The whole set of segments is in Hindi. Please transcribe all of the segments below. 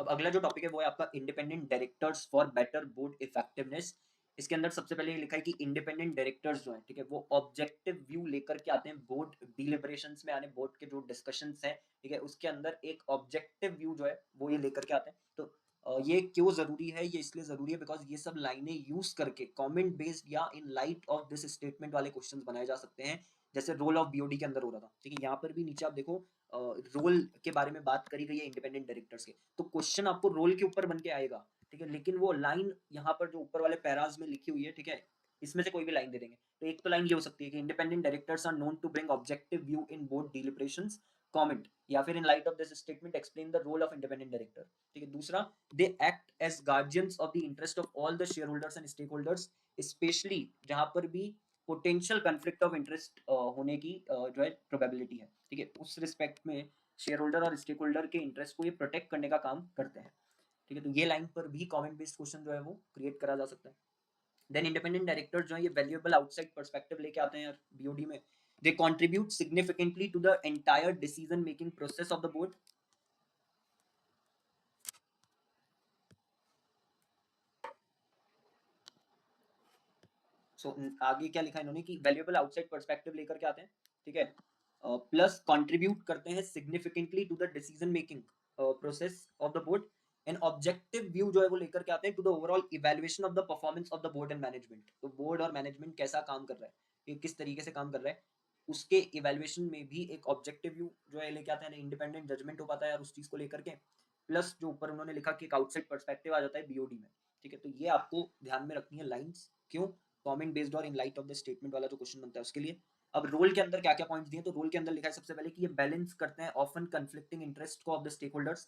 अब अगला जो टॉपिक है वो है आपका independent directors for better board effectiveness. इसके अंदर सबसे पहले ये लिखा है कि इंडिपेंडेंट डायरेक्टर्स जो है, ठीक है, वो ऑब्जेक्टिव व्यू लेकर के आते हैं बोर्ड डिलिब्रेशंस में, आने बोर्ड के जो डिस्कशंस हैं, ठीक है, उसके अंदर एक ऑब्जेक्टिव व्यू जो है वो ये लेकर के आते हैं। तो ये क्यों जरूरी है? ये इसलिए जरूरी है बिकॉज ये सब लाइनें यूज करके कमेंट बेस्ड या in light of this statement वाले क्वेश्चंस बनाए जा सकते हैं, जैसे रोल ऑफ बीओडी के अंदर हो रहा था, ठीक है। यहाँ पर भी नीचे आप देखो रोल के बारे में बात करी गई है इंडिपेंडेंट डायरेक्टर्स के, तो क्वेश्चन आपको रोल के ऊपर बन के आएगा, ठीक है, लेकिन वो लाइन यहाँ पर जो ऊपर वाले पैराज में लिखी हुई है, ठीक है, इसमें से कोई भी लाइन दे देंगे। तो एक तो लाइन ये हो सकती है कि independent directors are known to bring objective view in board deliberations comment, या फिर in light of this statement explain the role of independent director, ठीक है। दूसरा, they act as guardians of the interest of all the shareholders and stakeholders, specially जहां पर भी पोटेंशियल कन्फ्लिक्ट ऑफ इंटरेस्ट होने की जो है प्रोबेबिलिटी है, ठीक है, उस रिस्पेक्ट में शेयर होल्डर और स्टेक होल्डर के इंटरेस्ट को ये प्रोटेक्ट करने का काम करते हैं, ठीक है। तो ये लाइन पर भी कमेंट बेस्ड क्वेश्चन जो है वो क्रिएट करा जा सकता है। देन इंडिपेंडेंट डायरेक्टर जो है ये वैल्यूएबल आउटसाइड पर्सपेक्टिव लेके आते हैं यार बीओडी में। They contribute significantly to the entire decision making process of the board. So आगे क्या लिखा है इन्होंने कि वैल्यूएबल आउटसाइड पर्सपेक्टिव लेकर के आते हैं, ठीक है, प्लस कंट्रीब्यूट करते हैं significantly to the decision making process of the board. And objective view जो है वो लेकर के आते हैं to the overall evaluation of the performance of the board and management. तो बोर्ड और मैनेजमेंट कैसा काम कर रहा है, ये किस तरीके से काम कर रहा है, उसके इवैल्यूएशन में भी एक ऑब्जेक्टिव व्यू जो है लेके आते हैं, इंडिपेंडेंट जजमेंट हो पाता है यार उस चीज को लेकर के। प्लस जो ऊपर उन्होंने लिखा कि एक आउटसाइड पर्सपेक्टिव आ जाता है बीओडी में, ठीक है। तो ये आपको ध्यान में रखनी है लाइंस, क्यों? कमेंट बेस्ड और इन लाइट ऑफ द स्टेटमेंट वाला जो क्वेश्चन बनता है उसके लिए। अब रोल के अंदर क्या क्या पॉइंट्स दिए, तो रोल के अंदर लिखा है सबसे पहले कि ये बैलेंस करते हैं ऑफन कंफ्लिक्टिंग इंटरेस्ट को of the stakeholders,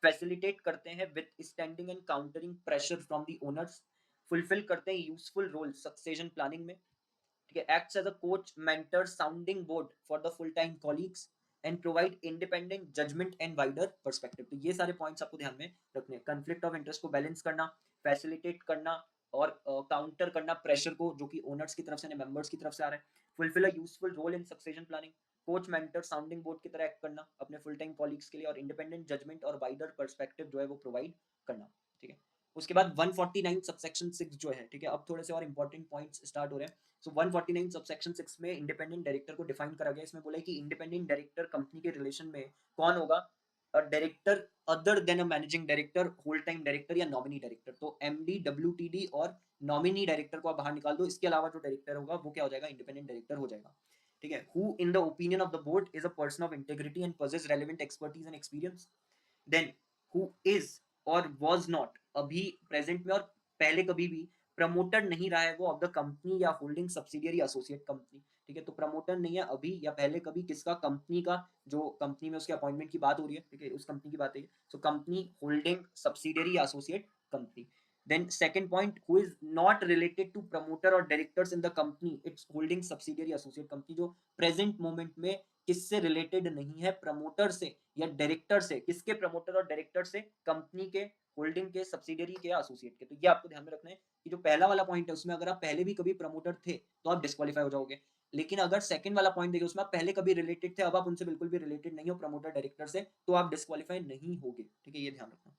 facilitate करते हैं withstanding and countering pressure from the owners, fulfil करते हैं यूजफुल रोल सक्सेशन प्लानिंग में, ठीक है, acts as a coach mentor sounding board for the full time colleagues and provide independent judgement and wider perspective. तो ये सारे पॉइंट्स आपको ध्यान में रखने हैं, कंफ्लिक्ट ऑफ इंटरेस्ट को बैलेंस करना, फैसिलिटेट करना और काउंटर करना प्रेशर को जो कि ओनर्स की तरफ से मेंबर्स की तरफ से आ रहा है, fulfil a useful role in succession planning, coach mentor sounding board की तरह एक्ट करना अपने फुल टाइम कॉलीग्स के लिए, और इंडिपेंडेंट जजमेंट और वाइडर पर्सपेक्टिव जो है वो प्रोवाइड करना, ठीक है। उसके बाद 149 सबसेक्शन 6 जो है, ठीक है, अब थोड़े से और इंपॉर्टेंट पॉइंट्स स्टार्ट हो रहे हैं। सो 149 सबसेक्शन 6 में इंडिपेंडेंट डायरेक्टर को डिफाइन करा गया। इसमें बोला है कि इंडिपेंडेंट डायरेक्टर कंपनी के रिलेशन में कौन होगा? Director other than a managing director, whole time director या नॉमिनी डायरेक्टर। तो एमडी, डब्ल्यूटीडी और नॉमिनी डायरेक्टर को आप बाहर निकाल दो, इसके अलावा जो डायरेक्टर होगा वो क्या हो जाएगा? इंडिपेंडेंट डायरेक्टर हो जाएगा, ठीक है। Who in the opinion of the board is a person of integrity and possess relevant expertise and experience. Then who is or was not, अभी प्रेजेंट में और पहले कभी भी प्रमोटर नहीं रहा है वो ऑफ द कंपनी या होल्डिंग सब्सिडियरी एसोसिएट कंपनी, ठीक है। तो प्रमोटर नहीं है अभी या पहले कभी किसका? कंपनी का, जो कंपनी में उसके अपॉइंटमेंट की बात हो रही है, ठीक है, उस कंपनी की बात है। सो कंपनी होल्डिंग सब्सिडियरी या associate company. Then second point, who is not related to promoter और directors in the company its holding subsidiary associate company, जो प्रेजेंट मोमेंट में किससे रिलेटेड नहीं है? प्रमोटर से या डायरेक्टर से। किसके? प्रमोटर और डायरेक्टर से, कंपनी के, होल्डिंग के, सब्सिडियरी के या एसोसिएट के। तो ये आपको ध्यान में रखना है कि जो पहला वाला पॉइंट है उसमें अगर आप पहले भी कभी प्रमोटर थे तो आप डिस्क्वालीफाई हो जाओगे, लेकिन अगर सेकंड वाला पॉइंट देखिए उसमें आप पहले कभी रिलेटेड थे, अब आप उनसे बिल्कुल भी रिलेटेड नहीं हो प्रमोटर डायरेक्टर से, तो आप डिस्क्वालीफाई नहीं होगे, ठीक है, ये ध्यान रखना।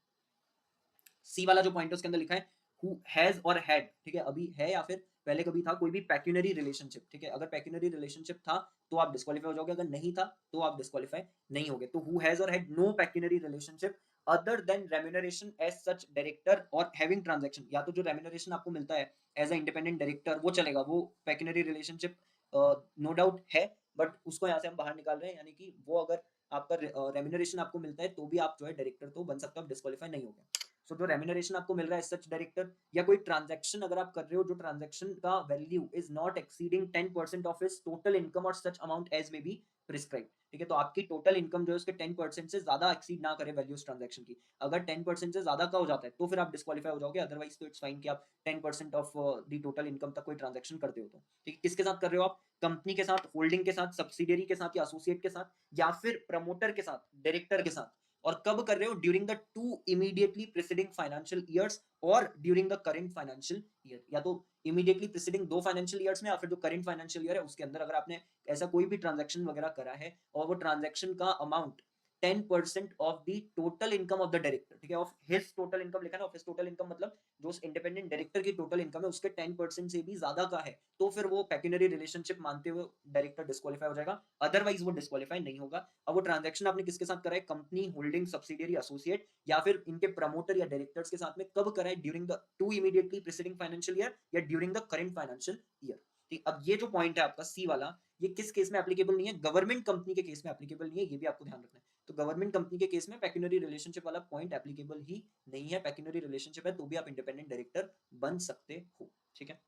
सी वाला जो पॉइंट है उसके अंदर लिखा है हु हैज और हैड, ठीक है, अभी है या फिर पहले कभी था कोई भी पैक्यूनरी रिलेशनशिप, ठीक है, अगर पैक्यूनरी रिलेशनशिप था तो आप डिस्क्वालीफाई हो जाओगे, अगर नहीं था तो आप डिस्क्वालीफाई नहीं होगे। तो who has or had no pecuniary relationship other than remuneration as such director or having transaction, या तो जो रेम्यूनरेशन आपको मिलता है एज अ इंडिपेंडेंट डायरेक्टर वो चलेगा, वो पैक्यूनरी रिलेशनशिप नो डाउट है, बट उसको यहाँ से हम बाहर निकाल रहे हैं, यानी कि वो अगर आपका रेम्यूनरेशन आपको मिलता है तो भी आप जो है डायरेक्टर तो बन सकते हो, आप डिस्क्वालीफाई नहीं होगे। सो जो रेम्यूनरेशन आपको मिल रहा है सच डायरेक्टर, या कोई ट्रांजैक्शन अगर आप कर रहे हो जो ट्रांजैक्शन का value is not exceeding 10% of his total income और सच अमाउंट एज में बी प्रिस्क्राइब, ठीक है, तो आपकी टोटल इनकम जो है उसके 10% से ज्यादा एक्सीड ना करे वैल्यू उस ट्रांजैक्शन की। अगर 10% से ज्यादा का हो जाता है तो फिर आप डिस्क्वालीफाई हो जाओगे, अदरवाइज तो इट्स फाइन कि आप 10% ऑफ द टोटल इनकम तक कोई ट्रांजैक्शन करते हो तो, ठीक है। किसके साथ कर रहे हो आप? कंपनी के साथ, होल्डिंग के साथ, सब्सिडियरी के साथ या एसोसिएट के साथ, या फिर प्रमोटर के साथ, डायरेक्टर के साथ। और कब कर रहे हो? During the two immediately preceding financial years और during the current financial year, या तो इमीडिएटली प्रीसीडिंग दो फाइनेंशियल ईयर्स में या फिर जो करंट फाइनेंशियल ईयर है उसके अंदर अगर आपने ऐसा कोई भी ट्रांजैक्शन वगैरह करा है और वो ट्रांजैक्शन का amount 10% of the total income of the director, ठीक है, ऑफ हिज टोटल इनकम लिखा है ना, ऑफ हिज टोटल इनकम मतलब जो उस इंडिपेंडेंट डायरेक्टर की टोटल इनकम है उसके 10% से भी ज्यादा का है, तो फिर वो पेक्यूनरी रिलेशनशिप मानते हुए डायरेक्टर डिस्क्वालीफाई हो जाएगा, अदरवाइज वो डिस्क्वालीफाई नहीं होगा। अब वो ट्रांजैक्शन आपने किसके साथ करा है, कंपनी होल्डिंग सब्सिडियरी एसोसिएट या फिर इनके प्रमोटर या डायरेक्टर्स के साथ में, कब करा है, during the 2 immediately preceding financial year या during the current financial year. ठीक, अब ये जो पॉइंट है आपका सी वाला, ये किस केस में एप्लीकेबल नहीं है, गवर्नमेंट कंपनी के केस में एप्लीकेबल नहीं है, ये भी आपको ध्यान रखना है। तो गवर्नमेंट कंपनी के केस में पेक्यूनरी रिलेशनशिप वाला पॉइंट एप्लीकेबल ही नहीं है, पेक्यूनरी रिलेशनशिप है तो भी आप इंडिपेंडेंट डायरेक्टर बन सकते हो, ठीक है,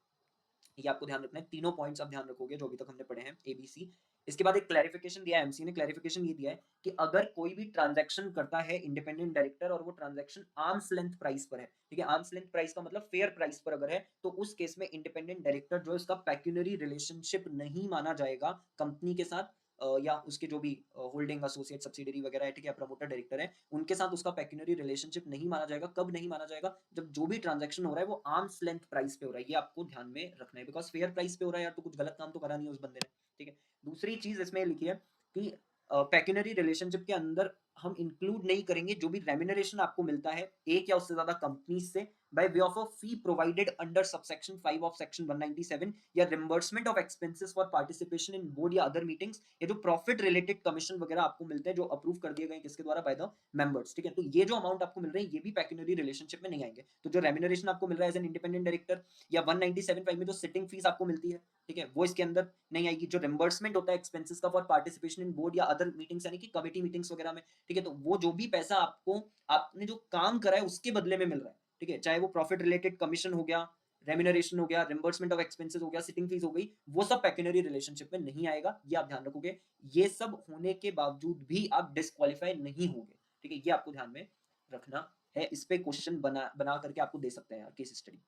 ये आपको ध्यान रखना है। तीनों पॉइंट्स आप ध्यान रखोगे जो अभी तक हमने पढ़े हैं एबीसी। इसके बाद एक क्लैरिफिकेशन दिया है एमसी ने, क्लैरिफिकेशन ये दिया है कि अगर कोई भी ट्रांजैक्शन करता है इंडिपेंडेंट डायरेक्टर और वो ट्रांजैक्शन आर्म्स लेंथ प्राइस पर है, ठीक है, आर्म्स लेंथ प्राइस का मतलब फेयर प्राइस पर अगर है, तो उस केस में इंडिपेंडेंट डायरेक्टर जो है उसका पेक्यूनरी रिलेशनशिप नहीं माना जाएगा कंपनी के साथ, या उसके जो भी होल्डिंग एसोसिएट सब्सिडरी वगैरह है, ठीक है, प्रमोटर डायरेक्टर है, उनके साथ उसका पेक्यूनरी रिलेशनशिप नहीं माना जाएगा। कब नहीं माना जाएगा, जब जो भी ट्रांजैक्शन हो रहा है वो आर्म्स लेंथ प्राइस पे हो रहा है, ये आपको ध्यान में रखना है, बिकॉज फेयर प्राइस पे हो रहा है यार, तो कुछ गलत काम तो करा नहीं है उस बंदे ने, ठीक है। दूसरी चीज इसमें लिखी है कि पेक्यूनरी रिलेशनशिप के अंदर हम इंक्लूड नहीं करेंगे जो भी रेम्यूनरेशन आपको मिलता है एक या उससे ज्यादा कंपनी से by way of a fee provided under subsection 5 of section 197 या reimbursement of expenses for participation in board या other meetings, या जो प्रॉफिट रिलेटेड कमीशन वगैरह आपको मिलते हैं जो अप्रूव कर दिए गए किसके द्वारा, बाय द मेंबर्स, ठीक है, तो ये जो अमाउंट आपको मिल रहे हैं ये भी पेक्यूनरी रिलेशनशिप में नहीं आएंगे। तो जो रेम्यूनरेशन आपको मिल रहा है एज एन इंडिपेंडेंट डायरेक्टर या 197(5) में जो सिटिंग फीस आपको मिलती है, ठीक है, वो इसके अंदर नहीं आएगी। जो रिम्बर्समेंट होता है एक्सपेंसेस का फॉर पार्टिसिपेशन इन बोर्ड या अदर मीटिंग्स यानी कि कमेटी मीटिंग्स वगैरह में, ठीक है, तो वो जो भी पैसा आपको आपने जो काम करा है उसके बदले में मिल रहा है, ठीक है, चाहे वो प्रॉफिट रिलेटेड कमीशन हो गया, रेम्यूनरेशन हो गया, रिम्बर्समेंट ऑफ एक्सपेंसेस हो गया, सिटिंग फीस हो गई, वो सब पेक्यूनरी रिलेशनशिप में नहीं आएगा, ये आप ध्यान रखोगे। ये सब होने के बावजूद भी आप डिस्क्वालीफाई नहीं होंगे, ठीक है, ये आपको ध्यान में रखना है। इस पे क्वेश्चन बना बना करके आपको दे सकते हैं केस स्टडी।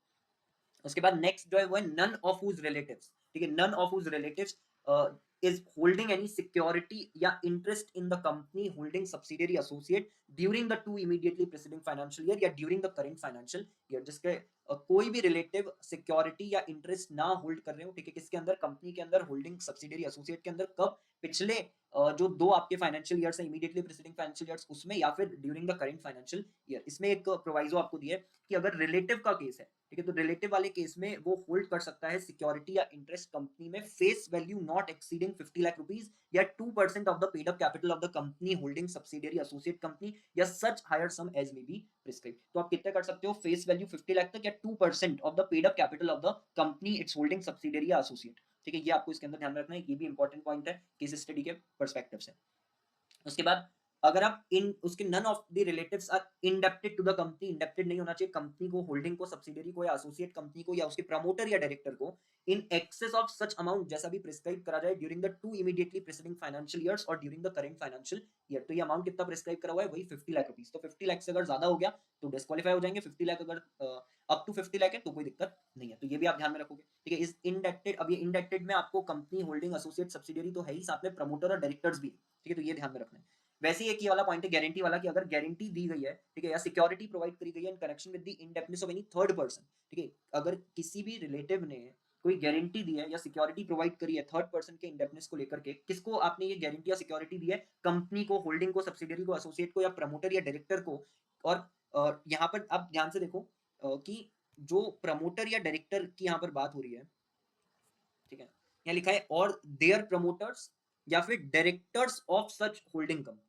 उसके बाद नेक्स्ट जो है वो है नन ऑफ हुज रिलेटिव्स, ठीक है, none of whose relatives is holding any security या interest in the company holding subsidiary associate during the 2 immediately preceding financial year या during the current financial year, जिसके कोई भी रिलेटिव सिक्योरिटी या इंटरेस्ट ना होल्ड कर रहे हो, ठीक है, किसके अंदर, कंपनी के अंदर होल्डिंग सब्सिडियरी एसोसिएट के अंदर, कब, पिछले जो दो आपके फाइनेंशियल ईयर्स है इमीडिएटली प्रीसीडिंग फाइनेंशियल ईयर्स उसमें या फिर during the current financial year. इसमें एक प्रोवाइजो आपको दिया है कि अगर रिलेटिव का केस है, ठीक है, तो रिलेटिव वाले केस में वो होल्ड कर सकता है सिक्योरिटी या इंटरेस्ट कंपनी में face value not exceeding 50 lakh rupees या 2% of the paid up capital of the company holding subsidiary associate company या such higher sum as may be prescribe. तो आप कितने कर सकते हो, फेस वैल्यू 50 लाख तक या 2% of the paid up capital of the company its holding subsidiary या एसोसिएट, ठीक है, ये आपको इसके अंदर ध्यान रखना है, ये भी इंपॉर्टेंट पॉइंट है केस स्टडी के पर्सपेक्टिव से। उसके बाद अगर आप इन उसके none of the relatives are indebted to the company, indebted नहीं होना चाहिए कंपनी को, होल्डिंग को, सब्सिडियरी को या एसोसिएट कंपनी को या उसके प्रमोटर या डायरेक्टर को, in excess of such amount जैसा भी प्रिस्क्राइब करा जाए during the 2 immediately preceding financial years और during the current financial year. तो ये अमाउंट कितना प्रिस्क्राइब करा हुआ है, वही 50 लाख रुपीस। तो 50 लाख से अगर ज्यादा हो गया तो डिस्क्वालीफाई हो जाएंगे, 50 लाख अगर अप टू 50 लाख है तो कोई दिक्कत नहीं है, तो ये भी आप ध्यान में रखोगे, ठीक है। इस इंडेक्टेड, अब ये इंडेक्टेड में आपको कंपनी होल्डिंग एसोसिएट सब्सिडियरी तो है ही, साथ में प्रमोटर और डायरेक्टर्स भी, ठीक है, तो ये ध्यान में रखना है। वैसे ही एक ये वाला पॉइंट है गारंटी वाला कि अगर गारंटी दी गई है, ठीक है, या सिक्योरिटी प्रोवाइड करी गई है in connection with the indebtedness of any third person, ठीक है, अगर किसी भी रिलेटिव ने कोई गारंटी दी है या सिक्योरिटी प्रोवाइड करी है थर्ड पर्सन के इंडेप्टनेस को लेकर के, किसको आपने ये गारंटी या सिक्योरिटी दी है, कंपनी को, होल्डिंग को, सब्सिडियरी को, एसोसिएट को या प्रमोटर या डायरेक्टर को। और यहाँ पर आप ध्यान से देखो कि जो प्रमोटर या डायरेक्टर की यहाँ पर बात हो रही है, ठीक है, यहाँ लिखा है और देयर प्रमोटर्स या फिर directors of such holding company.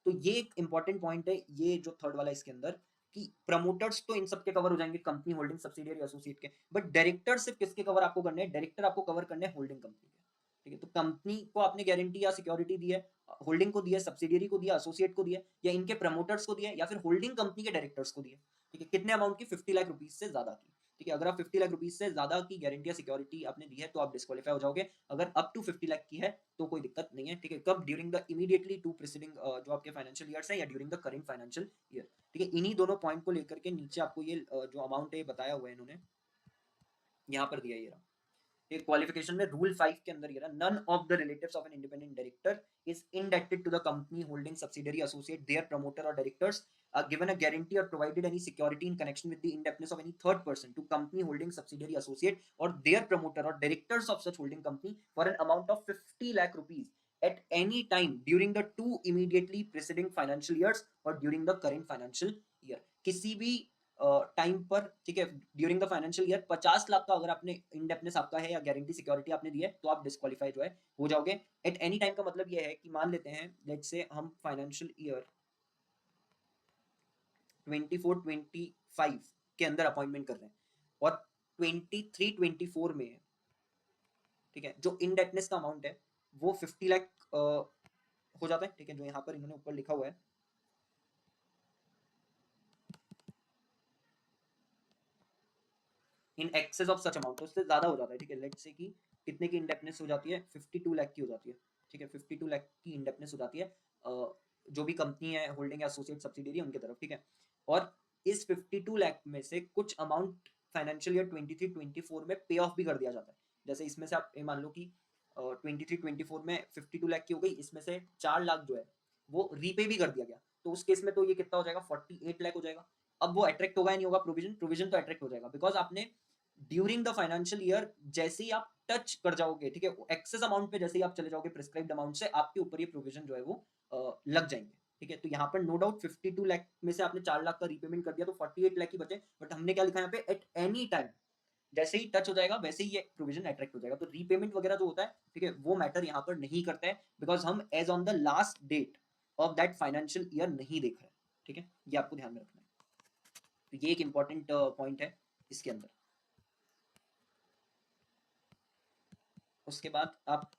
तो ये एक इंपॉर्टेंट पॉइंट है, ये जो थर्ड वाला इसके अंदर, कि प्रमोटर्स तो इन सब के कवर हो जाएंगे कंपनी होल्डिंग सब्सिडियरी एसोसिएट के, बट डायरेक्टर सिर्फ किसके कवर आपको करने हैं, डायरेक्टर आपको कवर करने हैं होल्डिंग कंपनी के, ठीक है। तो कंपनी को आपने गारंटी या सिक्योरिटी दी है, होल्डिंग को दिया, सब्सिडियरी को दिया, एसोसिएट को दिया, या इनके प्रमोटर्स को दिया, या फिर होल्डिंग कंपनी के डायरेक्टर्स को दिया, ठीक है, कितने अमाउंट की, 50 लाख रुपीज से ज्यादा की, ठीक है। अगर आप 50 लाख रुपीज से ज्यादा की गारंटी या सिक्योरिटी आपने दी है तो आप डिस्क्वालीफाई हो जाओगे। अगर अप टू 50 लाख की है तो कोई दिक्कत नहीं है, ठीक है। कब, during the immediately to preceding जो आपके फाइनेंशियल ईयर्स है या during the current financial year, ठीक है। इन्हीं दोनों पॉइंट को लेकर के नीचे आपको ये जो अमाउंट है बताया हुआ है इन्होंने यहाँ पर दिया, ये रहा एक क्वालिफिकेशन में रूल 5 के अंदर ये रहा, none of the relatives of an independent director is indebted to the company holding subsidiary associate their promoter और directors given a guarantee or provided any security in connection with the indebtedness of any third person to company holding subsidiary associate or their promoter or directors of such holding company for an amount of 50 lakh rupees at any time during the 2 immediately preceding financial years और during the current financial year, किसी भी टाइम पर, ठीक है, during the financial year 50 lakh का अगर आपने इंडेप्टनेस आपका है या गारंटी सिक्योरिटी आपने दी है तो आप डिस्क्वालीफाई जो है हो जाओगे एट एनी टाइम। का मतलब ये है कि मान लेते हैं लेट्स से हम फाइनेंशियल ईयर 24-25 के अंदर अपॉइंटमेंट कर रहे हैं और 23-24 में, ठीक है, जो इनडेटनेस का अमाउंट है वो 50 लाख हो जाता है, ठीक है, जो यहाँ पर इन्होंने ऊपर लिखा हुआ है इन एक्सेस ऑफ सच अमाउंट, तो उससे ज्यादा हो जाता है, ठीक है। लेट्स से कि कितने की इंडेटनेस हो जाती है, 52 लाख की हो जाती है, ठीक है, 52 लाख की इंडेटनेस हो जाती है जो भी कंपनी है होल्डिंग या एसोसिएट सब्सिडियरी उनके तरफ, ठीक है। और इस 52 लाख में से कुछ अमाउंट फाइनेंशियल ईयर 23-24 में पे ऑफ भी कर दिया जाता है। जैसे इसमें से आप मान लो कि 23-24 में 52 लाख की हो गई, इसमें से 4 लाख जो है वो रीपे भी कर दिया गया, तो उस केस में तो ये कितना हो जाएगा, 48 लाख हो जाएगा। अब वो अट्रैक्ट होगा या नहीं होगा, प्रोविजन तो अट्रैक्ट हो जाएगा, बिकॉज आपने ड्यूरिंग द फाइनेंशियल ईयर जैसे ही आप टच कर जाओगे, ठीक है, एक्सेस अमाउंट पे जैसे ही आप चले जाओगे प्रिस्क्राइब्ड अमाउंट से, आपके ऊपर ये प्रोविजन जो है वो लग जाएंगे, ठीक है। तो यहाँ पर नो डाउट 52 लाख में से आपने 4 लाख का रीपेमेंट कर दिया तो 48 लाख ही बचे, बट हमने क्या लिखा है यहाँ पे, एट एनी टाइम, जैसे ही टच हो जाएगा वैसे ही ये प्रोविजन अट्रैक्ट हो जाएगा। तो रीपेमेंट वगैरह जो होता है, ठीक है, वो मैटर यहाँ पर नहीं करता है, बिकॉज हम as on the last date of that financial year नहीं देख रहे, ठीक है, ये आपको ध्यान में रखना है। तो ये एक इंपॉर्टेंट पॉइंट है इसके अंदर। उसके बाद आप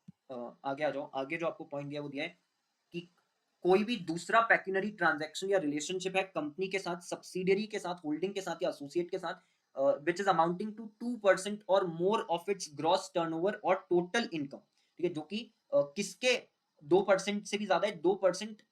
आगे आ जाओ, आगे जो आपको पॉइंट दिया वो दिया है कि कोई भी दूसरा पैक्यूनरी ट्रांजैक्शन या रिलेशनशिप है कंपनी के साथ, सब्सिडियरी के साथ, होल्डिंग के साथ या एसोसिएट के साथ, विच इज अमाउंटिंग टू 2% और more of it's gross turnover और टोटल इनकम, ठीक है, जो कि किसके 2% से भी ज्यादा है, 2%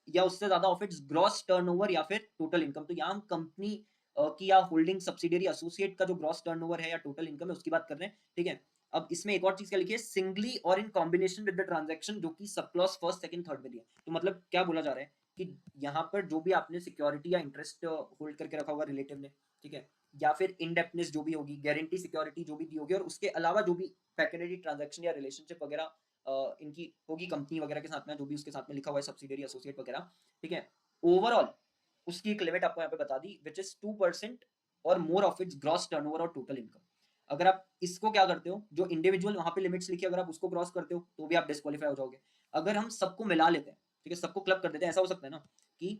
या उससे ज्यादा ऑफ इट्स ग्रॉस टर्नओवर या फिर टोटल इनकम। तो यहाँ हम कंपनी की या होल्डिंग सब्सिडियरी एसोसिएट का जो ग्रॉस टर्नओवर है या टोटल इनकम है उसकी बात कर रहे हैं, ठीक है। अब इसमें एक और चीज क्या लिखी है, सिंगली और in combination with the transaction, जो कि sub clause first second third में दिया। तो मतलब क्या बोला जा रहा है कि यहाँ पर जो भी आपने सिक्योरिटी या इंटरेस्ट होल्ड करके रखा होगा रिलेटिव ने, ठीक है, या फिर इनडेप्टनेस जो भी होगी, गारंटी सिक्योरिटी जो भी दी होगी, और उसके अलावा जो भी पैकेटरी ट्रांजैक्शन या रिलेशनशिप वगैरह इनकी होगी कंपनी वगैरह के साथ में, जो भी उसके साथ में लिखा हुआ है सब्सिडियरी एसोसिएट वगैरह, ठीक है, ओवरऑल उसकी एक लिमिट आपको यहाँ पे बता दी, विच इज 2% और more of it's gross turnover और टोटल इनकम। अगर आप इसको क्या करते हो, जो इंडिविजुअल वहां पे लिमिट्स लिखी, अगर आप उसको क्रॉस करते हो तो भी आप डिस्क्वालीफाई हो जाओगे। अगर हम सबको मिला लेते हैं, ठीक है, सबको क्लब कर देते हैं, ऐसा हो सकता है ना कि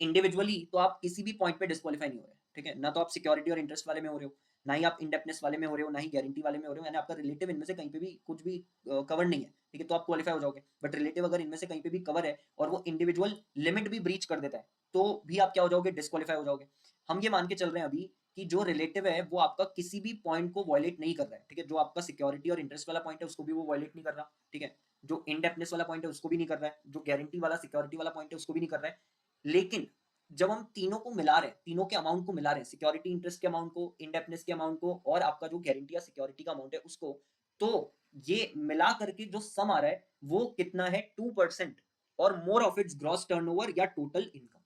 इंडिविजुअली तो आप किसी भी पॉइंट पे डिस्क्वालीफाई नहीं हो रहे, ठीक है, ना तो आप सिक्योरिटी और इंटरेस्ट वाले में हो रहे हो, ना ही आप इंडेप्टनेस वाले में हो रहे हो, ना ही गारंटी वाले में हो रहे हो, यानी आपका रिलेटिव इनमें से कहीं पे भी कुछ भी कवर नहीं है, ठीक है, तो आप क्वालिफाई हो जाओगे। बट रिलेटिव अगर इनमें से कहीं पे भी कवर है और वो इंडिविजुअल लिमिट भी ब्रीच कर देता है तो भी आप क्या हो जाओगे, डिस्क्वालीफाई हो जाओगे। हम ये मान के चल रहे हैं अभी कि जो रिलेटिव है वो आपका किसी भी पॉइंट को वायलेट नहीं कर रहा है, ठीक है, जो आपका सिक्योरिटी और इंटरेस्ट वाला पॉइंट है उसको भी वो वायलेट नहीं कर रहा, ठीक है, जो इनडेप्टनेस वाला पॉइंट है उसको भी नहीं कर रहा है, जो गारंटी वाला सिक्योरिटी वाला पॉइंट है उसको भी नहीं कर रहा है। लेकिन जब हम तीनों को मिला रहे हैं, तीनों के अमाउंट को मिला रहे हैं, सिक्योरिटी इंटरेस्ट के अमाउंट को, इनडेप्टनेस के अमाउंट को, और आपका जो गारंटी या सिक्योरिटी का अमाउंट है उसको, तो ये मिला करके जो सम आ रहा है वो कितना है, 2% और more of it's gross turnover या टोटल इनकम।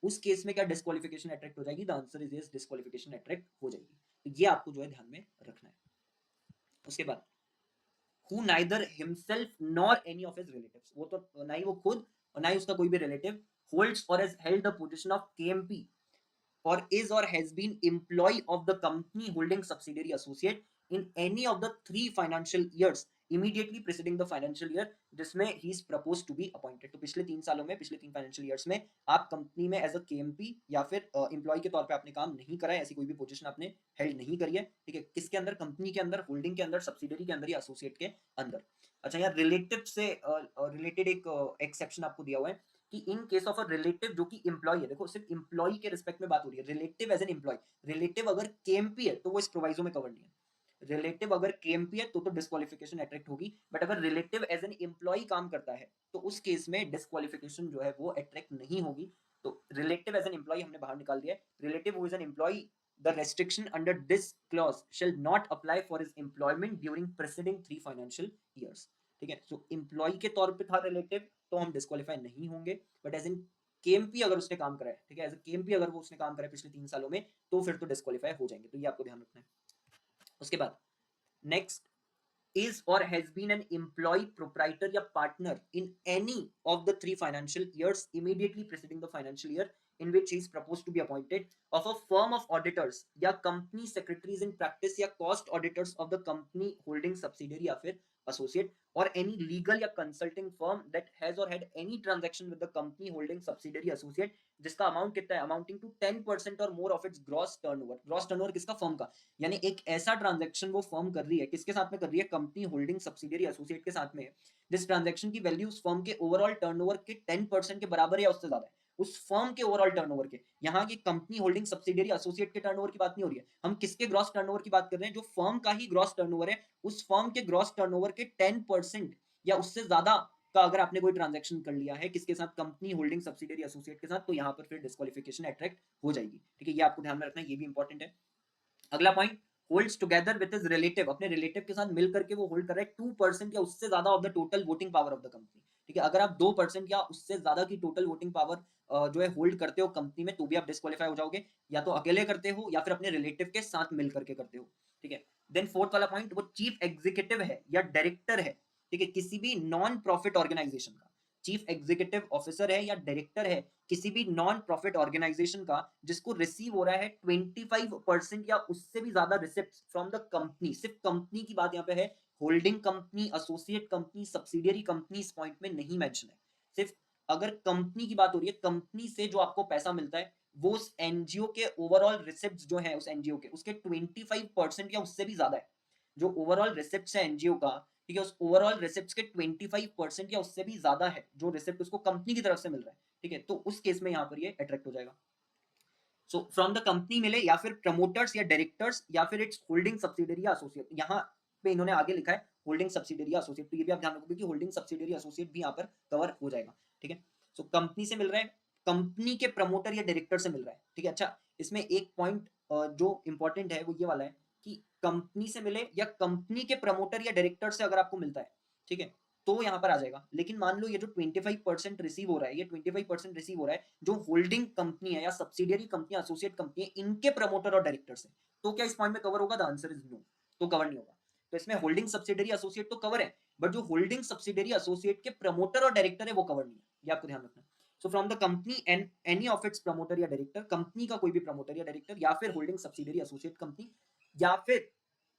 उस केस में क्या डिस्क्वालिफिकेशन अट्रैक्ट हो जाएगी, the answer is yes, disqualification attract हो जाएगी। तो ये आपको जो है ध्यान में रखना है। उसके बाद who neither himself nor any of his relatives, वो तो ना ही वो खुद और ना ही उसका कोई भी relative holds or has held the position of KMP or is or has been employee of the company holding subsidiary associate in any of the 3 financial years immediately preceding the financial year जिसमें he is proposed to be appointed। तो पिछले 3 सालों में, पिछले 3 फाइनेंशियल ईयर्स में आप कंपनी में एज अ केएमपी या फिर एम्प्लॉय के तौर पे आपने काम नहीं करा है, ऐसी कोई भी पोजीशन आपने हेल्ड नहीं करी है, ठीक है, किसके अंदर, कंपनी के अंदर, होल्डिंग के अंदर, सब्सिडरी के अंदर या एसोसिएट के अंदर। अच्छा, यहाँ रिलेटिव से रिलेटेड एक एक्सेप्शन आपको दिया हुआ है कि in case of a relative जो कि एम्प्लॉय है, देखो सिर्फ एम्प्लॉय के रिस्पेक्ट में बात हो रही है, relative as an employee, relative अगर केएमपी है तो वो इस प्रोवाइजो में कवर नहीं है। रिलेटिव अगर केएमपी है तो डिस्क्वालिफिकेशन अट्रैक्ट होगी, बट अगर रिलेटिव एज एन एम्प्लॉय काम करता है तो उस केस में डिस्क्वालिफिकेशन जो है वो अट्रैक्ट नहीं होगी। तो रिलेटिव एज एन एम्प्लॉय हमने बाहर निकाल दिया है, relative who is an employee the restriction under this clause shall not apply for his employment during preceding 3 financial years, ठीक है। सो एम्प्लॉय के तौर पे था रिलेटिव तो हम डिस्क्वालीफाई नहीं होंगे, बट एज इन केएमपी अगर उसने काम करा है, ठीक है, एज ए केएमपी अगर वो उसने काम करा है पिछले 3 सालों में तो फिर तो डिस्क्वालीफाई हो जाएंगे। तो ये आपको ध्यान रखना है। उसके बाद next is or has been an employee, proprietor या partner in any of the 3 financial years immediately preceding the financial year in which he is proposed to be appointed, of a firm of auditors या company secretaries in practice या cost auditors of the company holding subsidiary या फिर associate, or any legal या consulting firm that has or had any transaction with the company holding subsidiary associate जिसका अमाउंट कितना है, अमाउंटिंग टू 10% और more of it's gross turnover. Gross turnover किसका, फर्म का, यानी एक ऐसा ट्रांजैक्शन वो फर्म कर रही है, किसके साथ में कर रही है, कंपनी होल्डिंग सब्सिडियरी एसोसिएट के साथ में, जिस ट्रांजैक्शन की वैल्यू उस फर्म के ओवरऑल टर्नओवर के 10% के बराबर या उससे ज्यादा है, उस फर्म के ओवरऑल टर्नओवर के। यहाँ की कंपनी होल्डिंग सब्सिडियरी एसोसिएट के टर्नओवर की बात नहीं हो रही है, हम किसके ग्रॉस टर्नओवर की बात कर रहे हैं, जो फर्म का ही ग्रॉस टर्नओवर है, उस फर्म के ग्रॉस टर्नओवर के 10% या उससे ज्यादा का अगर आपने कोई ट्रांजैक्शन कर लिया है किसके साथ, कंपनी होल्डिंग सब्सिडियरी एसोसिएट के साथ, तो यहाँ पर फिर डिस्क्वालिफिकेशन अट्रैक्ट हो जाएगी। ठीक है, ये आपको ध्यान में रखना है, ये भी इंपॉर्टेंट है। अगला point, holds together with his relative, अपने रिलेटिव के साथ मिलकर के वो होल्ड कर रहा है 2% या उससे ज्यादा of the total voting power of the company. ठीक है, अगर आप 2% या उससे ज्यादा की टोटल वोटिंग पावर जो है होल्ड करते हो कंपनी में, तो भी आप डिस्क्वालीफाई हो जाओगे, या तो अकेले करते हो या फिर अपने रिलेटिव के साथ मिल करके करते हो। ठीक है, देन फोर्थ वाला पॉइंट, वो चीफ एग्जीक्यूटिव है या डायरेक्टर है, ठीक है, किसी भी नॉन प्रॉफिट ऑर्गेनाइजेशन का, चीफ एग्जीक्यूटिव ऑफिसर है या डायरेक्टर है किसी भी नॉन प्रॉफिट ऑर्गेनाइजेशन का, जिसको रिसीव हो रहा है 25% या उससे भी ज्यादा रिसिप्ट फ्रॉम द कंपनी। सिर्फ कंपनी की बात यहाँ पे है, holding company, associate company, subsidiary company इस पॉइंट में नहीं मेंशन है। सिर्फ अगर कंपनी की बात हो रही है, कंपनी से जो आपको पैसा मिलता है वो उस एनजीओ के ओवरऑल रिसिप्ट जो है, उस एनजीओ के उसके 25% या उससे भी ज्यादा है। जो ओवरऑल रिसिप्ट है एनजीओ का, ठीक है, उस ओवरऑल रिसिप्ट के 25% या उससे भी ज्यादा है जो रिसिप्ट उसको कंपनी की तरफ से मिल रहा है। ठीक है, तो उस केस में यहाँ पर ये अट्रैक्ट हो जाएगा। सो फ्रॉम द कंपनी मिले या फिर प्रमोटर्स या डायरेक्टर्स या फिर इट्स होल्डिंग सब्सिडियरी या एसोसिएट, यहाँ पे इन्होंने आगे लिखा है होल्डिंग सब्सिडियरी या एसोसिएट, तो ये भी आप ध्यान रखोगे कि होल्डिंग सब्सिडियरी एसोसिएट भी यहाँ पर कवर हो जाएगा। ठीक है, सो कंपनी से मिल रहा है, कंपनी के प्रमोटर या डायरेक्टर से मिल रहा है। ठीक है, अच्छा इसमें एक पॉइंट जो इंपॉर्टेंट है वो ये वाला है कि कंपनी से मिले या कंपनी के प्रमोटर या डायरेक्टर से अगर आपको मिलता है, ठीक है, तो यहाँ पर आ जाएगा। लेकिन मान लो ये जो 25% रिसीव हो रहा है, ये 25% रिसीव हो रहा है जो होल्डिंग कंपनी है या सब्सिडियरी कंपनी, एसोसिएट कंपनी है, इनके प्रमोटर और डायरेक्टर से, तो क्या इस पॉइंट में कवर होगा? द आंसर इज नो, तो कवर नहीं होगा। तो इसमें होल्डिंग सब्सिडियरी एसोसिएट तो कवर है, बट जो होल्डिंग सब्सिडियरी एसोसिएट के प्रमोटर और डायरेक्टर है वो कवर नहीं है, ये आपको ध्यान रखना है। So from the company and any of its promoter या डायरेक्टर, कंपनी का कोई भी प्रमोटर या डायरेक्टर या फिर होल्डिंग सब्सिडियरी एसोसिएट कंपनी या फिर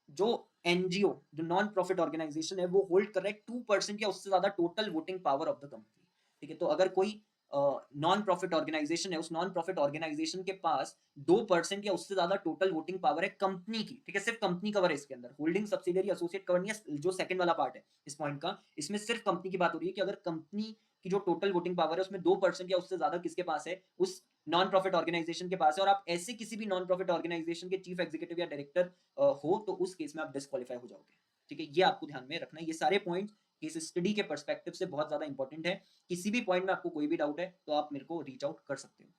जो एनजीओ, जो नॉन प्रॉफिट ऑर्गेनाइजेशन है, वो होल्ड कर रहा है 2% या उससे ज्यादा total voting power of the company. ठीक है, तो अगर कोई नॉन प्रॉफिट ऑर्गेनाइजेशन है, उस नॉन प्रॉफिट ऑर्गेनाइजेशन के पास 2% या उससे ज्यादा टोटल वोटिंग पावर है कंपनी की, ठीक है, सिर्फ कंपनी कवर है इसके अंदर, होल्डिंग सब्सिडियरी एसोसिएट कवर नहीं है। जो सेकंड वाला पार्ट है इस पॉइंट का, इसमें सिर्फ कंपनी की बात हो रही है कि अगर कंपनी की जो टोटल वोटिंग पावर है उसमें 2% या उससे ज्यादा किसके पास है, उस नॉन प्रॉफिट ऑर्गेनाइजेशन के पास है, और आप ऐसे किसी भी नॉन प्रॉफिट ऑर्गेनाइजेशन के चीफ एग्जीक्यूटिव या डायरेक्टर हो, तो उस केस में आप डिस्क्वालीफाई हो जाओगे। ठीक है, ये आपको ध्यान में रखना है, ये सारे पॉइंट केस स्टडी के पर्सपेक्टिव से बहुत ज्यादा इंपॉर्टेंट है। किसी भी पॉइंट में आपको कोई भी डाउट है तो आप मेरे को रीच आउट कर सकते हो।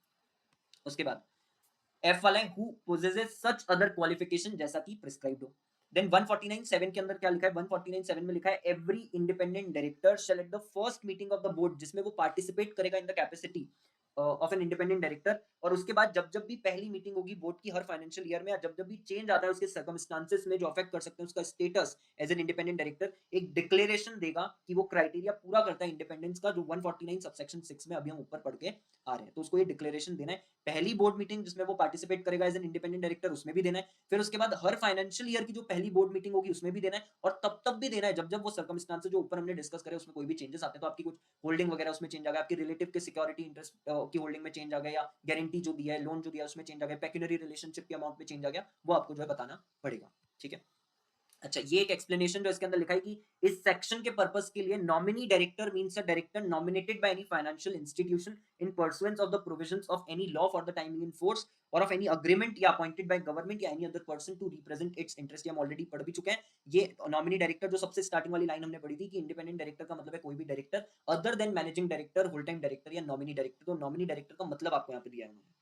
उसके बाद एफ वाला है, who possesses such other qualification, जैसा कि प्रिस्क्राइब्ड हो। देन 149(7) के अंदर क्या लिखा है, 149(7) में लिखा है every independent director shall at the first meeting of the board, जिसमें वो पार्टिसिपेट करेगा इन the capacity of an independent director, और उसके बाद जब जब भी पहली मीटिंग होगी बोर्ड की हर फाइनेंशियल ईयर में, या जब जब भी चेंज आता है उसके सर्कमस्टांसेस में जो अफेक्ट कर सकते हैं उसका status as an independent director, एक डिक्लेरेशन देगा कि वो क्राइटेरिया पूरा करता है इंडिपेंडेंस का, जो 149 सबसेक्शन 6 में अभी हम ऊपर पढ़ के आ रहे हैं, तो उसको ये डिक्लेरेशन देना है। पहली बोर्ड मीटिंग जिसमें वो पार्टिसिपेट करेगा एज एन इंडिपेंडेंट डायरेक्टर, उसमें भी देना है, फिर उसके बाद हर फाइनेंशियल ईयर की जो पहली बोर्ड मीटिंग होगी उसमें भी देना है, और तब भी देना है जब जब वो सर्कमस्टांसेस जो ऊपर हमने डिस्कस करे उसमें कोई भी चेंजेस आते हैं, तो आपकी कुछ होल्डिंग वगैरह उसमें चेंज आ गया, आपकी रिलेटिव के सिक्योरिटी इंटरेस्ट की होल्डिंग में चेंज आ गया, या गारंटी जो दिया है, लोन जो दिया है उसमें चेंज आ गया, पेक्यूनरी रिलेशनशिप के अमाउंट में चेंज आ गया, वो आपको जो है बताना पड़ेगा। ठीक है, अच्छा ये एक एक्सप्लेनेशन जो इसके अंदर लिखा है कि इस सेक्शन के पर्पस के लिए nominee director means a director nominated by any financial institution in pursuance of the provisions of any law for the timing in force or of any agreement या अपॉइंटेड बाय गवर्नमेंट या any other person to represent its interest, हम ऑलरेडी पढ़ भी चुके हैं। ये नॉमिनी डायरेक्टर जो सबसे स्टार्टिंग वाली लाइन हमने पढ़ी थी कि इंडिपेंडेंट डायरेक्टर का मतलब है कोई भी director other than managing director, whole time director या नॉमिनी डायरेक्टर, तो नॉमिनी डायरेक्टर का मतलब आपको यहाँ पे दिया है उन्होंने।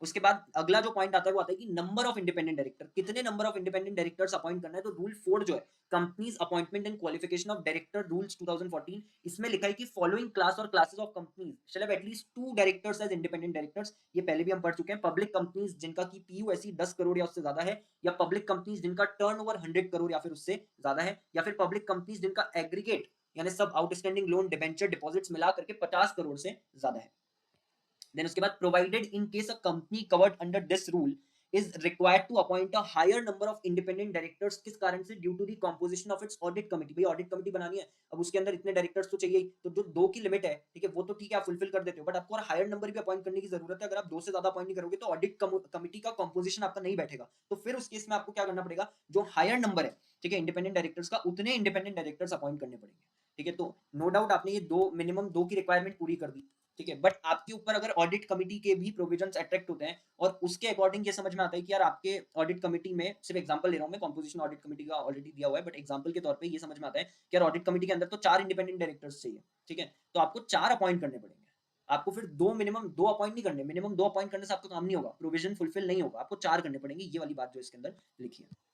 उसके बाद अगला जो पॉइंट आता है वो आता है कि नंबर ऑफ इंडिपेंडेंट डायरेक्टर, कितने number of independent directors appoint करना है। तो रूल 4 जो है companies appointment and qualification of director rules 2014, इसमें लिखा है कि following class or classes of companies shall have at least 2 directors as independent directors. ये पहले भी हम पढ़ चुके हैं। पब्लिक कंपनीज जिनका की पीयूएससी 10 करोड़ या उससे ज्यादा है, या पब्लिक कंपनीज जिनका टर्नओवर 100 करोड़ या फिर उससे ज्यादा है, या फिर पब्लिक कंपनीज जिनका एग्रीगेट यानी सब आउटस्टैंडिंग लोन डिबेंचर डिपॉजिट्स मिला करके 50 करोड़ से ज्यादा है। देन उसके बाद provided in case a company covered under this rule is required to appoint a higher number of independent directors, किस कारण से? Due to the composition of its audit committee. भाई ऑडिट कमिटी बनानी है, अब उसके अंदर इतने डायरेक्टर्स तो चाहिए ही, तो जो 2 की लिमिट है, ठीक है, वो तो ठीक है आप फुलफिल कर देते हो, बट आपको और हायर नंबर भी अपॉइंट करने की जरूरत है। अगर आप 2 से ज्यादा अपॉइंट नहीं करोगे तो ऑडिट कमिटी का कंपोजिशन आपका नहीं बैठेगा। तो फिर उस केस में आपको क्या करना पड़ेगा, जो हायर नंबर है, ठीक है, इंडिपेंडेंट डायरेक्टर्स का, उतने इंडिपेंडेंट डायरेक्टर्स अपॉइंट करने पड़ेंगे। ठीक है, तो नो डाउट आपने ये मिनिमम 2 की रिक्वायरमेंट पूरी कर दी। ठीक है, बट आपके ऊपर अगर ऑडिट कमिटी के भी प्रोविजंस अट्रैक्ट होते हैं और उसके अकॉर्डिंग ये समझ में आता है कि यार आपके ऑडिट कमिटी में, सिर्फ एग्जांपल ले रहा हूं मैं, कंपोजिशन ऑडिट कमिटी का ऑलरेडी दिया हुआ है, बट एग्जांपल के तौर पे ये समझ में आता है कि यार ऑडिट कमिटी के अंदर तो 4 इंडिपेंडेंट डायरेक्टर्स चाहिए। ठीक है, तो आपको 4 अपॉइंट करने पड़ेंगे। आपको फिर मिनिमम 2 अपॉइंट नहीं करने, मिनिमम 2 अपॉइंट करने से आपका काम नहीं होगा, प्रोविजन फुलफिल नहीं होगा, आपको 4 करने पड़ेंगे। ये वाली बात जो इसके अंदर लिखी है।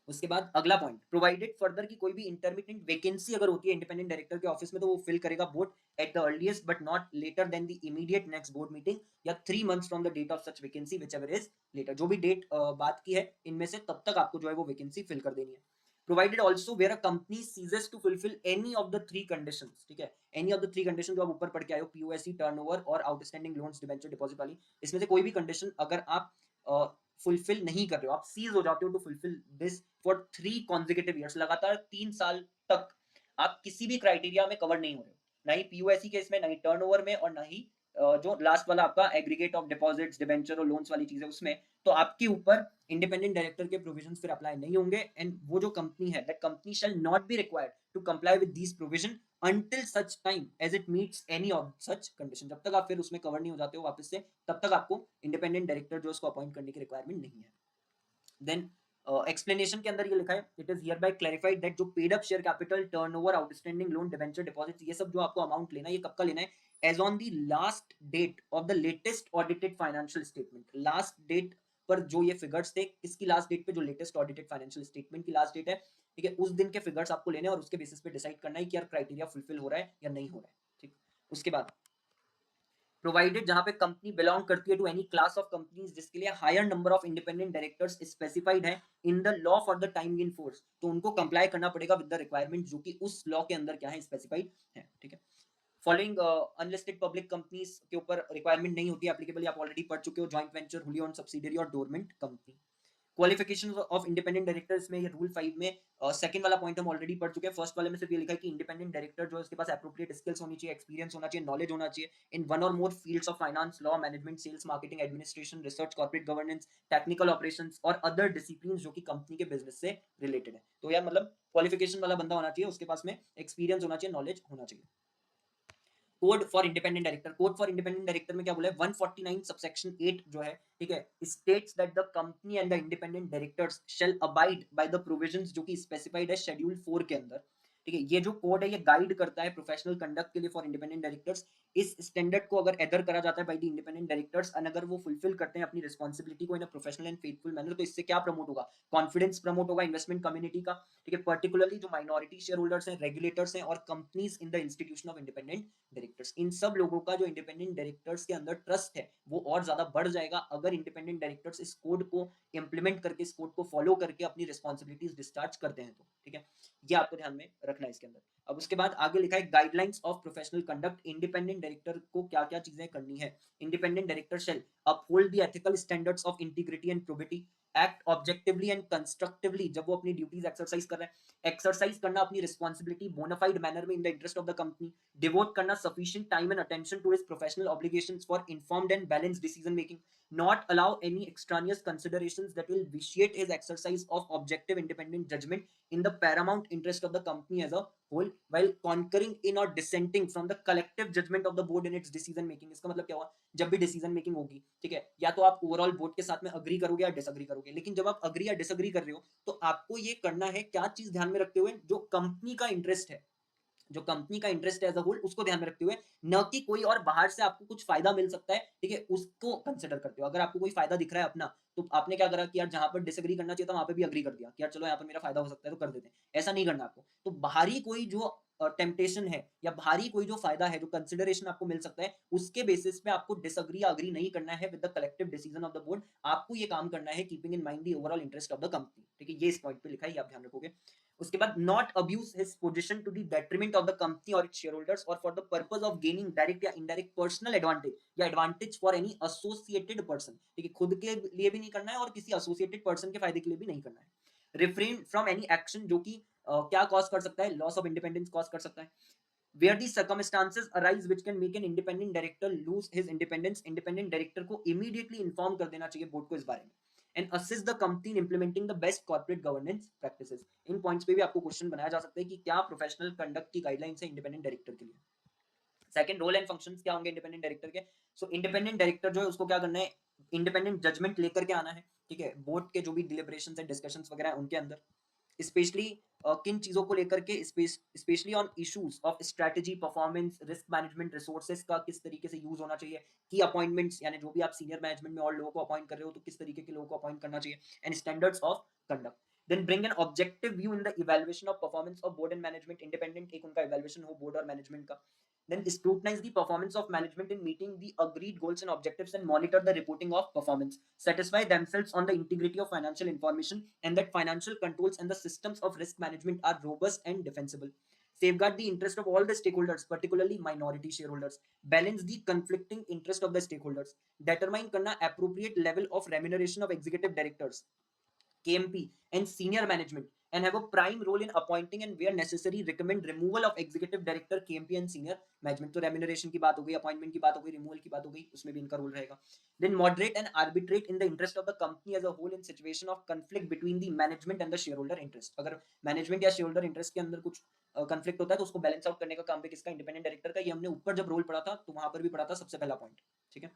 उसके बाद अगला पॉइंट, प्रोवाइडेड फर्दर की कोई भी इंटरमीडिएट वैकेंसी अगर होती है इंडिपेंडेंट डायरेक्टर के ऑफिस में, तो वो फिल करेगा board at the earliest but not later than the immediate next board meeting, या 3 months from the date of such vacancy whichever is later. जो भी डेट बात की है इनमें से, तब तक आपको जो है वो वैकेंसी फिल कर देनी है। Provided also where a company ceases to fulfil any of the 3 conditions. ठीक है, एनी ऑफ द 3 कंडीशन जो आप ऊपर पढ़ के आए हो, पीओएससी, टर्नओवर और आउटस्टैंडिंग लोन्स डिबेंचर डिपॉजिट वाली, इसमें से कोई भी कंडीशन अगर आप फुलफिल नहीं कर रहे हो, आप सीज हो जाते हो to fulfil this for 3 consecutive years, लगातार 3 साल तक आप किसी भी क्राइटेरिया में कवर नहीं हो रहे हो, ना ही पीयूएससी केस में, ना ही टर्नओवर में, और ना ही जो लास्ट वाला आपका एग्रीगेट ऑफ डिपॉजिट्स डिबेंचर और लोन्स वाली चीज है उसमें, तो आपके ऊपर इंडिपेंडेंट डायरेक्टर के प्रोविजंस फिर अप्लाई नहीं होंगे। एंड वो जो कंपनी है, that company shall not be required to comply with these provision until such time as it meets any of such condition। जब तक आप फिर उसमें कवर नहीं हो जाते हो वापस से, तब तक आपको इंडिपेंडेंट डायरेक्टर जो उसको अपॉइंट करने की रिक्वायरमेंट नहीं है। देन एक्सप्लेनेशन के अंदर ये लिखा है, it is hereby clarified that जो paid up share capital, turnover, outstanding loan, debenture deposits, ये सब जो आपको अमाउंट लेना है, ये कब का लेना है? As on the last date of the latest audited financial statement. Last date पर जो ये फिगर्स थे, किसकी लास्ट डेट पे? जो लेटेस्ट ऑडिटेड फाइनेंशियल स्टेटमेंट की लास्ट डेट है, ठीक है, उस दिन के फिगर्स आपको लेने हैं और उसके बेसिस पे डिसाइड करना है कि यार क्राइटेरिया फुलफिल हो रहा है या नहीं हो रहा है। ठीक, उसके बाद प्रोवाइडेड जहां पे कंपनी बिलोंग करती है to any class of companies जिसके लिए higher number of independent directors specified है in the law for the time in force, तो उनको कंप्लाई करना पड़ेगा विद द रिक्वायरमेंट जो कि उस लॉ के अंदर क्या है, स्पेसिफाइड है। ठीक है, फॉलोइंग अनलिस्टेड पब्लिक कंपनीज के ऊपर रिक्वायरमेंट नहीं होती एप्लीकेबल, आप ऑलरेडी पढ़ चुके हो, joint venture, wholly owned subsidiary और dormant company. Qualification of independent directors में, ये रूल 5 में सेकंड वाला पॉइंट हम ऑलरेडी पढ़ चुके हैं। फर्स्ट वाले में सिर्फ ये लिखा है कि इंडिपेंडेंट डायरेक्टर जो है उसके पास एप्रोप्रिएट स्किल्स होनी चाहिए, एक्सपीरियंस होना चाहिए, नॉलेज होना चाहिए इन वन और more fields of finance, law, management, sales, marketing, administration, research, corporate governance, technical operations और अदर डिसिप्लिन जो कि कंपनी के बिजनेस से रिलेटेड है। तो यार मतलब क्वालिफिकेशन वाला बंदा होना चाहिए, उसके पास में एक्सपीरियंस होना चाहिए, नॉलेज होना चाहिए। Code for independent director, code for independent director में क्या बोला है? 149 सबसेक्शन 8 जो है, ठीक है, states that the company and the independent directors shall abide by the provisions जो कि स्पेसिफाइड है शेड्यूल 4 के अंदर। ठीक है, ये जो कोड है ये गाइड करता है प्रोफेशनल कंडक्ट के लिए फॉर इंडिपेंडेंट डायरेक्टर्स। इस स्टैंडर्ड को अगर एडर करा जाता है by the independent directors and अगर वो फुलफिल करते हैं अपनी रिस्पांसिबिलिटी को in a professional and faithful manner, तो इससे क्या प्रमोट होगा? कॉन्फिडेंस प्रमोट होगा इन्वेस्टमेंट कम्युनिटी का। ठीक है, पर्टिकुलरली जो माइनॉरिटी शेयर होल्डर्स हैं, रेगुलेटर्स हैं और companies in the institution of independent directors, इन सब लोगों का जो इंडिपेंडेंट डायरेक्टर्स के अंदर ट्रस्ट है वो और ज्यादा बढ़ जाएगा अगर इंडिपेंडेंट डायरेक्टर्स इस कोड को इंप्लीमेंट करके, इस कोड को फॉलो करके अपनी रिस्पॉन्सिबिलिटीज डिस्चार्ज करते हैं तो। ठीक है, ये आपको ध्यान में रखना है इसके अंदर। अब उसके बाद आगे लिखा है guidelines of professional conduct. Independent director को क्या क्या चीजें करनी है? Independent director shell uphold the ethical standards of integrity and probity, act objectively and constructively जब वो अपनी ड्यूटीज एक्सरसाइज कर रहे हैं, एक्सरसाइज करना अपनी रिस्पॉन्सिबिलिटी बोनाफाइड मैनर में in the interest of the company, devote करना sufficient time and attention to his professional obligations for informed and balanced decision making, not allow any extraneous considerations that will vitiate his exercise of objective independent judgment in the paramount interest of the company as a whole while concurring in or dissenting from the collective judgment of the board in its decision making। इसका मतलब क्या हुआ? जब भी डिसीजन मेकिंग होगी, ठीक है, या तो आप ओवरऑल बोर्ड के साथ में अग्री करोगे या डिसअग्री करोगे, लेकिन जब आप अग्री या डिसअग्री कर रहे हो तो आपको ये करना है क्या चीज ध्यान में रखते हुए? जो कंपनी का इंटरेस्ट है, जो कंपनी का इंटरेस्ट है एज अ होल उसको ध्यान में रखते हुए, न कि कोई और बाहर से आपको कुछ फायदा मिल सकता है, ठीक है, उसको कंसिडर करते हो। अगर आपको कोई फायदा दिख रहा है अपना, तो आपने क्या करा कि यार जहां पर डिसएग्री करना चाहिए था वहां पे भी अग्री कर दिया कि यार चलो यहाँ पर मेरा फायदा हो सकता है तो कर देते हैं। ऐसा नहीं करना आपको। तो बाहरी कोई जो टेम्पटेशन है या बाहरी कोई जो फायदा है, जो कंसिडरेशन आपको मिल सकता है, उसके बेसिस पे आपको डिसएग्री या अग्री नहीं करना है with the collective decision of the board. आपको ये काम करना है keeping in mind the overall interest of the company, ठीक है। ये इस पॉइंट पे लिखा है, ये आप ध्यान रखोगे। उसके बाद not abuse his position to the detriment of the company और इट्स शेयर होल्डर्स और for the purpose of gaining direct या इनडायरेक्ट पर्सनल एडवांटेज या advantage for any associated person, ठीक है। खुद के लिए भी नहीं करना है और किसी एसोसिएटेड पर्सन के फायदे के लिए भी नहीं करना है। रिफ्रेन फ्रॉम एनी एक्शन जो कि क्या कॉज कर सकता है, लॉस ऑफ इंडिपेंडेंस कॉज कर सकता है। Where the circumstances arise which can make an independent director lose his independence, independent director को immediately inform कर देना चाहिए बोर्ड को इस बारे में। And assist the company in implementing the best corporate governance practices। In points पे भी आपको क्वेश्चन बनाया जा सकता है कि क्या प्रोफेशनल कंडक्ट की गाइडलाइंस है इंडिपेंडेंट डायरेक्टर के लिए। सेकंड, रोल एंड फंक्शंस क्या होंगे इंडिपेंडेंट डायरेक्टर के। सो इंडिपेंडेंट डायरेक्टर जो है उसको क्या करना है, इंडिपेंडेंट जजमेंट लेकर के आना है, ठीक है, बोर्ड के जो भी डिलिब्रेशंस एंड डिस्कशंस वगैरह है उनके अंदर। स्पेशली किन चीजों को लेकर के, specially on issues of strategy, performance, risk management, resources का किस तरीके से यूज होना चाहिए, की अपॉइंटमेंट्स यानी जो भी आप सीनियर मैनेजमेंट में और लोगों को अपॉइंट कर रहे हो तो किस तरीके के लोगों को अपॉइंट करना चाहिए, and standards of conduct. Then bring an objective view in the evaluation of performance of board and management, independent एक उनका इवैल्यूएशन हो बोर्ड और मैनेजमेंट का। Then scrutinize the performance of management in meeting the agreed goals and objectives and monitor the reporting of performance. Satisfy themselves on the integrity of financial information and that financial controls and the systems of risk management are robust and defensible. Safeguard the interest of all the stakeholders, particularly minority shareholders. Balance the conflicting interest of the stakeholders. Determine करना appropriate level of remuneration of executive directors, KMP, and senior management, and have a prime role in appointing and where necessary recommend removal of executive director, KMP and senior management। तो remuneration की बात हो गई, appointment की बात हो गई, removal की बात हो गई, उसमें भी इनका रोल रहेगा। Then moderate and arbitrate in the interest of the company as a whole in situation of conflict between the management and the shareholder interest। अगर management या shareholder interest के अंदर कुछ conflict होता है तो उसको balance out करने का काम भी किसका, independent director का। ये हमने ऊपर जब रोल पढ़ा था तो वहां पर भी पढ़ा था सबसे पहला पॉइंट, ठीक है,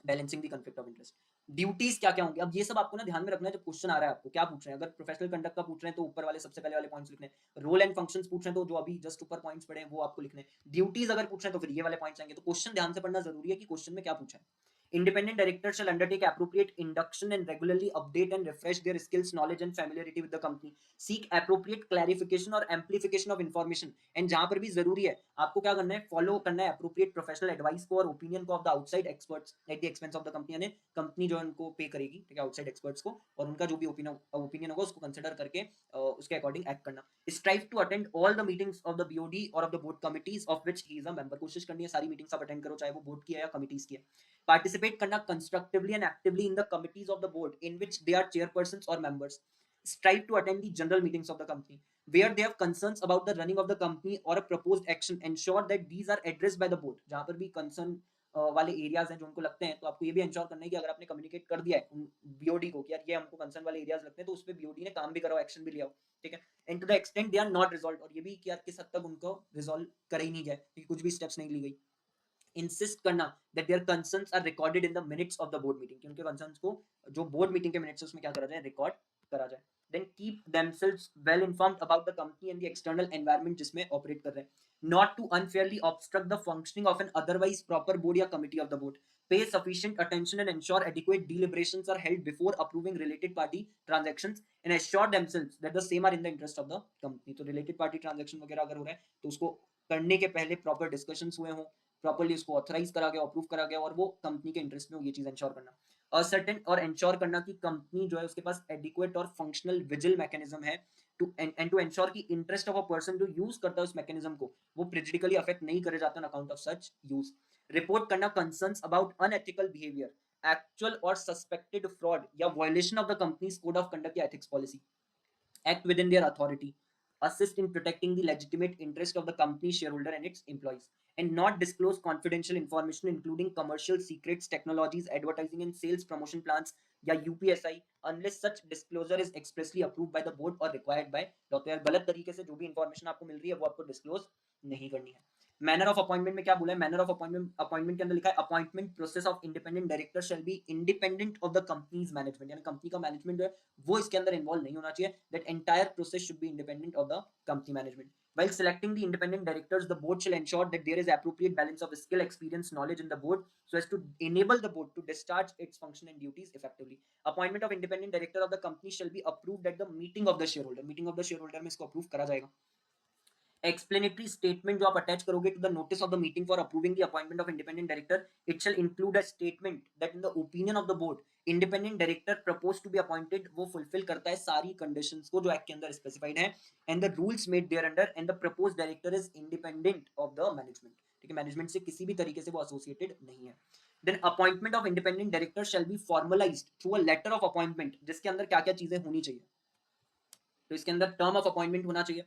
balancing the conflict of interest. Duties क्या क्या होंगी, अब ये सब आपको ना ध्यान में रखना है जब क्वेश्चन आ रहा है आपको क्या पूछ रहे हैं। अगर प्रोफेशनल कंडक्ट का पूछ रहे हैं तो ऊपर वाले सबसे पहले वाले पॉइंट्स लिखने हैं। रोल एंड फंक्शंस पूछ रहे हैं तो जो अभी जस्ट ऊपर पॉइंट्स पड़े हैं वो आपको लिखने हैं। ड्यूटीज अगर पूछ रहे हैं तो फिर ये वाले पॉइंट्स आएंगे। तो क्वेश्चन ध्यान से पढ़ना जरूरी है कि क्वेश्चन में क्या पूछा है। Independent directors shall undertake appropriate induction and regularly update and refresh their skills, knowledge and familiarity with the company. Seek appropriate clarification और amplification of information, and जहां पर भी जरूरी है आपको क्या करना है, फॉलो करना है appropriate professional advice को और opinion को of the outside experts at the expense of the company। यानी कंपनी जो है उनको पे करेगी, ठीक है, आउटसाइड एक्सपर्ट्स को, और उनका जो भी ओपिनियन होगा उसको कंसिडर करके उसके अकॉर्डिंग एक्ट करना। Strive to attend all the meetings of the BOD और of the board committees of which he is a member. कोशिश करनी है सारी मीटिंग्स आप अटेंड करो, चाहे वो बोर्ड की है या कमिटीज की है। Participate करना constructively and actively in the committees of the board in which they are chairpersons or members. Strive to attend the general meetings of the company where they have concerns about the running of the company or a proposed action. Ensure that these are addressed by the board। जहां पर भी concern वाले एरियाज हैं जो उनको लगते हैं तो आपको ये भी इंश्योर करना है कि अगर आपने कम्युनिकेट कर दिया है बीओडी को कि यार ये हमको कंसर्न वाले एरियाज लगते हैं तो उस पर बीओडी ने काम भी कराओ, एक्शन भी लिया हो, ठीक है। And to the extent they are not resolve, और ये भी कि यार किस हद तक उनको रिजॉल्व करे ही नहीं जाए क्योंकि कुछ भी स्टेप्स नहीं ली गई। इंसिस्ट करना that their concerns are recorded in the minutes of the board meeting, कि उनके concerns को जो board meeting के minutes है उसमें क्या करा जाए, record करा जाए। then keep themselves well informed about the company and the external environment जिसमें operate कर रहे हैं। not to unfairly obstruct the functioning of an otherwise proper board या committee of the board। pay sufficient attention and ensure adequate deliberations are held before approving related party transactions and assure themselves that the same are in the interest of the company। तो related party transaction वगैरह अगर हो रहा है तो उसको करने के पहले proper discussions हुए हों, प्रॉपर्ली उसको ऑथराइज करा गया, अप्रूव करा गया और वो कंपनी के इंटरेस्ट में हो, ये चीज इंश्योर करना। असर्टेन और इंश्योर करना कि कंपनी जो है उसके पास एडिक्वेट और फंक्शनल विजिल मैकेनिज्म है टू एंड टू इंश्योर कि इंटरेस्ट ऑफ अ पर्सन जो यूज करता है उस मैकेनिज्म को वो प्रेजुडिकली अफेक्ट नहीं करे जाता on account of such use. Report करना concerns about unethical behaviour, actual और सस्पेक्टेड फ्रॉड या violation of the company's code of conduct या ethics policy. act within their authority, assist in protecting the legitimate interest of the company shareholder and its employees, and not disclose confidential information including commercial secrets, technologies, advertising and sales promotion plans या UPSI unless such disclosure is expressly approved by the board or required by law। तो यार गलत तरीके से जो भी इंफॉर्मेशन आपको मिल रही है वो आपको डिस्क्लोज नहीं करनी है। मैनर ऑफ अपॉइंटमेंट में क्या बोला है, मैनर ऑफ अपॉइंटमेंट के अंदर लिखा है appointment process of independent director shall be independent of the companies management, यानी कंपनी का मैनेजमेंट जो है वो इसके अंदर इन्वॉल्व नहीं होना चाहिए। That entire process should be independent of the company management. While selecting the independent directors, the board shall ensure that there is appropriate balance of skill, experience, knowledge in the board so as to enable the board to discharge its function and duties effectively. Appointment of independent director of the company shall be approved at the meeting of the shareholder. Meeting of the shareholder में इसको approve करा जाएगा. Explanatory statement जो आप attach करोगे to the notice of the meeting for approving the appointment of independent director, it shall include a statement that in the opinion of the board, independent director proposed to be appointed वो fulfill करता है सारी conditions को जो act के अंदर specified है, and the rules made thereunder, and the proposed director is independent of the management. ठीक है, management से किसी भी तरीके से वो associated नहीं है. Then appointment of independent director shall be formalized through a letter of appointment, जिसके अंदर क्या क्या चीजें होनी चाहिए. तो इसके अंदर टर्म ऑफ अपॉइंटमेंट होना चाहिए.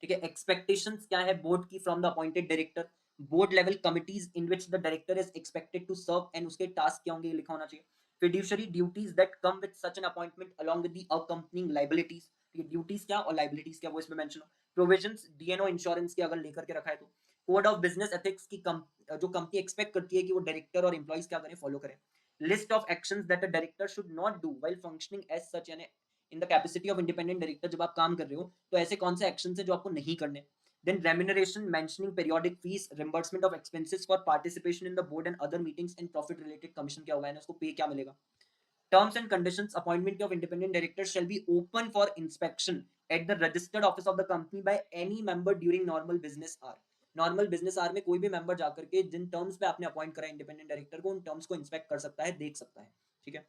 ठीक है, एक्सपेक्टेशंस क्या है बोर्ड की from the appointed director, board level committees in which the director is expected to serve and उसके टास्क क्या होंगे ये लिखा होना चाहिए. Fiduciary duties that come with such an appointment along with the accompanying liabilities. ये ड्यूटीज क्या और लायबिलिटीज क्या वो इसमें मेंशन हो. प्रोविजंस डीएनओ इंश्योरेंस के अगर लेकर के रखा है तो. कोड ऑफ बिजनेस एथिक्स की जो कंपनी एक्सपेक्ट करती है कि वो डायरेक्टर और एम्प्लॉइज क्या करें फॉलो करें. List of actions that a director should not do while functioning as such, यानी in the capacity of independent director जब आप काम कर रहे हो तो ऐसे कौन से एक्शन है जो आपको नहीं करने. Then remuneration mentioning periodic fees, reimbursement of expenses for participation in the board and other meetings and profit related commission क्या होगा, उसको पे क्या मिलेगा. Terms and conditions appointment of independent directors shall be open for inspection at the registered office of the company by any member during normal business hour. Normal business hour में कोई भी मेंबर जाकर के जिन टर्म्स पे आपने अपॉइंट करा इंडिपेंडेंट डायरेक्टर को उन टर्म्स को इंस्पेक्ट कर सकता है, देख सकता है. ठीक है.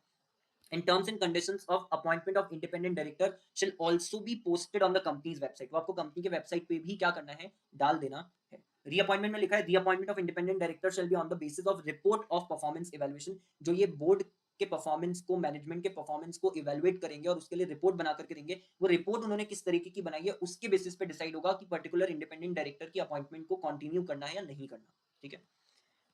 And terms and conditions of appointment of independent director shall also be posted on the company's website. वो आपको कंपनी के वेबसाइट पे भी क्या करना है, डाल देना है. रीअपॉइंटमेंट में लिखा है reappointment of independent director shall be on the basis of report of performance evaluation. जो ये बोर्ड के परफॉर्मेंस को, मैनेजमेंट के परफॉर्मेंस को इवैल्यूएट करेंगे और उसके लिए रिपोर्ट बना करके देंगे. वो रिपोर्ट उन्होंने किस तरीके की बनाई है उसके बेसिस पे डिसाइड होगा कि पर्टिकुलर इंडिपेंडेंट डायरेक्टर की अपॉइंटमेंट को कंटिन्यू करना है या नहीं करना. ठीक है.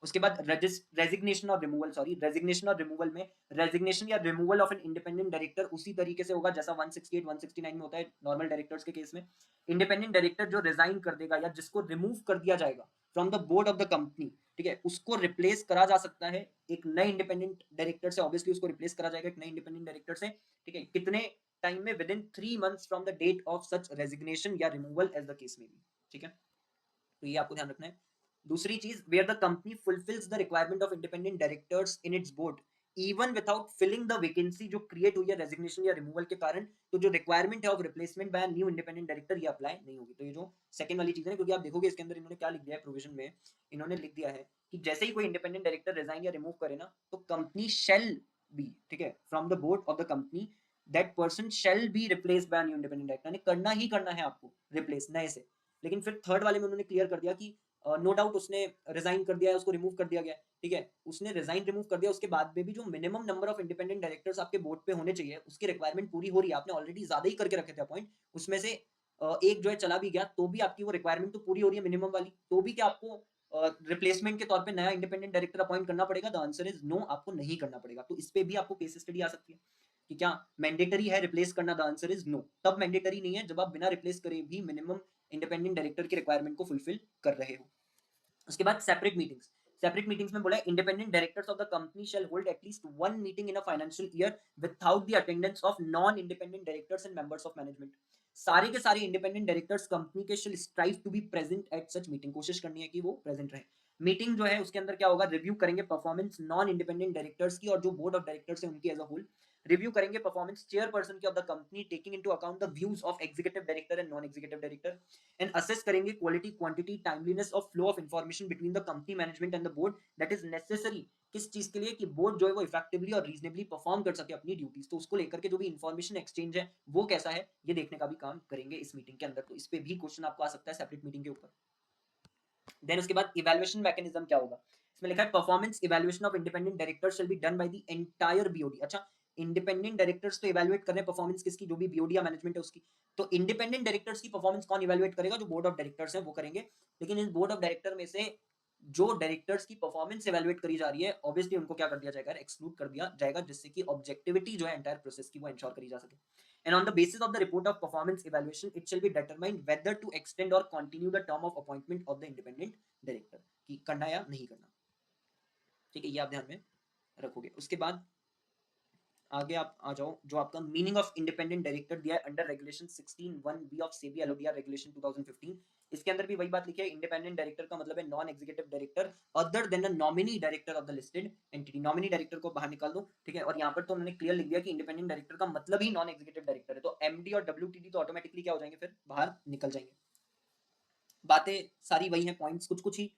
उसके बाद रेजिग्नेशन और रिमूवल, सॉरी रेजिग्नेशन और रिमूवल में रेजिग्नेशन या removal of an independent director उसी तरीके से होगा जैसा 168 169 में होता है नॉर्मल डायरेक्टर्स के केस में. इंडिपेंडेंट डायरेक्टर जो रिजाइन कर देगा या जिसको रिमूव कर दिया जाएगा from the board of the company, ठीक है, उसको रिप्लेस करा जा सकता है एक नए इंडिपेंडेंट डायरेक्टर से. ऑब्वियसली उसको रिप्लेस करा जाएगा एक नए इंडिपेंडेंट डायरेक्टर से. ठीक है, कितने टाइम में, within 3 months from the date of such resignation या रिमूवल एज द केस में भी. ठीक है, तो ये आपको ध्यान रखना है. दूसरी चीज, where the company fulfils the requirement of independent directors in its board even without filling the vacancy जो क्रिएट हुई है रेजिग्नेशन या रिमूवल के कारण, तो जो रिक्वायरमेंट है of replacement bye new independent director ये अप्लाई नहीं होगी. तो ये जो सेकंड वाली चीज है, क्योंकि आप देखोगे इसके अंदर इन्होंने क्या लिख दिया है प्रोविजन में, इन्होंने लिख दिया है कि जैसे ही कोई इंडिपेंडेंट डायरेक्टर रिजाइन या रिमूव करे ना, तो कंपनी शेल बी, ठीक है, from the board of the company that person shall be replaced by new independent director. ने करना ही करना है आपको रिप्लेस नए से. लेकिन फिर थर्ड वाले में उन्होंने क्लियर कर दिया कि नो डाउट उसने रिजाइन कर दिया है, उसको रिमूव कर दिया गया, ठीक है, उसने रिजाइन रिमूव कर दिया, उसके बाद में भी जो minimum number of independent directors आपके बोर्ड पे होने चाहिए उसकी रिक्वायरमेंट पूरी हो रही है. आपने ऑलरेडी ज्यादा ही करके रखे थे अपॉइंट, उसमें से एक जो है चला भी गया तो भी आपकी वो रिक्वायरमेंट तो पूरी हो रही है मिनिमम वाली, तो भी क्या आपको रिप्लेसमेंट के तौर पे नया इंडिपेंडेंट डायरेक्टर अपॉइंट करना पड़ेगा. द आंसर इज नो, आपको नहीं करना पड़ेगा. तो इस पे भी आपको केस स्टडी आ सकती है कि क्या मैंडेटरी है रिप्लेस करना. The answer is no. तब मैंडेटरी नहीं है जब आप बिना रिप्लेस करे भी मिनिमम इंडिपेंडेंट डायरेक्टर की रिक्वायरमेंट को फुलफिल कर रहे हो. उसके बाद सेपरेट मीटिंग्स. सेपरेट मीटिंग्स में बोला है independent directors of the company shall hold at least one meeting in a financial year without the attendance of non independent directors and members of management. सारे के सारे इंडिपेंडेंट डायरेक्टर्स कंपनी के shall strive to be present at such meeting. कोशिश करनी है कि वो प्रेजेंट रहे. मीटिंग जो है उसके अंदर क्या होगा, रिव्यू करेंगे परफॉर्मेंस नॉन इंडिपेंडेंट डायरेक्टर्स की और जो बोर्ड ऑफ डायरेक्टर्स है उनकी एज अ होल. रिव्यू करेंगे परफॉर्मेंस चेयरपर्सन की of the company taking into account the views of executive director and non executive director. And assess करेंगे quality, quantity, timeliness of flow of information between the company management and the board that is necessary. किस चीज के लिए कि बोर्ड जो है वो इफेक्टिवली और रीजनेबली परफॉर्म कर सके अपनी ड्यूटीज. तो उसको लेकर के जो भी इंफॉर्मेशन एक्सचेंज है वो कैसा है ये देखने का भी काम करेंगे इस मीटिंग के अंदर. तो इस पे भी क्वेश्चन आपको आ सकता है सेपरेट मीटिंग के ऊपर. देन उसके बाद इवैल्यूएशन मैकेनिज्म क्या होगा, इसमें लिखा है performance evaluation of independent directors shall be done by the entire BOD. अच्छा, इंडिपेंडेंट डायरेक्टर्स तो इवैल्यूएट कर रहे हैं परफॉर्मेंस किसकी, जो भी बीओडी या मैनेजमेंट है उसकी. तो इंडिपेंडेंट डायरेक्टर्स की परफॉर्मेंस कौन इवैल्यूएट करेगा, जो बोर्ड ऑफ डायरेक्टर्स है वो करेंगे. लेकिन इस बोर्ड ऑफ डायरेक्टर में से जो डायरेक्टर्स की परफॉर्मेंस इवैल्यूएट करी जा रही है ऑब्वियसली उनको क्या कर दिया जाएगा, एक्सक्लूड कर दिया जाएगा, जिससे कि ऑब्जेक्टिविटी जो है एंटायर प्रोसेस की वो इंश्योर करी जा सके. And on the basis of the report of performance evaluation, it shall be determined whether to extend or continue the term of appointment of the independent director. कि करना या नहीं करना. ठीक है, ये आप ध्यान में रखोगे. उसके बाद आगे आप आ जाओ, जो आपका मीनिंग ऑफ इंडिपेंडेंट डायरेक्टर दिया है under regulation 16(1)(b) of SEBI LODR regulation 2015. इसके अंदर भी वही बात लिखी है, इंडिपेंडेंट डायरेक्टर का मतलब है non executive director other than a nominee director of the listed entity. Nominee director को बाहर निकाल दो, ठीक है। और यहाँ पर तो उन्होंने क्लियर लिख दिया कि इंडिपेंडेंट डायरेक्टर का मतलब ही नॉन एग्जीक्यूटिव डायरेक्टर है, तो एमडी और डब्ल्यूटीडी तो ऑटोमेटिकली क्या हो जाएंगे, फिर बाहर निकल जाएंगे। बातें सारी वही हैं, पॉइंट्स कुछ कुछ ही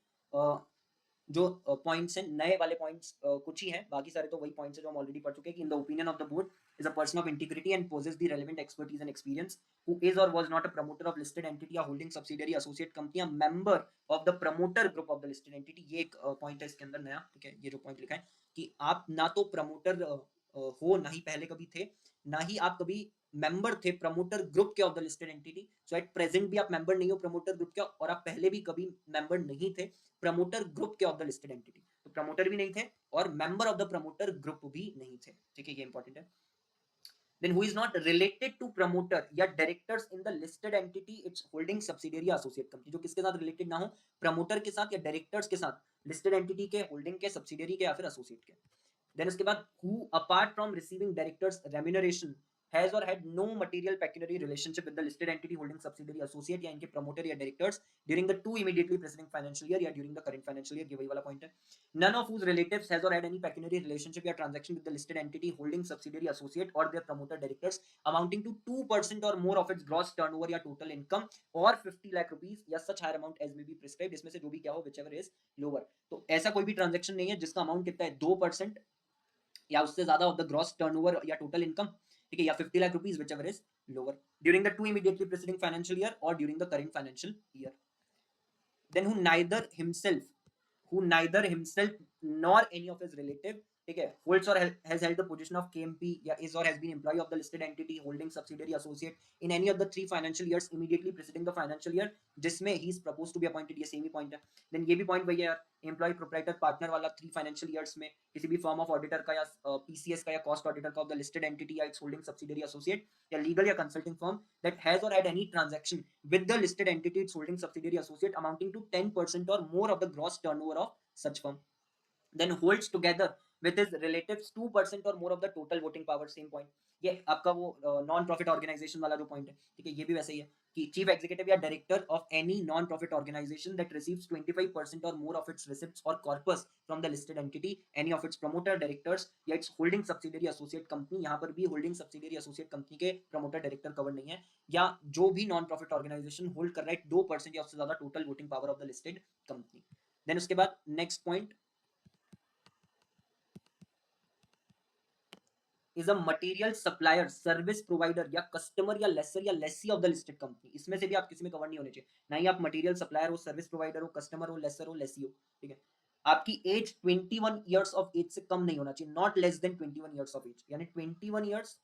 जो पॉइंट्स हैं, नए वाले पॉइंट्स कुछ ही हैं, बाकी सारे तो वही पॉइंट्स हैं जो हम ऑलरेडी पढ़ चुके हैं कि इन the opinion of the board is a person of integrity and possesses the relevant expertise and experience, who is or was not a promoter of listed entity or holding subsidiary associate company, a member of the promoter group of the listed entity। ये एक पॉइंट है इसके अंदर नया, ठीक है। ये जो पॉइंट लिखा है कि आप ना तो प्रमोटर हो, ना ही पहले कभी थे, ना ही आप कभी मेंबर थे प्रमोटर ग्रुप के of the listed entity. So at present भी आप मेंबर नहीं हो प्रमोटर ग्रुप के, और आप पहले भी कभी मेंबर नहीं थे प्रमोटर ग्रुप के ऑफ द लिस्टेड एंटिटी। तो प्रमोटर भी नहीं थे और member of the promoter group भी नहीं थे, ठीक है। ये इंपॉर्टेंट है। Then who is not related to promoter या directors in the listed entity its holding subsidiary associate company, जो किसके साथ रिलेटेड ना हो, प्रमोटर के साथ या डायरेक्टर्स के साथ, लिस्टेड एंटिटी के, होल्डिंग के, सब्सिडियरी के या फिर एसोसिएट के। देन उसके बाद who apart from receiving directors remuneration has or had no material pecuniary relationship with the listed entity holding subsidiary associate या इनके promoter या directors during the 2 immediately preceding financial year या during the current financial year, ये वही वाला पॉइंट है। none of whose relatives has or had any pecuniary relationship या transaction with the listed entity holding subsidiary associate or their promoter directors amounting to 2% or more of its gross turnover या total income or 50 lakh rupees या such higher amount as may be prescribed, इसमें से जो भी क्या हो whichever is lower। तो ऐसा कोई भी ट्रांजेक्शन नहीं है जिसका अमाउंट कितना है 2% या उससे ज्यादा ऑफ द ग्रॉस टर्नओवर या टोटल इनकम, ठीक है, या 50 lakh rupees which ever is lower during the 2 immediately preceding financial year or during the current financial year। then who neither himself nor any of his relative, ठीक है, holds or has held the position of KMP या is or has been employee of the listed entity holding subsidiary associate in any of the 3 financial years immediately preceding the financial year जिसमें he is proposed to be appointed, ये सेम ही पॉइंट है। देन ये भी पॉइंट वही है यार, एम्प्लॉय प्रोप्राइटर पार्टनर वाला 3 फाइनेंशियल ईयर्स में किसी भी फर्म ऑफ ऑडिटर का या पीसीएस का या कॉस्ट ऑडिटर का ऑफ द लिस्टेड एंटिटी या इट्स होल्डिंग सब्सिडियरी एसोसिएट या लीगल या consulting firm that has or had any transaction with the listed entity its holding subsidiary associate amounting to 10% or more of the gross turnover of such firm, then holds together with his relatives 2% or more of the total voting power, same point। ये आपका वो नॉन प्रॉफिट ऑर्गेनाइजेशन वाला जो पॉइंट है, ठीक है, ये भी वैसे ही है कि चीफ एग्जीक्यूटिव या director of any non profit organisation that receives 25% और मोर ऑफ इट्स रिसिप्ट्स और corpus from the listed entity any of its promoter directors या its holding subsidiary associate company, यहाँ पर भी होल्डिंग सब्सिडियरी एसोसिएट कंपनी के प्रमोटर डायरेक्टर कवर नहीं है, या जो भी नॉन प्रॉफिट ऑर्गेनाइजेशन होल्ड कर रहा है 2% या उससे ज्यादा total voting power of the listed company. Then उसके बाद next point is a material supplier, service provider या कस्टमर या लेसर या lessee of the listed company. इसमें से भी आप किसी में कवर नहीं होने चाहिए, ना ही आप मटेरियल सप्लायर हो, सर्विस प्रोवाइडर हो, कस्टमर हो, लेसर हो, लेसी हो, ठीक है। आपकी एज 21 ईयर्स ऑफ एज से कम नहीं होना चाहिए, not less than 21 years of age, यानी 21 ईयर्स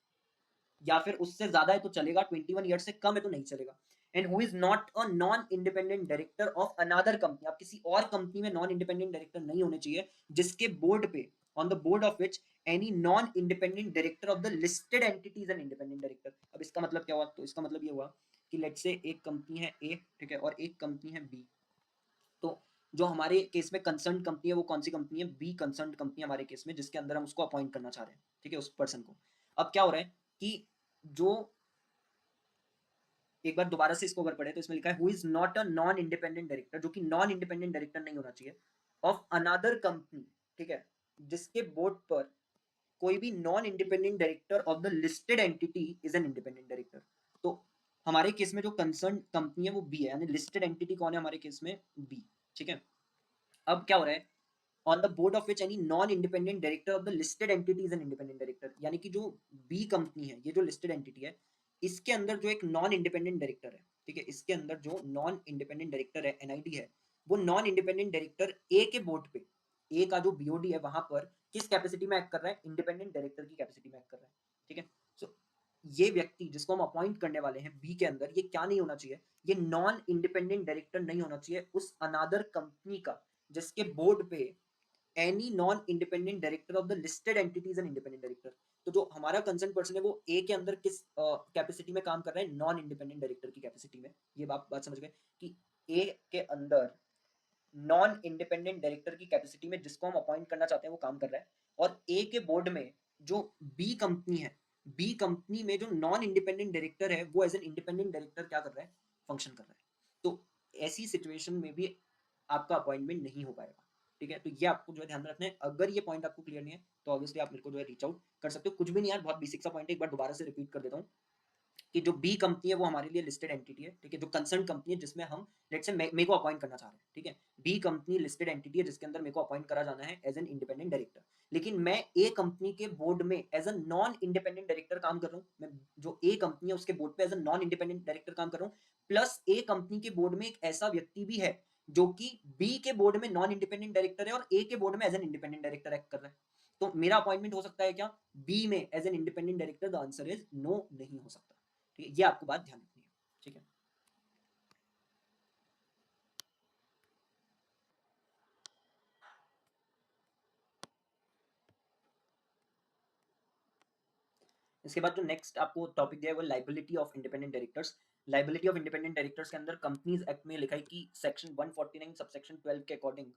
या फिर उससे ज्यादा है तो चलेगा, 21 ईयर्स से कम है तो नहीं चलेगा। And who is not a non independent director of another company, आप किसी और कंपनी में नॉन इंडिपेंडेंट डायरेक्टर नहीं होने चाहिए जिसके बोर्ड पे on the board of which any non independent director of the listed entity is an independent director. अब इसका मतलब क्या हुआ, तो इसका मतलब ये हुआ कि लेट से एक कंपनी है ए, ठीक है, और एक कंपनी है बी। तो जो हमारे केस में कंसर्न कंपनी है वो कौन सी कंपनी है, बी कंसर्न कंपनी हमारे केस में, जिसके अंदर हम उसको अपॉइंट करना चाह रहे हैं, ठीक है, उस पर्सन को। अब क्या हो रहा है कि जो एक बार दोबारा से इसको अगर पढ़े तो इसमें लिखा है who is not a non independent director, जो कि नॉन इंडिपेंडेंट डायरेक्टर नहीं होना चाहिए, ऑफ अनदर कंपनी, ठीक है, जिसके बोर्ड पर कोई भी non independent director of the listed entity is an independent director. तो हमारे केस में जो कंसर्न कंपनी है वो बी है, यानी लिस्टेड एंटिटी कौन है हमारे केस में, बी, ठीक है। अब क्या हो रहा है, on the board of which any non independent director of the listed entity is an independent director, यानी कि जो बी कंपनी है, ये जो लिस्टेड एंटिटी है, इसके अंदर जो एक नॉन इंडिपेंडेंट डायरेक्टर है, ठीक है, इसके अंदर जो नॉन इंडिपेंडेंट डायरेक्टर है, एनआईडी है, वो नॉन इंडिपेंडेंट डायरेक्टर ए के बोर्ड पे, ए का जो बीओडी है वहां पर किस कैपेसिटी में एक्ट कर रहा है, इंडिपेंडेंट डायरेक्टर की कैपेसिटी में एक्ट कर रहा है, ठीक है। सो ये व्यक्ति जिसको हम अपॉइंट करने वाले हैं बी के अंदर, ये क्या नहीं होना चाहिए, ये नॉन इंडिपेंडेंट डायरेक्टर नहीं होना चाहिए उस अनादर कंपनी का जिसके बोर्ड पे any non independent director of the listed entities and independent director. तो जो हमारा कंसर्न पर्सन है वो ए के अंदर किस कैपेसिटी में काम कर रहा है, नॉन इंडिपेंडेंट डायरेक्टर की कैपेसिटी में। ये बात समझ गए कि ए के अंदर नॉन इंडिपेंडेंट डायरेक्टर की कैपेसिटी में जिसको हम अपॉइंट करना चाहते हैं वो काम कर रहा है, और ए के बोर्ड में जो बी कंपनी है, बी कंपनी में जो नॉन इंडिपेंडेंट डायरेक्टर है वो एज एन इंडिपेंडेंट डायरेक्टर क्या कर रहा है, फंक्शन कर रहा है। तो ऐसी सिचुएशन में भी आपका अपॉइंटमेंट नहीं हो पाएगा, ठीक है। तो ये आपको जो है ध्यान में रखना है। अगर ये पॉइंट आपको क्लियर नहीं है तो ऑब्वियसली आप मेरे को जो है रीच आउट कर सकते हो। कुछ भी नहीं यार, बहुत बेसिक सा पॉइंट है, एक बार दोबारा से रिपीट कर देता हूँ कि जो बी कंपनी है वो हमारे लिए लिस्टेड एंटिटी है, ठीक है, जो कंसर्न कंपनी है जिसमें हम लेट्स से मेरे को अपॉइंट करना चाह रहे हैं, ठीक है। बी कंपनी लिस्टेड एंटिटी है जिसके अंदर मेरे को अपॉइंट करा जाना है एज एन इंडिपेंडेंट डायरेक्टर, लेकिन मैं ए कंपनी के बोर्ड में as a non independent director काम कर रहा हूँ। मैं जो ए कंपनी है उसके बोर्ड पे as a non independent director काम कर रहा हूँ, प्लस ए कंपनी के बोर्ड में एक ऐसा व्यक्ति भी है जो कि बी के बोर्ड में नॉन इंडिपेंडेंट डायरेक्टर है और ए के बोर्ड में as an independent director act कर रहा है। तो मेरा अपॉइंटमेंट हो सकता है क्या बी में as an independent director? The answer is no, नहीं हो सकता, ठीक है। ये आपको बात ध्यान रखनी है, ठीक है। इसके बाद जो नेक्स्ट आपको टॉपिक दिया है वो liability of independent directors. Liability of independent directors के अंदर कंपनीज एक्ट में लिखा है कि सेक्शन 149 सबसेक्शन 12 के according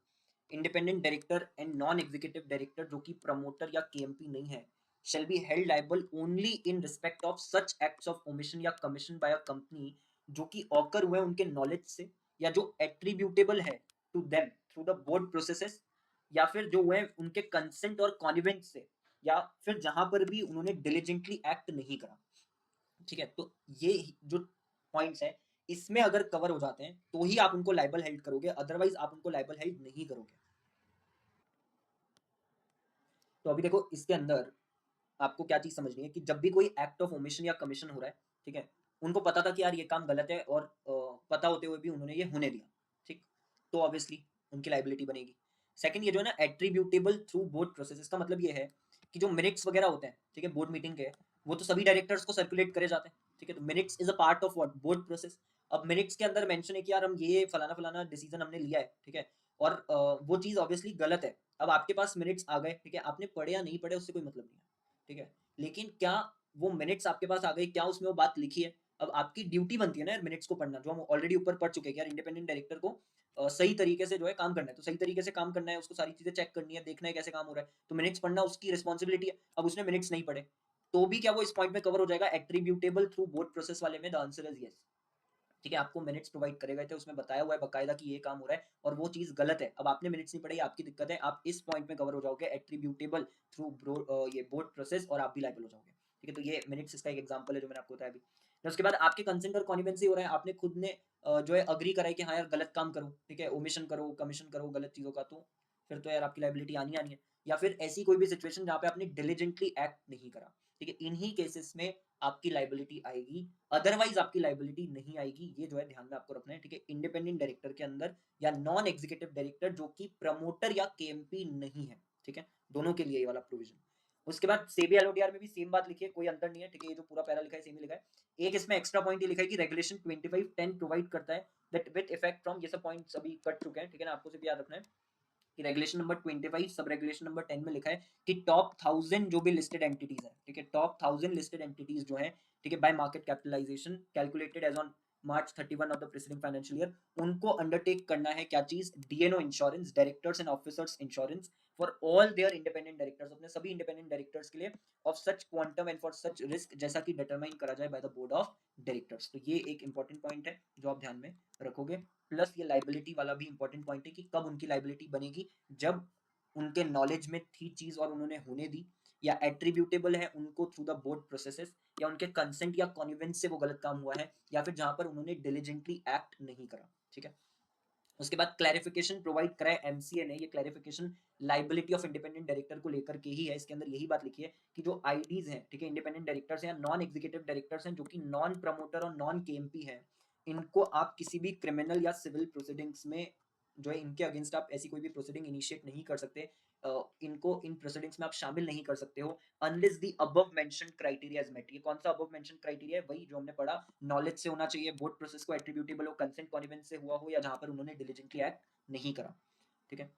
independent director and non executive director जो कि प्रमोटर या केएमपी नहीं है shall be held liable only in respect of such acts of omission या commission by a company जो कि ऑकर हुए उनके नॉलेज से या जो एट्रीब्यूटेबल है to them through the board processes, या फिर जो हुए उनके कंसेंट और कॉन्निवेंट से, या फिर जहां पर भी उन्होंने डिलीजेंटली एक्ट नहीं करा, ठीक है। तो ये जो पॉइंट्स है इसमें अगर कवर हो जाते हैं तो ही आप उनको लाइबल हेल्ड करोगे, अदरवाइज आप उनको लाइबल हेल्ड नहीं करोगे। तो अभी देखो इसके अंदर आपको क्या चीज समझनी है कि जब भी कोई एक्ट ऑफ ओमिशन या कमीशन हो रहा है, ठीक है, उनको पता था कि यार ये काम गलत है और पता होते हुए भी उन्होंने ये होने दिया, ठीक, तो ऑब्वियसली उनकी लाइबिलिटी बनेगी। सेकंड, ये जो है ना एट्रीब्यूटेबल थ्रू बोर्ड प्रोसेस, इसका मतलब ये है कि जो मिनट्स वगैरह होते हैं, ठीक है, बोर्ड मीटिंग के, वो तो सभी डायरेक्टर्स को सर्कुलेट करे जाते हैं, ठीक है। तो minutes is a part of what board process. अब मिनट्स के अंदर मेंशन है कि यार हम ये फलाना फलाना डिसीजन हमने लिया है, ठीक है, और वो चीज ऑब्वियसली गलत है। अब आपके पास मिनट्स आ गए, ठीक है, आपने पढ़े या नहीं पढ़े उससे कोई मतलब नहीं है, ठीक है, लेकिन क्या वो मिनट्स आपके पास आ गई, क्या उसमें वो बात लिखी है? अब आपकी ड्यूटी बनती है ना यार मिनट्स को पढ़ना, जो हम ऑलरेडी ऊपर पढ़ चुके हैं यार, इंडिपेंडेंट डायरेक्टर को सही तरीके से जो है काम करना है, तो सही तरीके से काम करना है, उसको सारी चीजें चेक करनी है, देखना है कैसे काम हो रहा है, तो मिनट्स पढ़ना उसकी रिस्पॉन्सिबिलिटी है। अब उसने मिनट्स नहीं पढ़े तो भी क्या वो इस पॉइंट में कवर हो जाएगा एट्रीब्यूटेबल थ्रू बोर्ड प्रोसेस वाले में? द आंसर इज यस, ठीक है। आपको मिनट्स प्रोवाइड करे गए थे, उसमें बताया हुआ है बकायदा कि ये काम हो रहा है और वो चीज गलत है। अब आपने मिनट्स नहीं पढ़े, आपकी दिक्कत है, आप इस पॉइंट में कवर हो जाओगे एट्रीब्यूटेबल थ्रू ये बोर्ड प्रोसेस और आप भी लाइबल हो जाओगे, ठीक है। तो ये मिनट्स इसका एक एग्जांपल है जो मैंने आपको बताया अभी। फिर उसके बाद आपके कंसेंट और कॉन्निवेंसी हो रहा है, आपने खुद ने जो है अग्री करा है कि हाँ यार गलत काम करो, ठीक है, ओमिशन करो, कमीशन करो गलत चीजों का, तो फिर तो यार आपकी लाइबिलिटी आनी आनी है। या फिर ऐसी कोई भी सिचुएशन जहाँ पे आपने डिलीजेंटली एक्ट नहीं करा, ठीक है, इन्हीं केसेस में आपकी लाइबिलिटी आएगी, अदरवाइज आपकी लाइबिलिटी नहीं आएगी। ये जो है ध्यान में आपको रखना है, ठीक है। इंडिपेंडेंट डायरेक्टर के अंदर या नॉन एग्जीक्यूटिव डायरेक्टर जो कि प्रमोटर या केएमपी नहीं है, ठीक है, दोनों के लिए ये वाला प्रोविजन। उसके बाद सेबी एलओडीआर में भी सेम बात लिखी है, कोई अंतर नहीं है, ठीक है, ये जो पूरा पैरा लिखा है सेम ही लिखा है। एक इसमें एक्स्ट्रा पॉइंट ये लिखा है कि रेगुलेशन 2510 प्रोवाइड करता है दैट विद इफेक्ट फ्रॉम, ये सब पॉइंट्स अभी कट चुके हैं, ठीक है ना, आपको सिर्फ याद रखना है कि regulation number 25 sub regulation number 10 में लिखा है कि टॉप 1000 जो भी लिस्टेड एंटिटीज है, ठीक है, टॉप 1000 लिस्टेड एंटिटीज जो है, ठीक है, by market capitalisation calculated as on March 31 of the preceding financial year, उनको अंडरटेक करना है क्या चीज? D and O insurance, directors and officers insurance for all their independent directors, अपने सभी इंडिपेंडेंट डायरेक्टर्स के लिए, of such quantum and for such risk, जैसा कि डिटरमाइन करा जाए by the board of directors. तो ये एक इंपॉर्टेंट पॉइंट है जो आप ध्यान में रखोगे। प्लस ये लाइबिलिटी वाला भी इंपॉर्टेंट पॉइंट है कि कब उनकी लाइबिलिटी बनेगी, जब उनके नॉलेज में थी चीज और उन्होंने होने दी, या एट्रीब्यूटेबल है उनको थ्रू द बोर्ड प्रोसेसेस, या उनके कंसेंट या कॉन्विवेंस से वो गलत काम हुआ है, या फिर जहां पर उन्होंने डिलीजेंटली एक्ट नहीं करा, ठीक है। उसके बाद क्लैरिफिकेशन प्रोवाइड करा है एमसीए ने, ये clarification liability of independent director को लेकर के ही है। इसके अंदर यही बात लिखी है कि जो आईडीज हैं, ठीक है, इंडिपेंडेंट डायरेक्टर्स हैं या नॉन एग्जीक्यूटिव डायरेक्टर्स हैं जो कि नॉन प्रमोटर और नॉन केएमपी हैं, इनको आप किसी भी क्रिमिनल या सिविल प्रोसीडिंग्स में जो है इनके अगेंस्ट आप ऐसी कोई भी प्रोसीडिंग इनिशिएट नहीं कर सकते, इनको इन प्रोसीडिंग्स में आप शामिल नहीं कर सकते हो unless the above mentioned criteria is met. ये कौन सा अबव मेंशन्ड क्राइटेरिया है? वही जो हमने पढ़ा, नॉलेज से होना चाहिए, बोर्ड प्रोसेस को एट्रीब्यूटेबल हो, कंसेंट कॉन्निवेंस से हुआ हो, या जहां पर उन्होंने डिलीजेंटली एक्ट नहीं करा, ठीक है।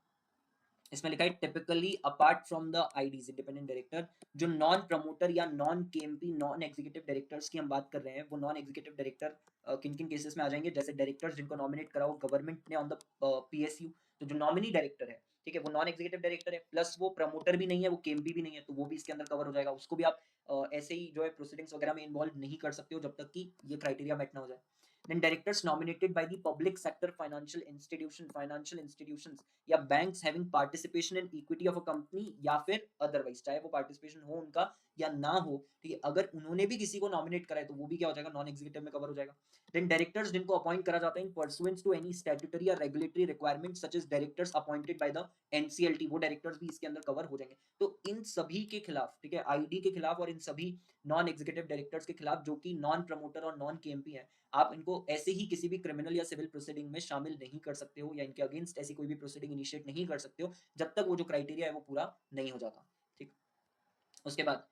इसमें लिखा है typically apart from the IDs independent director, जो नॉन प्रमोटर या non KMP non executive directors की हम बात कर रहे हैं, वो नॉन एग्जीक्यूटिव डायरेक्टर किन किन केसेस में आ जाएंगे? जैसे डायरेक्टर्स जिनको नॉमिनेट करा हो गवर्नमेंट ने ऑन द पीएसयू, तो जो नॉमिनी डायरेक्टर है, ठीक है, वो नॉन एग्जीक्यूटिव डायरेक्टर है, प्लस वो प्रमोटर भी नहीं है, वो केएमपी भी नहीं है, तो वो भी इसके अंदर कवर हो जाएगा। उसको भी आप ऐसे ही जो है प्रोसीडिंग्स वगैरह में इन्वॉल्व नहीं कर सकते हो जब तक कि ये क्राइटेरिया मेट ना हो जाए। Then directors nominated by the public sector financial institutions या banks having participation in equity of a company या फिर otherwise, चाहे वो participation हो उनका या ना हो, ठीक है, अगर उन्होंने भी किसी को nominate करा है तो वो भी क्या हो जाएगा, नॉन एग्जीक्यूटिव में कवर हो जाएगा. Then directors जिनको अपॉइंट करा जाता है in pursuant to any statutory या regulatory requirement such as directors appointed by the NCLT, वो डायरेक्टर्स भी इसके अंदर कवर हो जाएंगे. तो इन सभी के खिलाफ, ठीक है, आईडी के खिलाफ और इन सभी नॉन एग्जीक्यूटिव डायरेक्टर्स के खिलाफ जो कि नॉन प्रमोटर और नॉन केएमपी है, आप इनको ऐसे ही किसी भी क्रिमिनल या सिविल प्रोसीडिंग में शामिल नहीं कर सकते हो या इनके अगेंस्ट ऐसी कोई भी प्रोसीडिंग इनिशिएट नहीं कर सकते हो जब तक वो जो क्राइटेरिया है वो पूरा नहीं हो जाता. ठीक. उसके बाद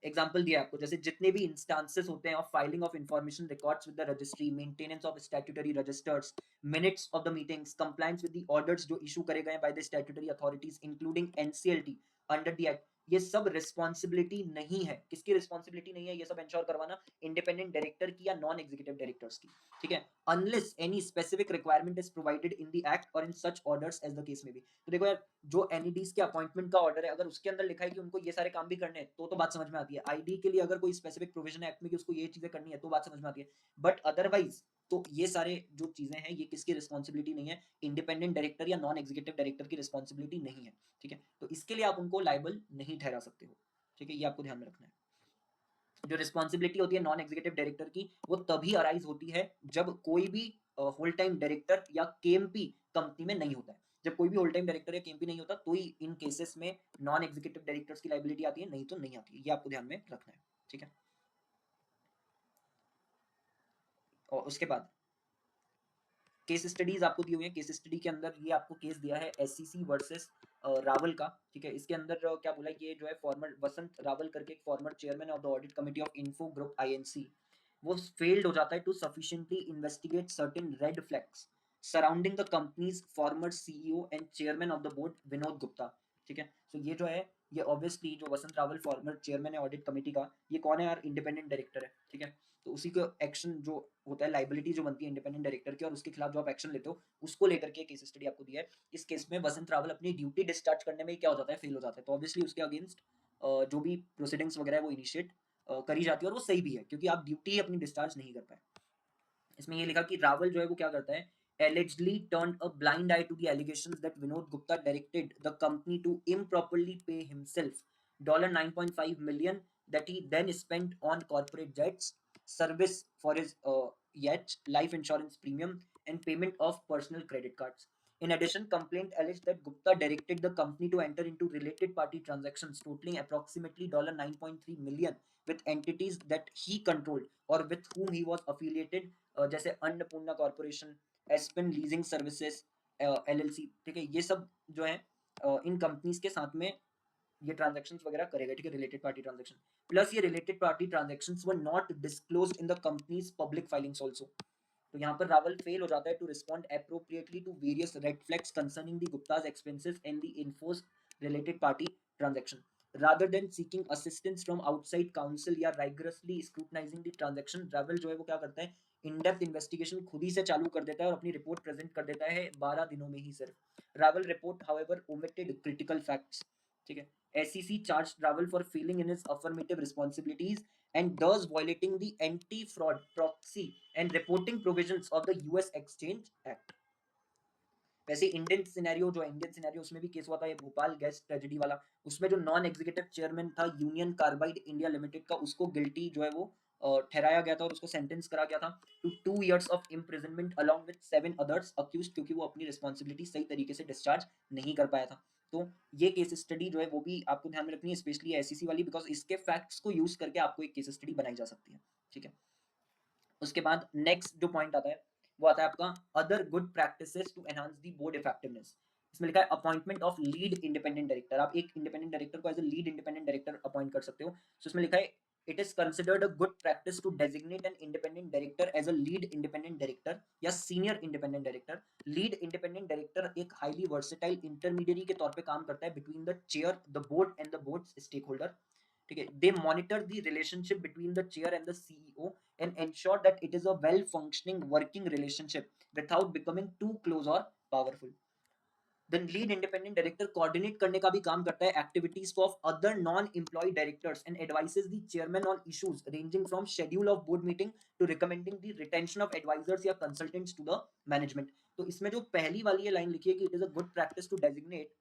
एग्जाम्पल दिया आपको, जैसे जितने भी इंस्टांसेस होते हैं of filing of information records with the registry, maintenance of statutory registers, minutes of the meetings, compliance with the orders जो इशू करे गए by the statutory authorities including NCLT under the act, ये सब रिस्पॉन्सिबिलिटी नहीं है. किसकी रिस्पॉन्सिबिलिटी नहीं है ये सब इंश्योर करवाना? इंडिपेंडेंट डायरेक्टर की या नॉन एग्जीक्यूटिव डायरेक्टर्स की. ठीक है, unless any specific requirement is provided in the act और इन सच ऑर्डर्स एज द केस में भी. तो देखो यार, जो एनईडीज के अपॉइंटमेंट का ऑर्डर है अगर उसके अंदर लिखा है कि उनको ये सारे काम भी करने हैं तो बात समझ में आती है. आईडी के लिए अगर कोई स्पेसिफिक प्रोविजन है एक्ट में कि उसको ये चीजें करनी है तो बात समझ में आती है. बट अदरवाइज तो ये सारे जो चीजें हैं ये किसकी रिस्पॉन्सिबिलिटी नहीं है? इंडिपेंडेंट डायरेक्टर या नॉन एग्जीक्यूटिव डायरेक्टर की रिस्पॉन्सिबिलिटी नहीं है. ठीक है, तो इसके लिए आप उनको लायबल नहीं ठहरा सकते हो. ठीक है, ये आपको ध्यान में रखना है. जो रिस्पॉन्सिबिलिटी होती है नॉन एग्जीक्यूटिव डायरेक्टर की वो तभी अराइज होती है जब कोई भी होल टाइम डायरेक्टर या केएमपी कंपनी में नहीं होता है. जब कोई भी होल टाइम डायरेक्टर या केएमपी नहीं होता तो ही इन केसेस में नॉन एग्जीक्यूटिव डायरेक्टर्स की लाइबिलिटी आती है, नहीं तो नहीं आती है. ये आपको ध्यान में रखना है. ठीक है, और उसके बाद केस स्टडीज आपको दी हुई है. केस स्टडी के अंदर ये आपको केस दिया है एससीसी वर्सेस रावल का. ठीक है, इसके अंदर क्या बोला, ये जो है फॉर्मर वसंत रावल करके एक former chairman of the audit committee of Infogroup Inc, वो फेल्ड हो जाता है to sufficiently investigate certain red flags surrounding the company's former CEO and chairman of the board Vinod Gupta. ठीक है, सो ये जो है ये ऑब्वियसली जो वसंत रावल फॉर्मर चेयरमैन है ऑडिट कमेटी का, ये कौन है यार? इंडिपेंडेंट डायरेक्टर है. ठीक है, तो उसी का एक्शन जो होता है, लाइबिलिटी जो बनती है इंडिपेंडेंट डायरेक्टर की और उसके खिलाफ जो आप एक्शन लेते हो उसको लेकर के केस स्टडी आपको दिया है. इस केस में वसंत रावल अपनी ड्यूटी डिस्चार्ज करने में क्या हो जाता है? फेल हो जाता है. तो ऑब्वियसली उसके अगेंस्ट जो भी प्रोसीडिंग्स वगैरह है वो इनिशिएट करी जाती है और वो सही भी है क्योंकि आप ड्यूटी अपनी डिस्चार्ज नहीं कर पाए. इसमें ये लिखा कि रावल जो है वो क्या करता है, allegedly turned a blind eye to the allegations that Vinod Gupta directed the company to improperly pay himself $9.5 million that he then spent on corporate jets, service for his yacht, life insurance premium, and payment of personal credit cards. In addition, complaint alleged that Gupta directed the company to enter into related party transactions totaling approximately $9.3 million with entities that he controlled or with whom he was affiliated, जैसे Annapurna corporation, Aspen leasing services LLC. ठीक है, ये सब जो है इन कंपनीज के साथ में ये ट्रांजैक्शंस वगैरह करेगा. ठीक है, रिलेटेड पार्टी ट्रांजैक्शन प्लस ये related party transactions were not disclosed in the company's public filings also. तो यहाँ पर रावल फेल हो जाता है to respond appropriately to various red flags concerning the Gupta's expenses and the enforced related party transaction. rather than seeking assistance from outside counsel या rigorously scrutinizing the transaction, Rawal जो है वो क्या करता है, इन डेप्थ इन्वेस्टिगेशन खुद ही से चालू कर देता है और अपनी रिपोर्ट प्रेजेंट कर देता है 12 दिनों में ही सिर्फ. Rawal report however omitted critical facts. ठीक है, SEC charged Raval for failing in his affirmative responsibilities and thus violating the anti-fraud, proxy and reporting provisions of the US Exchange Act. वैसे इंडियन सिनेरियो उसमें भी केस हुआ था, ये भोपाल गैस ट्रेजेडी वाला. उसमें जो नॉन एग्जीक्यूटिव चेयरमैन था यूनियन कार्बाइड इंडिया लिमिटेड का, उसको गिल्टी जो है वो ठहराया गया था और उसको सेंटेंस करा गया था to 2 years of imprisonment along with 7 others accused, क्योंकि वो अपनी रिस्पॉन्सिबिलिटी सही तरीके से डिस्चार्ज नहीं कर पाया था. तो ये केस स्टडी जो है वो भी आपको ध्यान में रखनी है, स्पेशली एसईसी वाली, बिकॉज इसके फैक्ट्स को यूज करके आपको एक केस स्टडी बनाई जा सकती है. ठीक है, उसके बाद नेक्स्ट जो पॉइंट आता है वो आता है आपका other good practices to enhance the board effectiveness. इसमें लिखा है appointment of lead independent director. आप एक इंडिपेंडेंट डायरेक्टर को as a lead independent director appoint कर सकते हो. सो इसमें लिखा है it is considered a good practice to designate an independent director as a lead independent director या senior independent director. Lead independent director एक हाईली वर्सेटाइल इंटरमीडियरी के तौर पे काम करता है between the chair, the board and the board stake holder. ठीक है, they monitor the relationship between the chair and the CEO and ensure that it is a well functioning working relationship without becoming too close or powerful. Then lead independent director coordinate करने का भी काम करता है activities of other non employee directors and advises the chairman on issues ranging from schedule of board meeting to recommending the retention of advisers या कंसल्टेंट्स टू द मैनेजमेंट। तो इसमें जो पहली वाली लाइन लिखी है कि it is a good practice to designate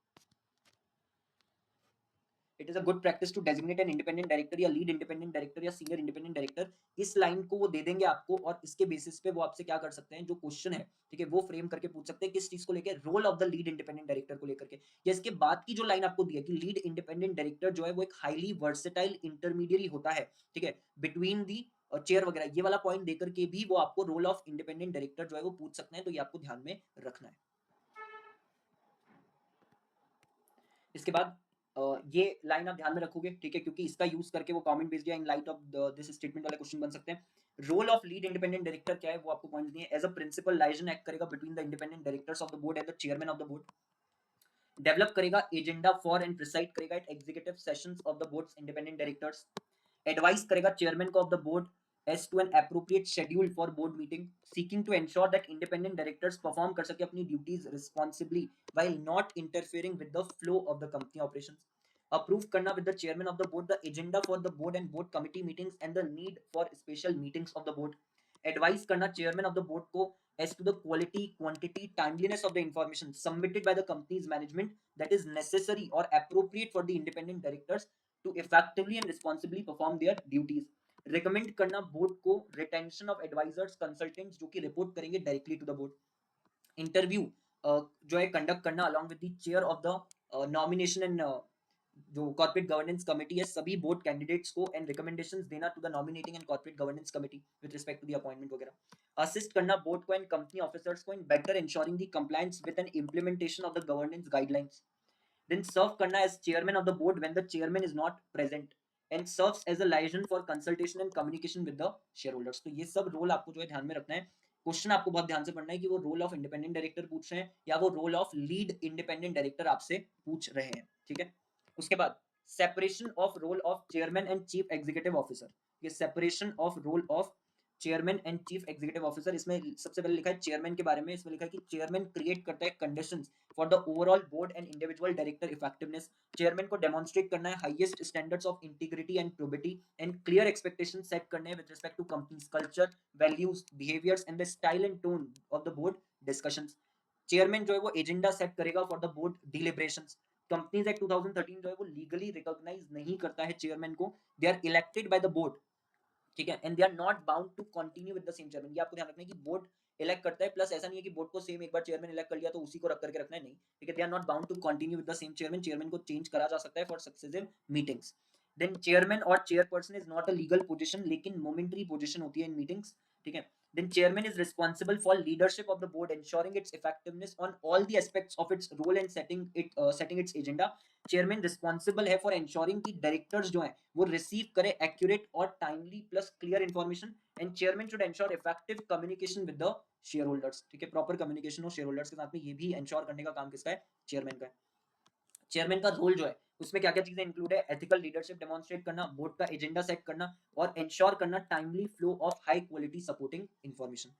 it is a good practice to designate an independent director या लीड इंडिपेंडेंट डायरेक्टर या सीनियर इंडिपेंडेंट डायरेक्टर, इस लाइन को वो दे देंगे आपको और इसके बेसिस पे वो आपसे क्या कर सकते हैं, जो क्वेश्चन है ठीक है वो फ्रेम करके पूछ सकते हैं किस चीज को लेकर, role of the lead independent director को लेकर के, या इसके बाद की जो लाइन आपको दी है कि लीड इंडिपेंडेंट डायरेक्टर जो है वो एक हाईली वर्सेटाइल इंटरमीडियरी होता है ठीक है बिटवीन दी चेयर वगैरह, ये वाला पॉइंट देकर के भी वो आपको रोल ऑफ इंडिपेंडेंट डायरेक्टर जो है वो पूछ सकते हैं, तो ये आपको ध्यान में रखना है। इसके बाद ये लाइन आप ध्यान में रखोगे ठीक है, क्योंकि इसका यूज करके वो कमेंट बेस्ड या in light of this statement वाले क्वेश्चन बन सकते हैं। Role of lead independent director क्या है वो आपको पॉइंट दिए, as a principal liaison act करेगा between the independent directors of the board and the chairman of the board, develop करेगा एजेंडा फॉर एंड प्रिसाइड करेगा at executive sessions of the board's independent directors, advise करेगा चेयरमैन को of the board as to an appropriate schedule for board meeting, seeking to ensure that independent directors perform कर सके अपनी duties responsibly while not interfering with the flow of the company operations, approve करना with the chairman of the board the agenda for the board and board committee meetings and the need for special meetings of the board, advise करना chairman of the board को as to the quality, quantity, timeliness of the information submitted by the company's management that is necessary or appropriate for the independent directors to effectively and responsibly perform their duties, recommend करना बोर्ड को रिटेंशन ऑफ एडवाइजर्स कंसल्टेंट्स जो कि रिपोर्ट करेंगे directly to the board, interview जो है कंडक्ट करना along with the chair of the nomination and जो कॉर्पोरेट गवर्नेंस कमेटी है सभी बोर्ड कैंडिडेट्स को एंड रिकमेंडेशंस देना to the nominating and corporate governance committee with respect to the appointment वगैरह, असिस्ट करना बोर्ड को एंड कंपनी ऑफिसर्स को in better ensuring the compliance with an implementation of the governance guidelines, then serve करना as chairman of the board when the chairman is not present and serves as a liaison for consultation and communication with the shareholders। तो ये सब रोल आपको जो है ध्यान में रखना है, क्वेश्चन आपको बहुत ध्यान से पढ़ना है कि वो रोल ऑफ इंडिपेंडेंट डायरेक्टर पूछ रहे हैं या वो role of lead independent director आपसे पूछ रहे हैं ठीक है। उसके बाद separation of role of chairman and chief executive officer, ये separation of role of chairman and chief executive officer, इसमें सबसे पहले लिखा है चेयरमैन के बारे में, इसमें लिखा है कि चेयरमैन क्रिएट करता है conditions for the overall board and individual director effectiveness, chairman को डेमोन्स्ट्रेट करना है highest standards of integrity and probity and clear expectation set करने हैं with respect to company's culture, values, behaviours and the style and tone of the board discussions, chairman जो है वो एजेंडा सेट करेगा for the board deliberations, companies act 2013 जो है वो लीगली रिकॉग्नाइज नहीं करता है चेयरमैन को, they are elected by the board ठीक है and they are not bound to continue with the same chairman, ये आपको ध्यान रखना है कि बोर्ड इलेक्ट करता है, प्लस ऐसा नहीं है कि बोर्ड को सेम एक बार चेयरमैन इलेक्ट कर लिया तो उसी को रख करके रखना है, नहीं ठीक है, they are not bound to continue with the same chairman, chairman को चेंज करा जा सकता है for successive meetings, then chairman और chairperson is not a legal position लेकिन मोमेंटरी पोजीशन होती है इन मीटिंग्स ठीक है, then chairman is responsible for leadership of the board ensuring its effectiveness on all the aspects of its role and setting its agenda, chairman responsible है फॉर इंश्योरिंग कि डायरेक्टर्स जो हैं वो रिसीव करे एक्यूरेट और timely plus clear information and chairman should ensure effective communication with the share holders ठीक है, प्रॉपर कम्युनिकेशन हो शेयर होल्डर्स के साथ में, ये भी इंश्योर करने का काम किसका है, चेयरमैन का है। चेयरमैन का रोल जो है उसमें क्या क्या चीजें इंक्लूड है, एथिकल लीडरशिप डेमोन्स्ट्रेट करना, बोर्ड का एजेंडा सेट करना और इंश्योर करना timely flow of high quality supporting information,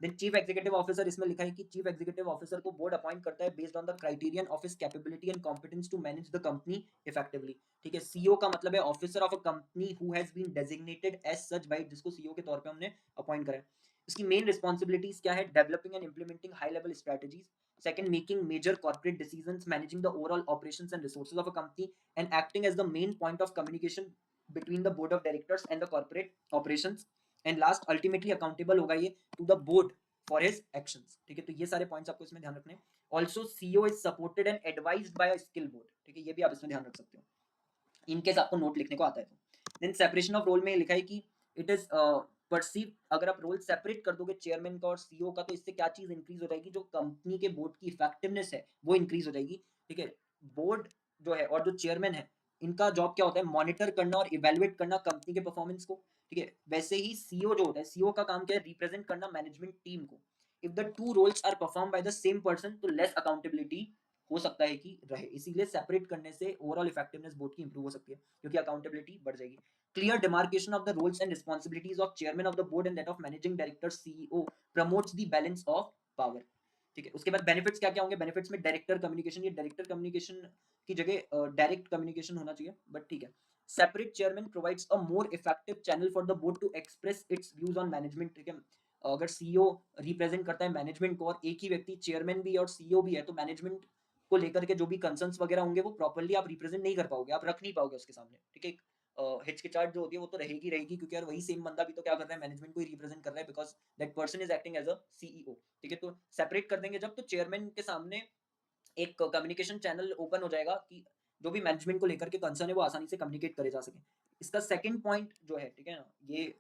then chief executive officer, इसमें लिखा है कि चीफ एग्जीक्यूटिव ऑफिसर को बोर्ड अपॉइंट करता है based on the criterion of his capability and competence to manage the company effectively ठीक है, सीईओ का मतलब है officer of a company who has been designated as such bye, जिसको सीईओ के तौर पे हमने अपॉइंट करा है, इसकी मेन रिस्पॉन्सिबिलिटीज क्या है, developing and implementing high level strategies, second making major corporate decisions, managing the overall operations and resources of a company and acting as the main point of communication between the board of directors and the corporate operations, and last ultimately accountable होगा ये to the board for his actions ठीक है, तो ये सारे पॉइंट्स आपको इसमें ध्यान रखने हैं, also CEO is supported and advised by a skill board ठीक है, ये भी आप इसमें ध्यान रख सकते हो इनकेस आपको नोट लिखने को आता है तो, देन सेपरेशन ऑफ रोल में लिखा है कि इट इज परसीव, अगर आप रोल सेपरेट कर दोगे चेयरमैन का और सीईओ का तो इससे क्या चीज इंक्रीज हो जाएगी, जो कंपनी के बोर्ड की इफेक्टिवनेस है वो इंक्रीज हो जाएगी ठीक है, बोर्ड जो है और जो चेयरमैन है इनका जॉब क्या होता है, मॉनिटर करना और इवेलुएट करना कंपनी के परफॉर्मेंस को ठीक है, वैसे ही सीईओ जो होता है सीईओ का काम क्या है, रिप्रेजेंट करना मैनेजमेंट टीम को, if the two roles are perform by the same person तो लेस अकाउंटेबिलिटी हो सकता है कि रहे, इसीलिए सेपरेट करने से ओवरऑल इफेक्टिवनेस बोर्ड की इंप्रूव हो सकती है क्योंकि अकाउंटेबिलिटी बढ़ जाएगी, clear demarcation of the roles and responsibilities of chairman of the board and that of managing director CEO promotes the balance of power, ठीक है। उसके बाद बेनिफिट्स क्या क्या होंगे, बेनिफिट्स में डायरेक्टर कम्युनिकेशन, ये डायरेक्टर कम्युनिकेशन की जगह डायरेक्ट कम्युनिकेशन होना चाहिए, बट ठीक है। Separate chairman provides a more effective channel for the board to express its views on management, ठीक है। अगर सीईओ रिप्रेजेंट करता है मैनेजमेंट को और एक ही व्यक्ति चेयरमैन भी है और सीईओ भी है, तो मैनेजमेंट को लेकर के जो भी कंसर्न्स वगैरह होंगे वो प्रॉपर्ली आप रिप्रेजेंट नहीं कर पाओगे, आप रख नहीं पाओगे उसके सामने, ठीक है। हिचकिचाहट जो होती है वो तो रहेगी रहेगी, क्योंकि यार वही सेम बंदा भी तो क्या कर रहा है, मैनेजमेंट को ही रिप्रेजेंट कर रहा है, because that person is acting as a CEO, ठीक है। तो सेपरेट कर देंगे जब, तो चेयरमैन के सामने एक कम्युनिकेशन चैनल ओपन हो जाएगा कि जो भी मैनेजमेंट को लेकर के कंसर्न है वो आसानी से कम्युनिकेट करे जा सके। इसका सेकंड पॉइंट जो है, ठीक है ना, ये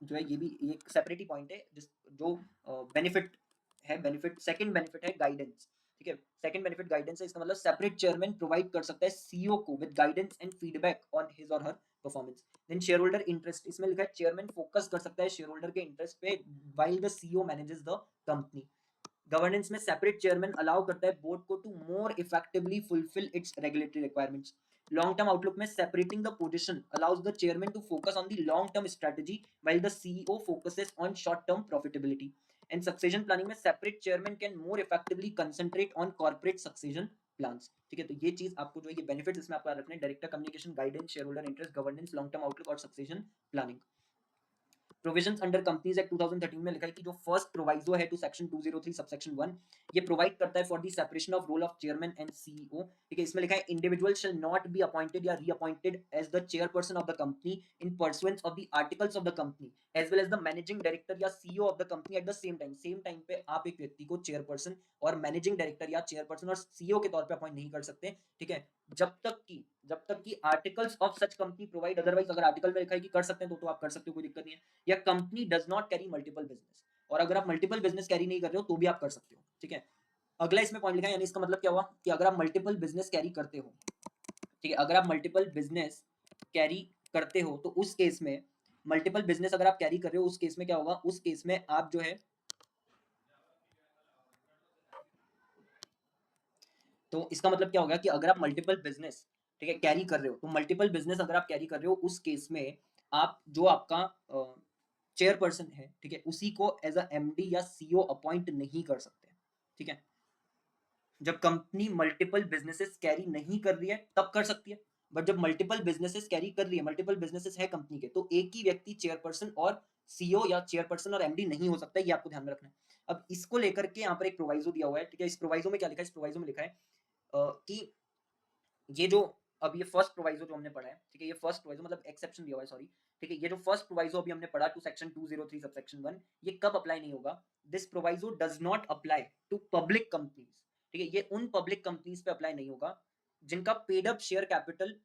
जो है ये भी एक सेपरेट ही पॉइंट है, जिस जो बेनिफिट है, बेनिफिट सेकंड बेनिफिट है गाइडेंस, ठीक है। सेकंड बेनिफिट गाइडेंस है, इसका मतलब सेपरेट चेयरमैन प्रोवाइड कर सकता है सीईओ को with guidance and feedback on his और her performance. Then share holder interest, इसमें लिखा है चेयरमैन फोकस कर सकता है शेयर होल्डर के इंटरेस्ट पे while the CEO manages the company. Governance में सेपरेट चेयरमैन अलाउ करता है बोर्ड को to more effectively fulfil its regulatory requirements. Long term outlook में separating the position allows the chairman to focus on the long term strategy while the CEO focuses on short term profitability. And succession planning में separate chairman can more effectively concentrate on corporate succession plans, ठीक है। तो ये चीज आपको जो है ये बेनिफिट्स इसमें आपको रखने हैं, director communication, guidance, share holder interest, governance, long term outlook और succession planning. Provisions under companies act 2013 में लिखा है कि जो फर्स्ट प्रोवाइजो है टू सेक्शन 203 सबसेक्शन 1, ये प्रोवाइड करता है for the separation of role of chairman and CEO, ठीक है। इसमें लिखा है individual shall not be appointed या reappointed as the chairperson of the company in pursuance of the articles of the company as well as the managing director या CEO of the company at the same time पे आप एक व्यक्ति को चेयरपर्सन और मैनेजिंग डायरेक्टर या चेयरपर्सन और सीईओ के तौर पे अपॉइंट नहीं कर सकते, ठीक है। जब तक कि articles of such company provide otherwise, अगर आर्टिकल में लिखा है कि कर सकते हैं तो आप कर सकते हो, कोई दिक्कत नहीं है। या company does not carry multiple business, और अगर आप मल्टीपल बिजनेस कैरी नहीं कर रहे हो तो भी आप कर सकते हो, ठीक है। अगला इसमें पॉइंट लिखा है, यानी इसका मतलब क्या हुआ कि अगर आप मल्टीपल बिजनेस कैरी करते हो, ठीक है, अगर आप मल्टीपल बिजनेस कैरी करते हो तो उस केस में, मल्टीपल बिजनेस अगर आप कैरी कर रहे हो उस केस में क्या होगा, उस केस में आप जो है, तो इसका मतलब क्या होगा कि अगर आप मल्टीपल बिजनेस, ठीक है, कैरी कर रहे हो, तो मल्टीपल बिजनेस अगर आप कैरी कर रहे हो उस केस में आप जो आपका चेयरपर्सन है, ठीक है, उसी को एज अ एमडी या सीईओ अपॉइंट नहीं कर सकते, ठीक है। जब कंपनी मल्टीपल बिजनेसेस कैरी नहीं कर रही है तब कर सकती है, बट जब मल्टीपल बिजनेसेस कैरी कर रही है, मल्टीपल बिजनेसेस है कंपनी के, तो एक ही व्यक्ति चेयरपर्सन और सीईओ या चेयरपर्सन और एमडी नहीं हो सकता, ये आपको ध्यान में रखना है। अब इसको लेकर के यहाँ पर एक प्रोवाइजो दिया हुआ है, ठीक है। इस प्रोवाइजो में क्या लिखा है, इस प्रोवाइजो में लिखा है कि ये जो अब ये फर्स्ट प्रोवाइजो जो हमने पढ़ा है, ठीक है, ये फर्स्ट प्रोवाइजो मतलब एक्सेप्शन दिया हुआ है, सॉरी, ठीक है। ये जो फर्स्ट प्रोवाइजो अभी हमने पढ़ा टू सेक्शन 203 सबसेक्शन 1, ये कब अप्लाई नहीं होगा, this proviso does not apply to public companies, ठीक है। ये उन पब्लिक कंपनीज पे अप्लाई नहीं होगा जिनका paid up share capital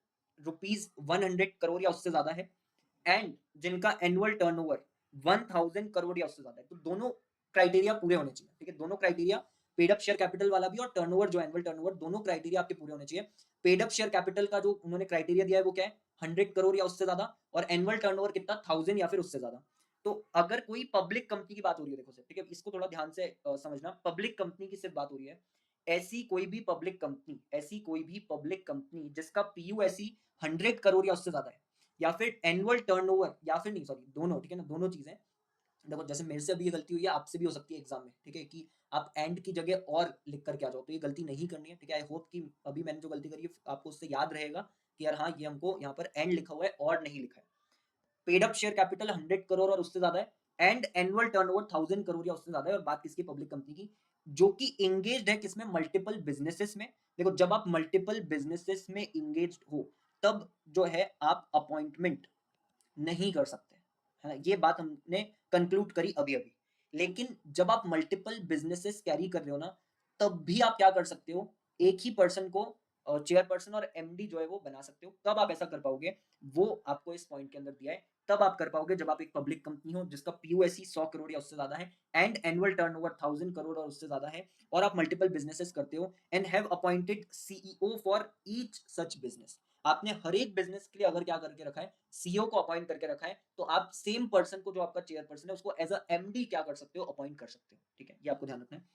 rupees 100 crore या उससे ज्यादा है, एंड जिनका एनुअल टर्नओवर 1000 करोड़ या उससे ज्यादा है। तो दोनों क्राइटेरिया पूरे होने चाहिए, ठीक है, दोनों criteria, paid up share capital वाला भी और टर्नओवर जो एनुअल टर्नओवर, दोनों क्राइटेरिया आपके पूरे होने चाहिए। पेड अप शेयर कैपिटल का जो उन्होंने क्राइटेरिया दिया है वो क्या है, 100 करोड़ या उससे ज्यादा, और एनुअल टर्नओवर कितना, 1000 या फिर उससे ज्यादा। तो अगर कोई पब्लिक कंपनी की बात हो रही है, देखो सर, ठीक है, इसको थोड़ा ध्यान से समझना, पब्लिक कंपनी की सिर्फ बात हो रही है, ऐसी कोई भी पब्लिक कंपनी जिसका पीयूएसई 100 करोड़ या उससे ज्यादा है, या फिर एनुअल टर्नओवर, या फिर नहीं, सॉरी, दोनों, ठीक है ना, दोनों चीजें। देखो जैसे मेरे से अभी ये गलती हुई है, आपसे भी हो सकती है एग्जाम में, ठीक है, कि आप एंड की जगह और लिख करके आ जाओ, तो ये गलती नहीं करनी है, ठीक है। आई होप कि अभी मैंने जो गलती करी है आपको उससे याद रहेगा कि यार हाँ, ये हमको यहाँ पर एंड लिखा हुआ है और नहीं लिखा है। Paid up share capital 100 crore और उससे ज्यादा है, एंड एनुअल टर्नओवर 1000 करोड़ या उससे ज्यादा है। और बात किसकी, पब्लिक कंपनी की, जो कि एंगेज्ड है किसमें, मल्टीपल बिजनेसेस में। देखो जब आप मल्टीपल बिजनेसेस में एंगेज्ड हो तब जो है आप अपॉइंटमेंट नहीं कर सकते, है ना, ये बात हमने कंक्लूड करी अभी अभी। लेकिन जब आप मल्टीपल बिजनेसेस कैरी कर रहे हो ना, तब भी आप क्या कर सकते हो, एक ही पर्सन को चेयरपर्सन और एमडी जो है वो बना सकते हो। कब आप ऐसा कर पाओगे, वो आपको इस पॉइंट के अंदर दिया है, तब आप कर पाओगे जब आप एक पब्लिक कंपनी हो जिसका पीयूएसई 100 करोड़ या उससे ज्यादा है, एंड एनुअल टर्नओवर 1000 करोड़ और उससे ज्यादा है, और आप मल्टीपल बिजनेसेस करते हो, and have appointed CEO for each such business. आपने हर एक बिजनेस के लिए अगर क्या करके रखा है, सीईओ को अपॉइंट करके रखा है, तो आप सेम पर्सन को, जो आपका चेयरपर्सन है, उसको एज अ एमडी क्या कर सकते हो, अपॉइंट कर सकते हो, ठीक है। ये आपको ध्यान रखना है।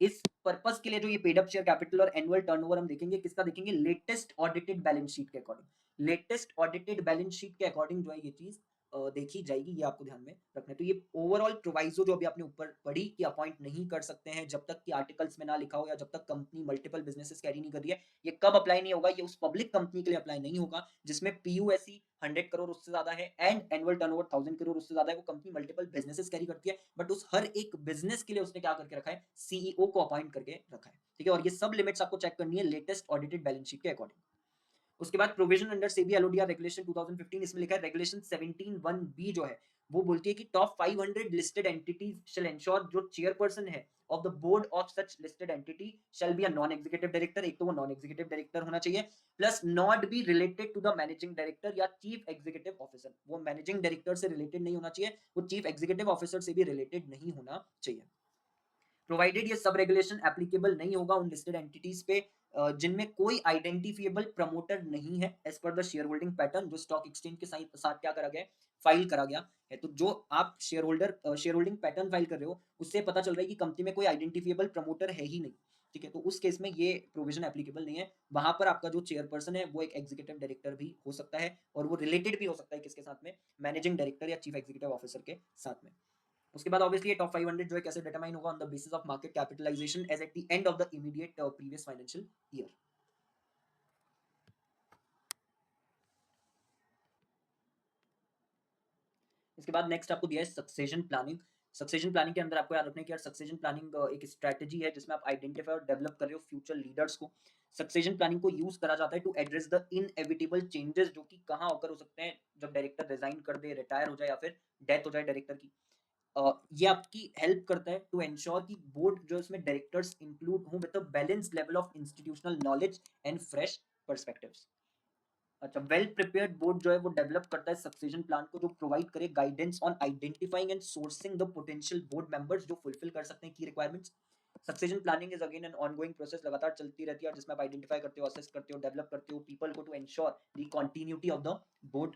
इस पर्पस के लिए जो ये पेड अप शेयर कैपिटल और एनुअल टर्नओवर हम देखेंगे, किसका देखेंगे, लेटेस्ट ऑडिटेड बैलेंस शीट के according. Latest audited balance sheet के अकॉर्डिंग जो है ये चीज देखी जाएगी, ये आपको ध्यान में रखना है। तो ये ओवरऑल प्रोवाइजो जो अभी आपने ऊपर पढ़ी कि अपॉइंट नहीं कर सकते हैं जब तक कि आर्टिकल्स में ना लिखा हो या जब तक कंपनी मल्टीपल बिजनेसेस कैरी नहीं कर रही है, ये कब अप्लाई नहीं होगा, ये उस पब्लिक कंपनी के लिए अप्लाई नहीं होगा जिसमें पीयूएससी 100 करोड़ उससे ज्यादा है एंड एनुअल टर्नओवर 1000 करोड़ उससे ज्यादा है। वो कंपनी मल्टीपल बिजनेसेस कैरी करती है, बट उस हर एक बिजनेस के लिए उसने क्या करके रखा है, सीईओ को अपॉइंट करके रखा है, ठीक है। और ये सब लिमिट्स आपको चेक करनी है लेटेस्ट ऑडिटेड बैलेंस शीट के अकॉर्डिंग। उसके बाद provision under SEBI LODR regulation 2015, इसमें लिखा है रेगुलेशन 17(1)(b) जो है वो बोलती है कि top 500 listed entities shall ensure, जो चेयरपर्सन है of the board of such listed entity shall be a non executive director, एक तो वो नॉन एग्जीक्यूटिव डायरेक्टर होना चाहिए, plus not be related to the managing director या चीफ एग्जीक्यूटिव ऑफिसर, वो मैनेजिंग डायरेक्टर से रिलेटेड नहीं होना चाहिए, वो चीफ एग्जीक्यूटिव ऑफिसर से भी रिलेटेड नहीं होना चाहिए। प्रोवाइडेड ये सब रेगुलेशन एप्लीकेबल नहीं होगा उन लिस्टेड एंटिटीज पे जिनमें कोई आइडेंटिफिएबल प्रमोटर नहीं है as per the share holding pattern, जो स्टॉक एक्सचेंज के साथ क्या करा गया, फाइल करा गया है। तो जो आप शेयर होल्डिंग पैटर्न फाइल कर रहे हो उससे पता चल रहा है कि कंपनी में कोई आइडेंटिफिएबल प्रमोटर है ही नहीं, ठीक है। तो उस केस में ये प्रोविजन एप्लीकेबल नहीं है। वहां पर आपका जो चेयरपर्सन है वो एक एग्जीक्यूटिव डायरेक्टर भी हो सकता है और वो रिलेटेड भी हो सकता है किसके साथ में, मैनेजिंग डायरेक्टर या चीफ एग्जीक्यूटिव ऑफिसर के साथ में। उसके बाद ऑब्वियसली ये टॉप 500 जो है कैसे डिटरमाइन होगा, on the basis of market capitalisation as at the end of the immediate previous financial year. इसके बाद नेक्स्ट आपको दिया है सक्सेशन प्लानिंग। सक्सेशन प्लानिंग के अंदर आपको याद रखना है कि यार सक्सेशन प्लानिंग एक स्ट्रेटजी है जिसमें आप आइडेंटिफाई और डेवलप कर रहे हो फ्यूचर लीडर्स को। सक्सेशन प्लानिंग को यूज करा जाता है to address the inevitable changes जो कि कहाँ होकर हो सकते हैं, जब डायरेक्टर रिजाइन कर दे, रिटायर हो जाए या फिर डेथ हो जाए डायरेक्टर की। ये आपकी हेल्प करता है टू एंश्योर कि बोर्ड जो इसमें डायरेक्टर्स इंक्लूड हों with a balanced level of institutional knowledge and fresh perspectives. अच्छा, वेल प्रिपेयर्ड बोर्ड जो है वो डेवलप करता है सक्सेशन प्लान को जो प्रोवाइड करे guidance on identifying and sourcing the potential board members जो फुलफिल कर सकते हैं की requirements. Succession planning is again an ongoing process, लगातार चलती रहती है जिसमें आप आइडेंटिफाई करते हो, असेस करते हो, डेवलप करते हो पीपल को to ensure the continuity of the board,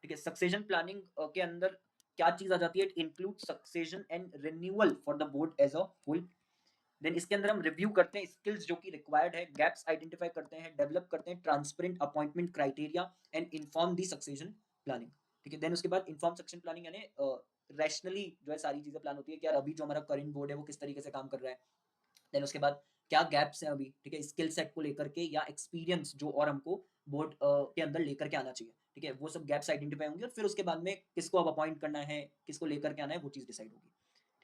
ठीक है। सक्सेशन प्लानिंग के अंदर क्या चीज आ जाती है, it include succession and renewal for the board as a whole. Then इसके अंदर हम रिव्यू करते हैं स्किल्स जो कि रिक्वायर्ड है, गैप्स आइडेंटिफाई करते हैं, डेवलप करते हैं transparent appointment criteria and inform the succession planning, ठीक है। देन उसके बाद इन्फॉर्म सक्सेशन प्लानिंग यानी रैशनली जो है सारी चीजें प्लान होती है कि यार अभी जो हमारा करंट बोर्ड है वो किस तरीके से काम कर रहा है। देन उसके बाद क्या गैप्स हैं अभी, ठीक है, स्किल सेट को लेकर के या एक्सपीरियंस जो और हमको बोर्ड के अंदर लेकर के आना चाहिए, ठीक है, वो सब गैप्स आइडेंटिफाई होंगे और फिर उसके बाद में किसको अब अपॉइंट करना है, किसको लेकर के आना है, वो चीज डिसाइड होगी,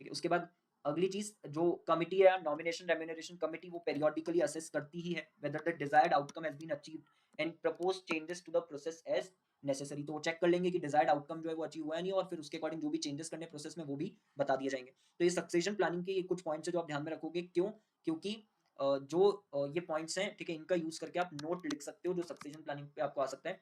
ठीक है। उसके बाद अगली चीज जो कमिटी है, नॉमिनेशन रेम्यूनरेशन कमिटी, वो पेरियोडिकली असेस करती ही है whether the desired outcome has been achieved and propose changes to the process as necessary. तो वो चेक कर लेंगे कि डिजायर्ड आउटकम जो है वो अचीव हुआ है नहीं, और फिर उसके अकॉर्डिंग जो भी चेंजेस करने प्रोसेस में वो भी बता दिए जाएंगे। तो ये सक्सेशन प्लानिंग के ये कुछ पॉइंट्स है जो आप ध्यान में रखोगे, क्यों, क्योंकि ये पॉइंट्स हैं, ठीक है, इनका यूज करके आप नोट लिख सकते हो जो सक्सेशन प्लानिंग पे आपको आ सकता है।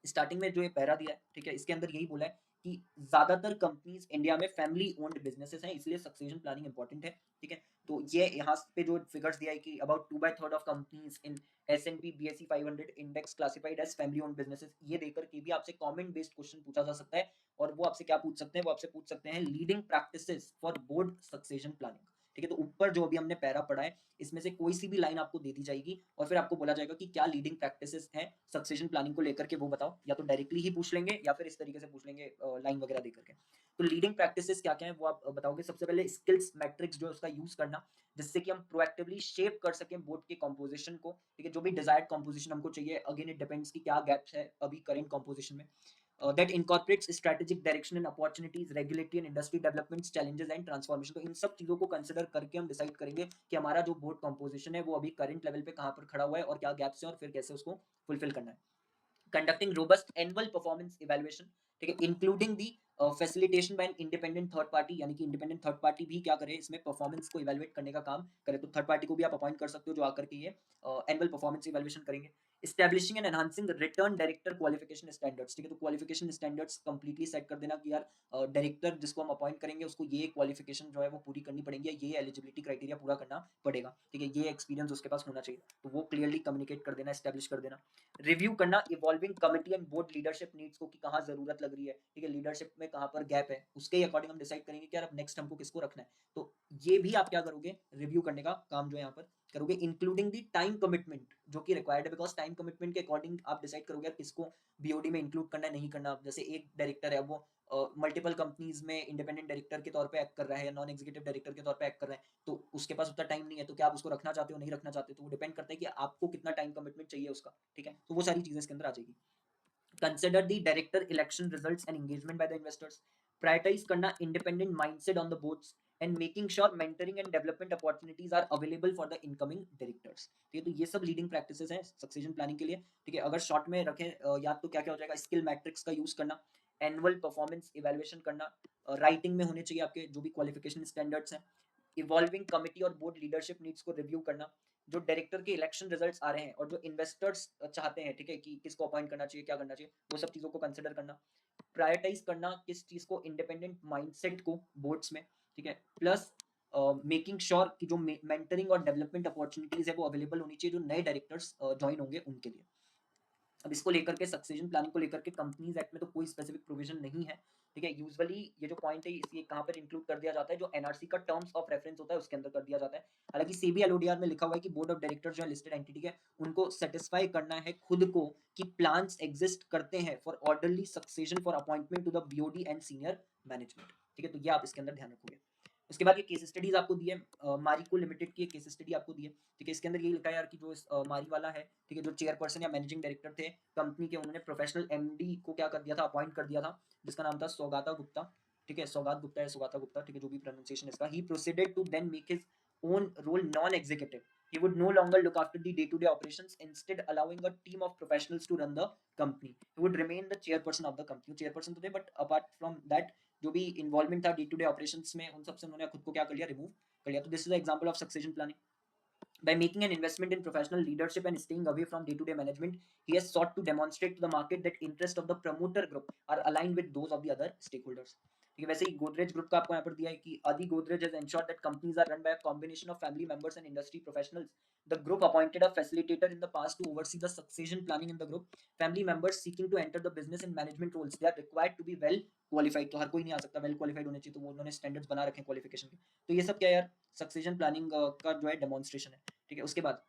स्टार्टिंग में जो ये पैरा दिया है, ठीक है, इसके अंदर यही बोला है कि ज्यादातर कंपनीज इंडिया में फैमिली ओन्ड बिजनेसेस हैं, इसलिए सक्सेशन प्लानिंग इंपॉर्टेंट है, ठीक है। तो ये यहाँ पे जो फिगर्स दिया है कि about 2/3 of companies in S&P BSE 500 index classified as family owned businesses, ये देकर के भी आपसे कमेंट बेस्ड क्वेश्चन पूछा जा सकता है। और वो आपसे क्या पूछ सकते हैं, वो आपसे पूछ सकते हैं leading practices for board succession planning, ठीक है। तो ऊपर जो अभी हमने पैरा पढ़ा है इसमें से कोई सी भी लाइन आपको दे दी जाएगी और फिर आपको बोला जाएगा कि क्या लीडिंग प्रैक्टिसेस हैं सक्सेशन प्लानिंग को लेकर के, वो बताओ। या तो डायरेक्टली ही पूछ लेंगे या फिर इस तरीके से पूछ लेंगे लाइन वगैरह देकर के। तो लीडिंग प्रैक्टिसेस क्या क्या है वो आप बताओगे। सबसे पहले स्किल्स मैट्रिक्स जो है उसका यूज करना, जिससे कि हम प्रोएक्टिवली शेप कर सकें बोर्ड के कॉम्पोजिशन को, ठीक है, जो भी डिजायर्ड कॉम्पोजिशन हमको चाहिए। अगेन इट डिपेंड्स कि क्या गैप्स है अभी करेंट कॉम्पोजिशन में। That incorporates strategic direction and opportunities, regulatory and industry developments, challenges and transformation। तो इन सब चीजों को कंसिडर करके हम डिसाइड करेंगे कि हमारा जो बोर्ड कॉम्पोजिशन है वो अभी करंट लेवल पे कहाँ पर खड़ा हुआ है और क्या गैप्स हैं और फिर कैसे उसको फुलफिल करना है। Conducting robust annual performance evaluation, ठीक है, including the facilitation by an independent third party, यानी कि इंडिपेंडेंट थर्ड पार्टी भी क्या करे इसमें परफॉर्मेंस को इवैल्यूएट करने का काम करे। तो थर्ड पार्टी को भी आप अपॉइंट कर सकते हो जो आकर के ये एनुअल परफॉर्मेंस इवैल्यूएशन करेंगे। Establishing and enhancing return director qualification standards, ठीक है, तो क्वालिफिकेशन स्टैंडर्ड्स कंप्लीटली सेट कर देना कि यार डायरेक्टर जिसको हम अपॉइंट करेंगे उसको ये क्वालिफिकेशन जो है वो पूरी करनी पड़ेगी, ये एलिजिबिलिटी क्राइटेरिया पूरा करना पड़ेगा, ठीक है, ये एक्सपीरियंस उसके पास होना चाहिए, तो वो क्लियरली कम्युनिकेट कर देना, एस्टैब्लिश कर देना। रिव्यू करना evolving committee and board leadership needs को कि कहाँ जरूरत लग रही है, ठीक है, लीडरशिप में कहाँ पर गैप है, उसके अकॉर्डिंग हम डिसाइड करेंगे कि यार अब नेक्स्ट हमको किसको रखना है। तो ये भी आप क्या करोगे, रिव्यू करने का काम जो है यहाँ पर करोगे, इंक्लूडिंग दी टाइम कमिटमेंट जो कि रिक्वायर्ड है, बिकॉज टाइम कमिटमेंट के अकॉर्डिंग आप डिसाइड करोगे किसको बीओडी में इंक्लूड करना है नहीं करना। जैसे एक डायरेक्टर है वो मल्टीपल कंपनीज में इंडिपेंडेंट डायरेक्टर के तौर पे एक्ट कर रहा है या नॉन एग्जीक्यूटिव डायरेक्टर के तौर पे एक्ट कर रहा है, तो उसके पास उतना टाइम नहीं है, तो क्या आप उसको रखना चाहते हो नहीं रखना चाहते, तो वो डिपेंड करता है कि आपको कितना टाइम कमिटमेंट चाहिए उसका, ठीक है। तो वो सारी चीजें इसके अंदर आ जाएगी। Consider the director election results and engagement by the investors. Prioritize करना independent mindset on the boards and making sure mentoring and development opportunities are available for the incoming directors. ठीक है, तो ये सब लीडिंग प्रैक्टिसेस हैं सक्सेशन प्लानिंग के लिए, ठीक है। अगर शॉर्ट में रखें याद तो क्या क्या हो जाएगा, स्किल मैट्रिक्स का यूज करना, एनुअल परफॉर्मेंस इवेल्युएशन करना, राइटिंग में होने चाहिए आपके जो भी क्वालिफिकेशन स्टैंडर्ड्स हैं, इवॉल्विंग कमिटी और बोर्ड लीडरशिप नीड्स को रिव्यू करना, जो डायरेक्टर के इलेक्शन रिजल्ट्स आ रहे हैं और जो इन्वेस्टर्स चाहते हैं, ठीक है, कि किसको अपॉइंट करना चाहिए क्या करना चाहिए, वो सब चीज़ों को कंसिडर करना, प्रायोरिटाइज करना किस चीज़ को, इंडिपेंडेंट माइंडसेट को बोर्ड्स में, ठीक है। प्लस मेकिंग श्योर कि जो मेंटरिंग और डेवलपमेंट अपॉर्चुनिटीज है वो अवेलेबल होनी चाहिए जो नए डायरेक्टर्स ज्वाइन होंगे उनके लिए। अब इसको लेकर के सक्सेशन प्लानिंग को लेकर के कंपनीज एक्ट में तो कोई स्पेसिफिक प्रोविजन नहीं है, ठीक है। यूजुअली ये जो पॉइंट है ये कहाँ पर इंक्लूड कर दिया जाता है, जो एनआरसी का टर्म्स ऑफ रेफरेंस होता है उसके अंदर कर दिया जाता है। हालांकि सेबी एलओडीआर में लिखा हुआ है कि बोर्ड ऑफ डायरेक्टर्स जो है लिस्टेड एंटिटी है उनको सेटिस्फाई करना है खुद को कि प्लान्स एग्जिस्ट करते हैं for orderly succession for appointment to the BOD and senior management, ठीक है। तो ये आप इसके अंदर ध्यान रखोगे। उसके बाद ये केस स्टडीज आपको दी है, मारिको लिमिटेड की केस स्टडी आपको दी है, ठीक है। इसके अंदर ये लिखा है यार कि जो इस मारी वाला है, ठीक है, जो चेयरपर्सन या मैनेजिंग डायरेक्टर थे कंपनी के, उन्होंने प्रोफेशनल एमडी को क्या कर दिया था, अपॉइंट कर दिया था, जिसका नाम था सौगाता गुप्ता, ठीक है, सौगात गुप्ता है सौगाता गुप्ता, ठीक है, जो भी प्रोनाउंसिएशन इसका। He proceeded to then make his own role non executive, he would no longer look after the day-to-day operations, instead allowing a team of professionals to run the company. He would remain the chairperson of the company, chairperson तो थे, but apart from that जो भी इन्वॉल्वमेंट था डे टू डे ऑपरेशंस में उन सबसे उन्होंने खुद को क्या कर लिया, रिमूव कर लिया। तो this is example of succession planning. By making an investment in professional leadership and staying away from day-to-day management, he has sought to demonstrate to the market that interests of the promoter group are aligned with those of the other stakeholders. ठीक है, वैसे ही गोदरेज ग्रुप का आपको यहाँ पर दिया है कि आदि Godrej has ensured that companies are run by a combination of family members and industry professionals. The group appointed a facilitator in the past to oversee the succession planning in the group. Family members seeking to enter the business and management roles, they are required to be well qualified. तो हर कोई नहीं आ सकता, well qualified होने चाहिए, तो वो उन्होंने स्टैंडर्ड्स बना रखे हैं क्वालिफिकेशन के। तो ये सब क्या यार सक्सेशन प्लानिंग का जो है डेमोन्स्ट्रेशन है, ठीक है। उसके बाद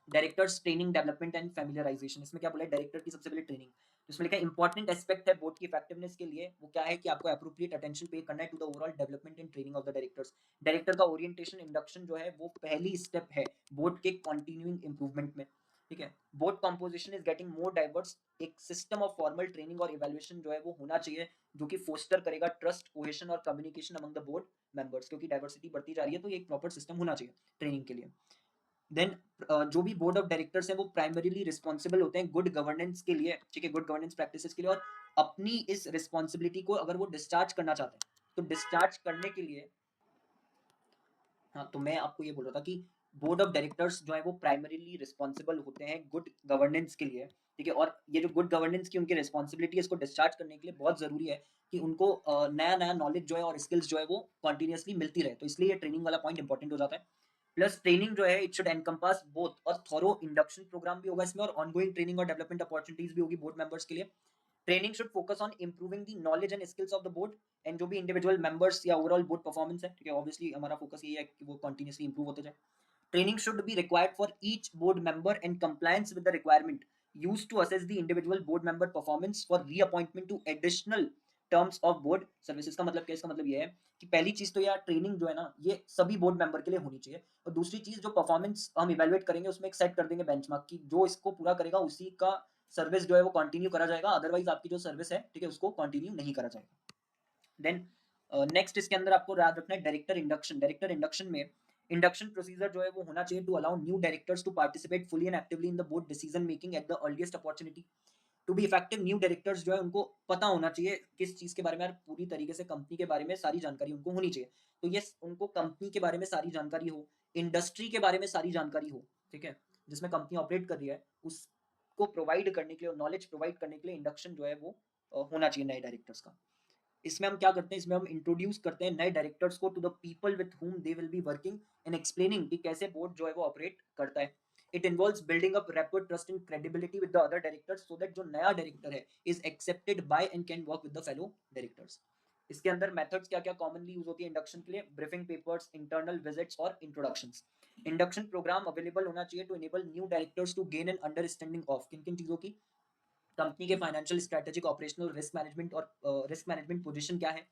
directors training development and familiarisation, इसमें क्या बोला है, डायरेक्टर की सबसे पहले ट्रेनिंग, इसमें लिखा है इंपॉर्टेंट एस्पेक्ट है बोर्ड की इफेक्टिवनेस के लिए, वो क्या है कि आपको एप्रोप्रिएट अटेंशन पे करना है to the overall development and training of the directors. Director का ओरिएंटेशन इंडक्शन जो है वो पहली स्टेप है बोर्ड के कंटिन्यूइंग इंप्रूवमेंट में, ठीक है। Board composition is getting more diverse, एक सिस्टम ऑफ फॉर्मल ट्रेनिंग और इवैल्यूएशन जो है वो होना चाहिए जो कि फोस्टर करेगा ट्रस्ट, कोहेशन और communication among the board members, क्योंकि डाइवर्सिटी बढ़ती जा रही है तो ये एक प्रॉपर सिस्टम होना चाहिए ट्रेनिंग के लिए। देन जो भी बोर्ड ऑफ डायरेक्टर्स हैं वो प्राइमरीली रिस्पॉन्सिबल होते हैं गुड गवर्नेंस के लिए, ठीक है, गुड गवर्नेंस प्रैक्टिसेस के लिए, और अपनी इस रिस्पॉन्सिबिलिटी को अगर वो डिस्चार्ज करना चाहते हैं तो डिस्चार्ज करने के लिए, हाँ, तो मैं आपको ये बोल रहा था कि बोर्ड ऑफ डायरेक्टर्स जो है वो प्राइमरीली रिस्पॉन्सिबल होते हैं गुड गवर्नेंस के लिए, ठीक है। और ये जो गुड गवर्नेंस की उनकी रिस्पॉन्सिबिलिटी है इसको डिस्चार्ज करने के लिए बहुत जरूरी है कि उनको नया नया नॉलेज जो है और स्किल्स जो है वो कंटिन्यूअसली मिलती रहे, तो इसलिए ये ट्रेनिंग वाला पॉइंट इंपॉर्टेंट हो जाता है। प्लस ट्रेनिंग जो है इट शुड एनकम्पास बोथ, और थॉरो इंडक्शन प्रोग्राम भी होगा इसमें और ऑनगोइंग ट्रेनिंग और डेवलपमेंट अपॉर्चुनिटीज भी होगी बोर्ड मेंबर्स के लिए। Training should focus on improving the knowledge and skills of the board and जो भी इंडिविजुअल मेंबर्स या ओवरऑल बोर्ड परफॉर्मेंस है, ठीक है, ऑब्वियसली हमारा फोकस ये है कि वो कंटिन्यूअसली इंप्रूव होते जाए। Training should be required for each board member and compliance with the requirement used to assess the individual board member performance for reappointment to additional terms of board services। का मतलब क्या, इसका मतलब ये है कि पहली चीज तो यार ट्रेनिंग जो है ना ये सभी बोर्ड मेंबर के लिए होनी चाहिए, और दूसरी चीज जो परफॉर्मेंस हम इवेलुएट करेंगे उसमें एक सेट कर देंगे बेंचमार्क की, जो इसको पूरा करेगा उसी का सर्विस जो है वो कंटिन्यू करा जाएगा, अदरवाइज आपकी जो सर्विस है, ठीक है, उसको कंटिन्यू नहीं करा जाएगा। देन नेक्स्ट इसके अंदर आपको याद रखना है डायरेक्टर इंडक्शन। डायरेक्टर इंडक्शन में इंडक्शन प्रोसीजर जो है वो होना चाहिए to allow new directors to participate fully and actively in the board decision making at the earliest opportunity. To be effective new directors जो है उनको पता होना चाहिए किस चीज के बारे में, यार पूरी तरीके से कंपनी के बारे में सारी जानकारी उनको होनी चाहिए। तो ये उनको कंपनी के बारे में सारी जानकारी हो, इंडस्ट्री के बारे में सारी जानकारी हो, ठीक है, जिसमें कंपनी ऑपरेट कर रही है उसको प्रोवाइड करने के लिए, नॉलेज प्रोवाइड करने के लिए इंडक्शन जो है वो होना चाहिए नए डायरेक्टर्स का। इसमें हम क्या करते हैं, इसमें हम इंट्रोड्यूस करते हैं नए डायरेक्टर्स को to the people with whom they will be working and explaining कि कैसे बोर्ड जो है वो ऑपरेट करता है। It involves building up rapid trust and credibility with the other directors so that जो नया डायरेक्टर है is accepted by and can work with the fellow directors. इसके अंदर मेथड्स क्या क्या कॉमनली यूज होती है इंडक्शन के लिए, ब्रीफिंग पेपर्स, इंटरनल विजिट्स और इंट्रोडक्शंस। इंडक्शन प्रोग्राम अवेलेबल होना चाहिए to enable new directors to gain an understanding of किन किन चीजों की, कंपनी के financial, strategic, operational, risk management और रिस्क मैनेजमेंट पोजीशन क्या है,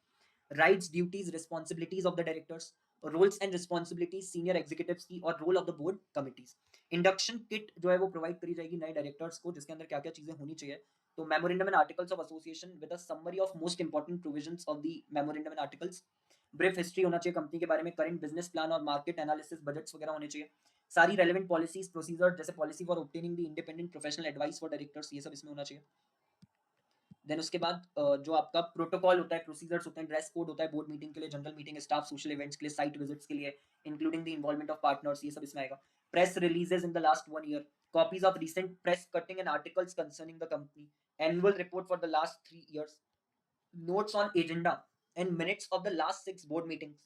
rights, duties, responsibilities of the directors, roles and responsibilities senior executives की और role of the board committees. Induction kit जो है वो प्रोवाइड करी जाएगी नए डायरेक्टर्स को, जिसके अंदर क्या क्या चीजें होनी चाहिए। तो memorandum and articles of association with a summary of most important provisions of the memorandum and articles, brief history होना चाहिए कंपनी के बारे में, करंट बिजनेस प्लान और मार्केट एनालिसिस, बजट्स वगैरह होने चाहिए, सारी रेलेवेंट पॉलिसीज प्रोसीजर जैसे policy for obtaining the independent professional advice for directors, ये सब इसमें होना चाहिए। देन उसके बाद जो आपका प्रोटोकॉल होता है, प्रोसीजर्स होते हैं, ड्रेस कोड होता है बोर्ड मीटिंग के लिए, general meeting, staff, social events के लिए, साइट विजिट्स के लिए, including the involvement of partners, ये सब इसमें आएगा। Press releases in the last 1 year, copies of recent press cutting and articles concerning the company, annual report for the last 3 years, notes on agenda and minutes of the last 6 board meetings,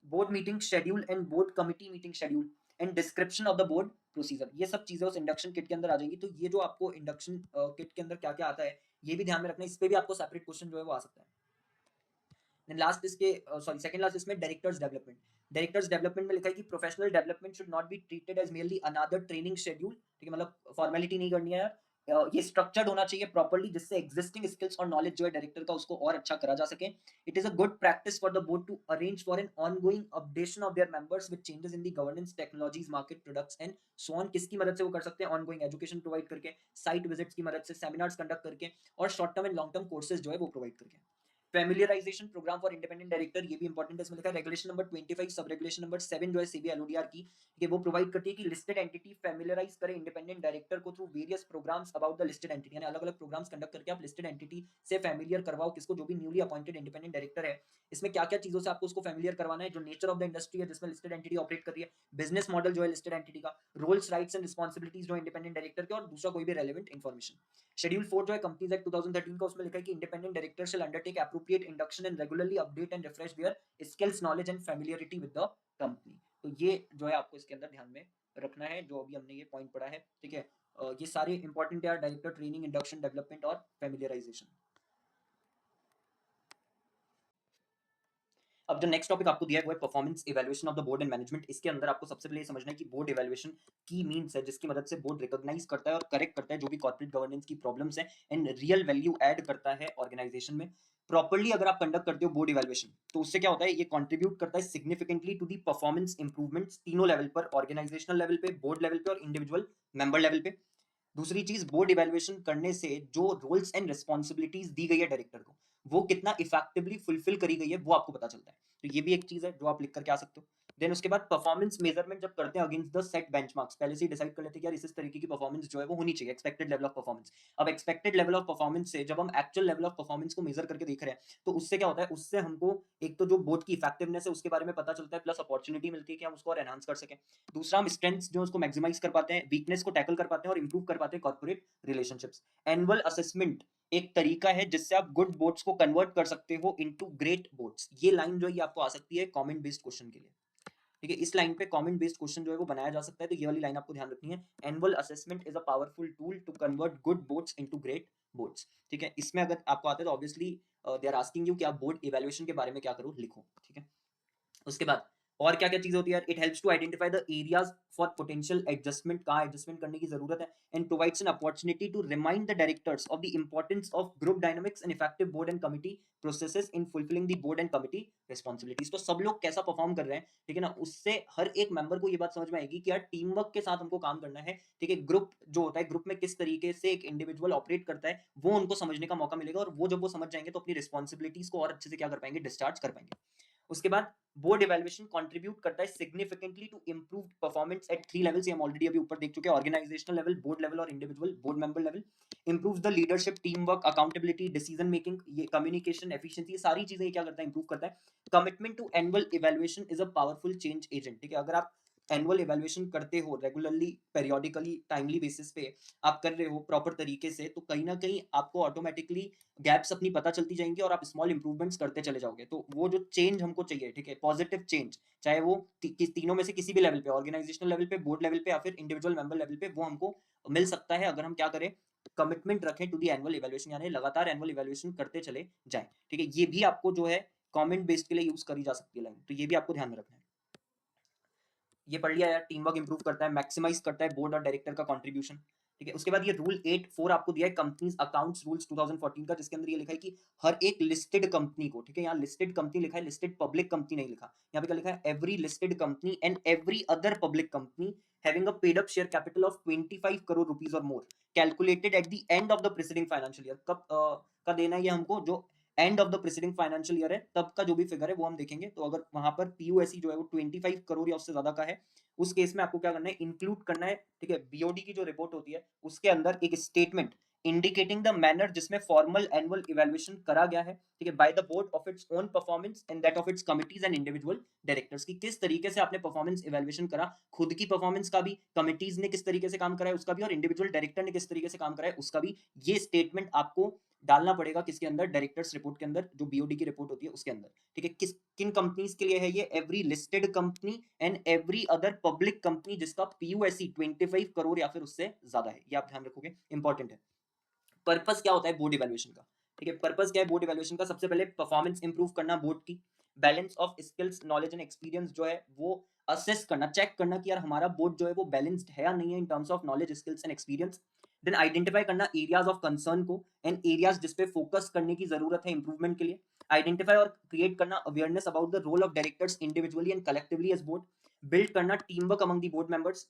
board meeting schedule and board committee meeting schedule and description of the board procedure। ये सब चीजें उस इंडक्शन किट के अंदर आ जाएंगी। तो ये जो आपको इंडक्शन किट के अंदर क्या क्या आता है ये भी ध्यान में रखना है, इस पे भी आपको सेपरेट क्वेश्चन जो है वो आ सकता है। देन लास्ट इसके सेकंड लास्ट इसमें डायरेक्टर्स डेवलपमेंट। डायरेक्टर्स डेवलपमेंट में लिखा है कि professional development should not be treated as merely another training schedule, ठीक है, मतलब फॉर्मेलिटी नहीं करनी है यार, ये स्ट्रक्चर्ड होना चाहिए प्रॉपर्ली, जिससे एग्जिस्टिंग स्किल्स और नॉलेज जो है डायरेक्टर का उसको और अच्छा करा जा सके। It is a good practice for the board to arrange for an ongoing updation of their members with changes in the governance, technologies, market, products and so on. किसकी मदद से वो कर सकते हैं, ऑनगोइंग एजुकेशन प्रोवाइड करके, साइट विजिट्स की मदद से, सेमिनार्स कंडक्ट करके और short term and long term courses जो है वो प्रोवाइड करके। Familiarisation programme for independent director, ये भी इंपॉर्टेंट है, इसमें लिखा है regulation number 25 sub regulation number 7 जो है सीबी एलओडीआर की, कि वो प्रोवाइड करती है कि लिस्टेड एंटिटी फेमिलियराइज करे इंडिपेंडेंट डायरेक्टर को through various programmes about the listed entity, यानी अलग अलग प्रोग्राम्स कंडक्ट करके आप लिस्टेड एंटिटी से फेमिलियर करवाओ किसको, जो भी न्यूली अपॉइंटेड इंडिपेंडेंट डायरेक्टर है। इसमें क्या क्या चीजों से आपको उसको फेमिलियर करवाना है, जो नेचर ऑफ द इंडस्ट्री है जिसमें लिस्टेड एंटिटी ऑपरेट कर रही है, बिजनेस मॉडल जो है लिस्टेड एंटिटी का, रोल्स, राइट्स एंड रिस्पॉन्सिबिलिटीज जो इंडिपेंडेंट डायरेक्टर के, और दूसरा कोई भी रेलेवेंट इन्फॉर्मेशन। शेड्यूल 4 जो है कंपनीज एक्ट 2013 का, उसमें लिखा है कि independent director shall undertake appropriate induction and regularly update and refresh their skills, knowledge and familiarity with the company. तो ये जो है आपको इसके अंदर ध्यान में रखना है, जो अभी हमने ये पॉइंट पढ़ा है, ठीक है। ये सारे इंपॉर्टेंट है, डायरेक्टर ट्रेनिंग, इंडक्शन, डेवलपमेंट और फैमिलियराइजेशन। अब जो नेक्स्ट टॉपिक आपको दिया है वो है performance evaluation of the board and management. इसके अंदर आपको सबसे पहले समझना है कि बोर्ड इवैल्यूएशन की मींस है जिसकी मदद से बोर्ड रिकॉग्नाइज करता है और करेक्ट करता है जो भी कॉर्पोरेट गवर्नेंस की प्रॉब्लम्स हैं एंड रियल वैल्यू ऐड करता है ऑर्गेनाइजेशन में। प्रॉपर्ली अगर आप कंडक्ट करते हो बोर्ड इवैल्यूएशन तो उससे क्या होता है, ये कंट्रीब्यूट करता है significantly to the performance improvements तीनों लेवल पर, ऑर्गेनाइजेशनल लेवल पे, बोर्ड लेवल पे और इंडिविजुअल मेंबर लेवल पे। दूसरी चीज, बोर्ड इवैल्यूएशन करने से जो रोल्स एंड रिस्पॉन्सिबिलिटीज दी गई है डायरेक्टर को वो कितना इफेक्टिवली फुलफिल करी गई है वो आपको पता चलता है। तो ये भी एक चीज है जो आप लिख करके आ सकते हो। देन उसके बाद परफॉर्मेंस मेजरमेंट जब करते हैं अगेंस्ट द सेट बेंचमार्क्स, पहले से ही डिसाइड कर लेते हैं कि यार इस तरीके की परफॉर्मेंस जो है वो होनी चाहिए, एक्सपेक्टेड लेवल ऑफ परफॉर्मेंस। अब एक्सपेक्टेड लेवल ऑफ परफॉर्मेंस से जब हम एक्चुअल लेवल ऑफ परफॉर्मेंस को मेजर करके देख रहे हैं तो उससे क्या होता है, उससे हमको एक तो जो बोर्ड की इफेक्टिवनेस है उसके बारे में पता चलता है, प्लस अपॉर्चुनिटी मिलती है कि हम उसको और एनहांस कर सकें। दूसरा, हम स्ट्रेंथ्स जो उसको मैक्सिमाइज कर पाते हैं, वीकनेस को टैकल कर पाते हैं और इंप्रूव कर पाते हैं कॉर्पोरेट रिलेशनशिप्स। एनुअल असेसमेंट एक तरीका है जिससे आप गुड बोर्ड्स को कन्वर्ट कर सकते हो इनटू ग्रेट बोर्ड्स। ये लाइन जो है ये आपको आ सकती है कमेंट बेस्ड क्वेश्चन के लिए, ठीक है। इस लाइन पे कमेंट बेस्ड क्वेश्चन जो है वो बनाया जा सकता है, तो ये वाली लाइन आपको ध्यान रखनी है। Annual assessment is a powerful tool to convert good boards into great boards, ठीक है। इसमें अगर आपको आता है तो obviously they are asking you कि आप बोर्ड इवैल्यूएशन के बारे में क्या करो, लिखो, ठीक है। उसके बाद और क्या क्या चीज होती है यार, it helps to identify the areas for potential adjustment, कहाँ एडजस्टमेंट करने की जरूरत है, and provides an opportunity to remind the directors of the importance of group dynamics and effective board and committee processes in fulfilling the board and committee responsibilities. तो सब लोग कैसा परफॉर्म कर रहे हैं, ठीक है ना, उससे हर एक मेंबर को ये बात समझ में आएगी कि यार टीम वर्क के साथ हमको काम करना है, ठीक है। ग्रुप जो होता है, ग्रुप में किस तरीके से एक इंडिविजुअल ऑपरेट करता है वो उनको समझने का मौका मिलेगा, और वो जब वो समझ जाएंगे तो अपनी रिस्पॉन्सिबिलिटीज को और अच्छे से क्या कर पाएंगे, डिस्चार्ज कर पाएंगे। उसके बाद बोर्ड इवैल्यूएशन कंट्रीब्यूट करता है significantly to improved performance at 3 levels, ये हम ऑलरेडी अभी ऊपर देख चुके हैं, ऑर्गेनाइजेशनल लेवल, बोर्ड लेवल और individual board member level. Improves the leadership, team work, accountability, decision making, ये कम्युनिकेशन, एफिशिएंसी, ये सारी चीजें क्या करता है, इंप्रूव करता है। Commitment to annual evaluation is a powerful change agent, ठीक है। अगर आप एनुअल इवैल्यूएशन करते हो रेगुलरली, पेरियोडिकली, टाइमली बेसिस पे आप कर रहे हो प्रॉपर तरीके से, तो कहीं ना कहीं आपको ऑटोमेटिकली गैप्स अपनी पता चलती जाएंगी और आप स्मॉल इंप्रूवमेंट्स करते चले जाओगे। तो वो जो चेंज हमको चाहिए, ठीक है, पॉजिटिव चेंज, चाहे वो तीनों में से किसी भी लेवल पे, ऑर्गेनाइजेशनल लेवल पे, बोर्ड लेवल पे या फिर इंडिविजुअल मेंबर लेवल पे, वो हमको मिल सकता है अगर हम क्या करें, कमिटमेंट रखें टू द एनुअल इवैल्यूएशन, यानी लगातार एनुअल इवैल्यूएशन करते चले जाएं, ठीक है। ये भी आपको जो है कमेंट बेस्ड के लिए यूज करी जा सकती है लाइन, तो ये भी आपको ध्यान में रखना है। ये पढ़ लिया यार, टीम वर्क इंप्रूव करता है, मैक्सिमाइज करता है बोर्ड और डायरेक्टर का कंट्रीब्यूशन, ठीक है। उसके बाद ये रूल 8.4 आपको दिया है कंपनीज अकाउंट्स रूल्स 2014 का, जिसके अंदर ये लिखा है कि हर एक लिस्टेड कंपनी को, ठीक है, यहाँ लिस्टेड कंपनी लिखा है, लिस्टेड पब्लिक कंपनी नहीं लिखा, यहाँ पे क्या लिखा है, every listed company and every other public company having a paid up share capital of 25 crore rupees और more calculated at the end of the preceding financial year. कब का देना है ये हमको, जो end of the preceding financial year है तब का जो भी फिगर है वो हम देखेंगे। तो अगर वहां पर पीयूएसई जो है वो 25 करोड़ या उससे ज्यादा का है, उस केस में आपको क्या करना है, इंक्लूड करना है, ठीक है, बीओडी की जो रिपोर्ट होती है उसके अंदर एक स्टेटमेंट इंडिकेटिंग द मैनर जिसमें फॉर्मल एनुअल इवैल्यूएशन करा गया है, ठीक है, by the board of its own performance and that of its committees and individual directors, की किस तरीके से आपने परफॉर्मेंस इवैल्यूएशन करा, खुद की परफॉर्मेंस का भी, कमिटीज ने किस तरीके से काम करा है उसका भी, और इंडिविजुअल डायरेक्टर ने किस तरीके से काम करा है उसका भी। ये स्टेटमेंट आपको डालना पड़ेगा किसके अंदर, डायरेक्टर्स रिपोर्ट के अंदर, जो बीओडी की रिपोर्ट होती है उसके अंदर, ठीक है। किस किन कंपनीज के लिए है ये, every listed company and every other public company जिसका पीयूएसई 25 करोड़ या फिर उससे ज्यादा है, ये आप ध्यान रखोगे, इंपॉर्टेंट है। पर्पस क्या होता है बोर्ड इवैल्यूएशन का, ठीक है, पर्पस क्या है बोर्ड इवैल्यूएशन का, सबसे पहले परफॉर्मेंस इंप्रूव करना बोर्ड की, balance of skills knowledge and experience जो है वो असेस करना, चेक करना कि यार हमारा बोर्ड जो है वो बैलेंस्ड है या नहीं है in terms of knowledge skills and experience. Then identify करना एरियाज ऑफ कंसर्न को एंड एरियाज जिस पे फोकस करने की जरूरत है इंप्रूवमेंट के लिए। आइडेंटिफाई और क्रिएट करना awareness about the role of directors individually and collectively as board. Build करना team work among the board members,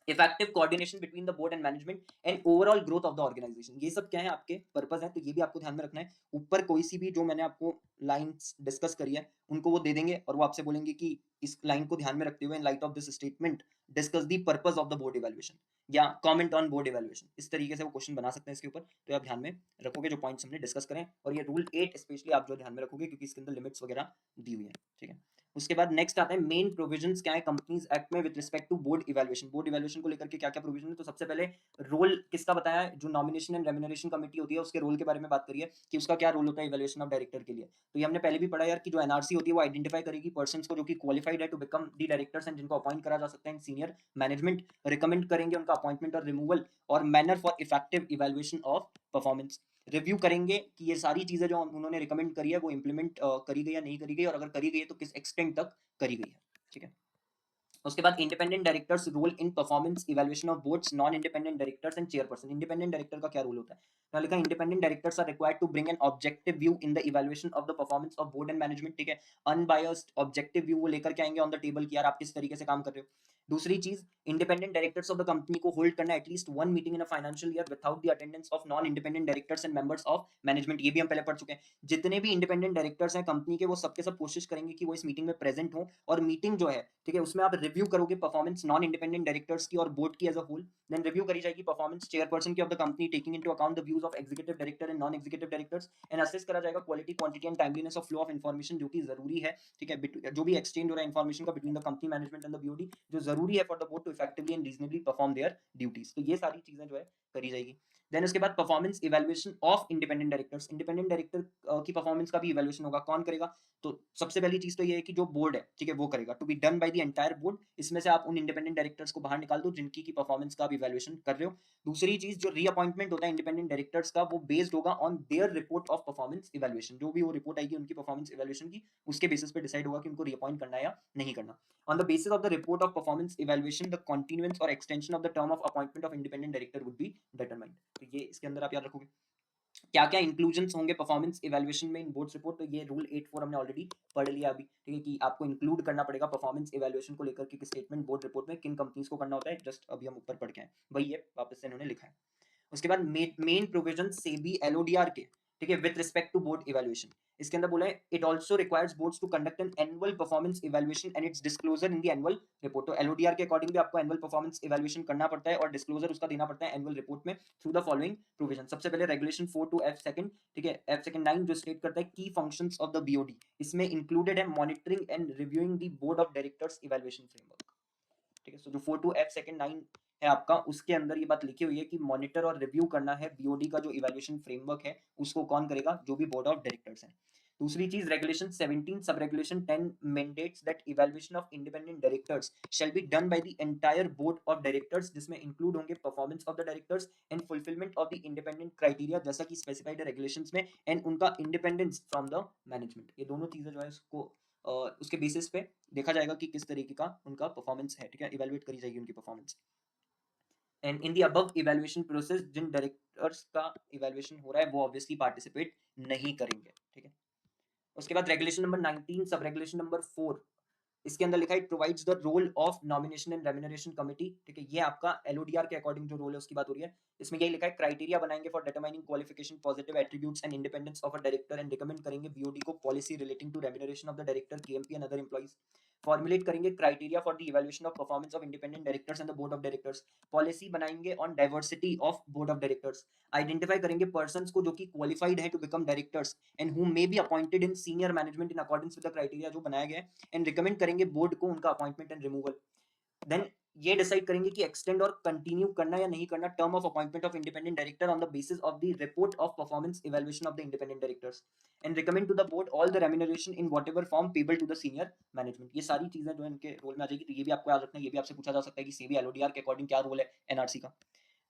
effective coordination between the board and management and overall growth of the organisation. ये सब क्या है, आपके पर्पस है, तो ये भी आपको ध्यान में रखना है। ऊपर कोई सी भी जो मैंने आपको लाइंस डिस्कस करी है उनको वो दे देंगे और वो आपसे बोलेंगे कि इस लाइन को ध्यान में रखते हुए इन light of this statement discuss the purpose of the board evaluation या कमेंट ऑन बोर्ड इवैल्यूएशन। इस तरीके से वो क्वेश्चन बना सकते हैं इसके ऊपर, तो आप ध्यान में रखोगे जो पॉइंट्स हमने डिस्कस करें। और ये रूल 8 स्पेशली आप जो ध्यान में रखोगे क्योंकि इसके अंदर लिमिट्स वगैरह दी हुई है, ठीक है। उसके बाद नेक्स्ट आता है मेन प्रोविजंस क्या है कंपनीज एक्ट में with respect to board evaluation. Board evaluation को लेकर के क्या क्या प्रोविजन है, तो सबसे पहले रोल किसका बताया है, जो नॉमिनेशन एंड रेम्यूनरेशन कमेटी होती है उसके रोल के बारे में बात करिए कि उसका क्या रोल होता है इवैल्यूएशन ऑफ डायरेक्टर के लिए। तो ये हमने पहले भी पढ़ा यार कि जो एनआरसी होती है वो आइडेंटिफाई करेगी पर्सन्स को जो कि क्वालिफाइड है to become the directors and जिनको अपॉइंट करा जा सकता है सीनियर मैनेजमेंट रिकमेंड करेंगे उनका अपॉइंटमेंट और रिमूवल, और manner for effective evaluation of performance. Review करेंगे कि ये सारी चीजें जो उन्होंने रिकमेंड करी है वो इंप्लीमेंट करी गई या नहीं करी गई, और अगर करी गई है तो किस एक्सटेंट तक करी गई है, ठीक है। उसके बाद independent directors role in performance evaluation of boards, non independent directors and chairperson. Independent director का क्या रोल होता है, तो लिखा independent directors are required to bring an objective view in the evaluation of the performance of board and management, ठीक है। अनबायस्ड ऑब्जेक्टिव व्यू वो लेकर के आएंगे ऑन द टेबल कि यार आप किस तरीके से काम कर रहे हो। दूसरी चीज, independent directors of the company को होल्ड करना at least one meeting in a financial year without the attendance of non independent directors and members of management. ये भी हम पहले पढ़ चुके हैं। जितने भी इंडिपेंडेंट डायरेक्टर्स हैं कंपनी के वो सबके सब कोशिश करेंगे कि वो इस मीटिंग में प्रेजेंट हो, और मीटिंग जो है, ठीक है, उसमें आप रिव्यू करोगे परफॉर्मेंस नॉन इंडिपेंडेंट डायरेक्टर्स की और बोर्ड की as a whole. Then review करी जाएगी परफॉर्मेंस चेयरपर्सन की of the company taking into account the views of executive director and non executive directors, and assess करा जाएगा quality quantity and timeliness of flow of information जो कि जरूरी है, ठीक है, जो भी एक्सचेंज हो रहा है इन्फॉर्मेशन का between the company management and the BOD, जो जरूरी है for the board to effectively and reasonably perform their duties. तो ये सारी चीजें जो है करी जाएगी। देन उसके बाद performance evaluation of independent directors. Independent director की परफॉर्मेंस का भी इवैल्यूएशन होगा, कौन करेगा, तो सबसे पहली चीज तो ये है कि जो बोर्ड है, ठीक है, वो करेगा, to be done by the entire board. इसमें से आप उन इंडिपेंडेंट डायरेक्टर्स को बाहर निकाल दो जिनकी की परफॉर्मेंस का आप इवैल्यूएशन कर रहे हो। दूसरी चीज, जो रीअपॉइंटमेंट होता है इंडिपेंडेंट डायरेक्टर्स का वो बेस्ड होगा on their report of performance evaluation. जो भी वो रिपोर्ट आएगी उनकी परफॉर्मेंस इवैल्यूएशन की, उसके बेसिस पे डिसाइड होगा कि उनको रीअपॉइंट करना है या नहीं करना। On the basis of the report of performance evaluation, the continuance or extension of the term of appointment of independent director would be determined. तो ये इसके अंदर आप याद रखोगे क्या क्या इंक्लूजन्स होंगे परफॉर्मेंस इवैल्यूएशन में इन बोर्ड्स रिपोर्ट। तो ये रूल 8.4 हमने ऑलरेडी पढ़ लिया अभी, ठीक है, कि आपको इंक्लूड करना पड़ेगा परफॉर्मेंस इवैल्यूएशन को लेकर के स्टेटमेंट बोर्ड रिपोर्ट में किन कंपनीज को करना होता है, जस्ट अभी हम ऊपर पढ़ के आए, वही है वापस से इन्होंने लिखा है। उसके बाद मेन प्रोविजन सेबी एलओडीआर के, ठीक है, with respect to board evaluation. इसके अंदर बोला है it also requires boards to conduct an annual performance evaluation and its disclosure in the annual report. तो एलओडीआर के अकॉर्डिंग भी आपको एनुअल परफॉर्मेंस इवैल्यूएशन करना पड़ता है और डिस्क्लोजर उसका देना पड़ता है एनुअल रिपोर्ट में थ्रू द फॉलोइंग प्रोविजन। सबसे पहले रेगुलेशन 4 टू एफ सेकंड, ठीक है, एफ सेकंड 9 जो स्टेट करता है की फंक्शंस ऑफ द बीओडी, इसमें इंक्लूडेड है monitoring and reviewing the board of directors evaluation framework, ठीक है। सो जो 4 टू एफ सेकंड 9 है आपका, उसके अंदर ये बात लिखी हुई है कि मॉनिटर और रिव्यू करना है बीओडी का जो इवैल्यूएशन फ्रेमवर्क है उसको कौन करेगा, जो भी बोर्ड ऑफ डायरेक्टर्स हैं। दूसरी चीज regulation 17 sub regulation 10 mandates that evaluation of independent directors shall be done by the entire board of directors, जिसमें इंक्लूड होंगे performance of the directors and fulfilment of the independent criteria जैसा कि स्पेसिफाइड है रेगुलेशंस में, एंड उनका इंडिपेंडेंस फ्रॉम द मैनेजमेंट। ये दोनों चीजें जो है उसको उसके बेसिस पे देखा जाएगा कि किस तरीके का उनका परफॉर्मेंस है, ठीक है, इवेलुएट करी जाएगी उनकी performance. And in the above evaluation process जिन डायरेक्टर्स का इवैल्यूएशन हो रहा है वो ऑब्वियसली पार्टिसिपेट नहीं करेंगे, ठीक है। उसके बाद regulation number 19 sub regulation number 4, इसके अंदर लिखा है it provides the role of nomination and remuneration committee, ठीक है, ये आपका एलओडीआर के अकॉर्डिंग जो रोल है उसकी बात हो रही है। इसमें यही लिखा है क्राइटेरिया बनाएंगे for determining qualification positive attributes and independence of a director and recommend करेंगे बीओडी को policy relating to remuneration of the director KMP and other employees. Formulate करेंगे criteria for the evaluation of performance of independent directors and the board of directors. Policy बनाएंगे on diversity of board of directors. Identify करेंगे पर्संस को जो कि क्वालिफाइड है to become directors and who may be appointed in senior management in accordance with the criteria जो बनाया गया है, एंड रिकमेंड करेंगे बोर्ड को उनका अपॉइंटमेंट एंड रिमूवल। देन ये डिसाइड करेंगे कि एक्सटेंड और कंटिन्यू करना या नहीं करना term of appointment of independent director on the basis of the report of performance evaluation of the independent directors, and recommend to the board all the remuneration in whatever form payable to the senior management. ये सारी चीजें जो इनके रोल में आ जाएगी, तो ये भी आपको याद रखना है, ये भी आपसे पूछा जा सकता है कि सेबी एलओडीआर के अकॉर्डिंग क्या रोल है एनआरसी का।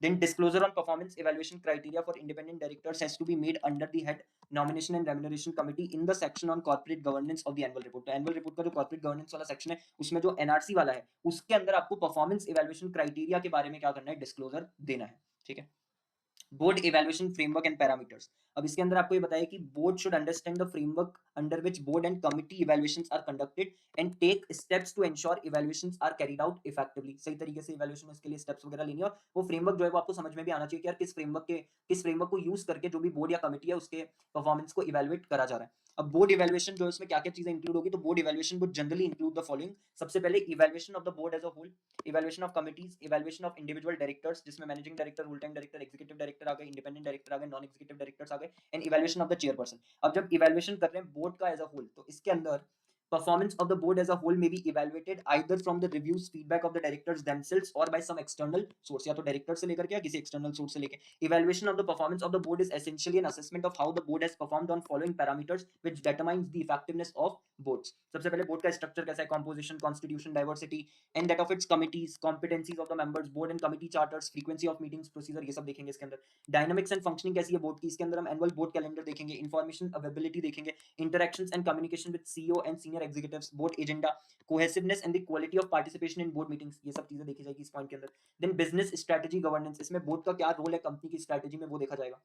Then disclosure on performance evaluation criteria for independent directors has to be made under the head nomination and remuneration committee in the section on corporate governance of the annual report। तो annual report का जो corporate governance वाला section है उसमें जो एनआरसी वाला है उसके अंदर आपको परफॉर्मेंस इवैल्यूएशन क्राइटेरिया के बारे में क्या करना है, डिस्क्लोजर देना है, ठीक है। Board evaluation framework and parameters, अब इसके अंदर आपको ये बताया कि board should understand the framework under which board and committee evaluations are conducted and take steps to ensure evaluations are carried out effectively. सही तरीके से इवैल्यूएशन इसके लिए स्टेप्स वगैरह लेनी है, और वो फ्रेमवर्क जो है वो आपको समझ में भी आना चाहिए कि यार किस फ्रेमवर्क को यूज करके जो भी बोर्ड या कमिटी है उसके परफॉर्मेंस को इवैल्यूएट करा जा रहा है। अब बोर्ड इवैल्यूएशन जो है उसमें क्या क्या चीजें इंक्लूड होगी, तो board evaluation would generally include the following. सबसे पहले evaluation of the board as a whole, evaluation of committees, evaluation of individual directors जिसमें managing director, full time director, executive director आ गए, इंडिपेंडेंट डायरेक्टर आ गए, नॉन एग्जीक्यूटिव डायरेक्टर्स आ गए, and evaluation of the chairperson. अब जब इवैल्यूएशन कर रहे हैं बोर्ड का एज अ होल, तो इसके अंदर performance of the board as a whole may be evaluated either from the reviews feedback of the directors themselves or by some external source, या तो डायरेक्टर से लेकर के या किसी एक्सटर्नल सोर्स से लेके। evaluation of the performance of the board is essentially an assessment of how the board has performed on following parameters which determines the effectiveness of boards। सबसे पहले बोर्ड का स्ट्रक्चर कैसा है, composition, constitution, diversity and that of its committees, competencies of the members, board and committee charters, frequency of meetings, procedure, ये सब देखेंगे इसके अंदर। डायनामिक्स एंड फंक्शनिंग कैसी है बोर्ड की, इसके अंदर हम एनुअल बोर्ड कैलेंडर देखेंगे, इन्फॉर्मेशन अवेलेबिलिटी देखेंगे, interactions and communication with CEO and senior executives, board agenda, cohesiveness and the quality of participation in board meetings, ये सब चीजें देखी जाएगी इस पॉइंट के अंदर। देन बिजनेस स्ट्रेटजी गवर्नेंस, इसमें बोर्ड का क्या रोल है कंपनी की स्ट्रेटजी में वो देखा जाएगा।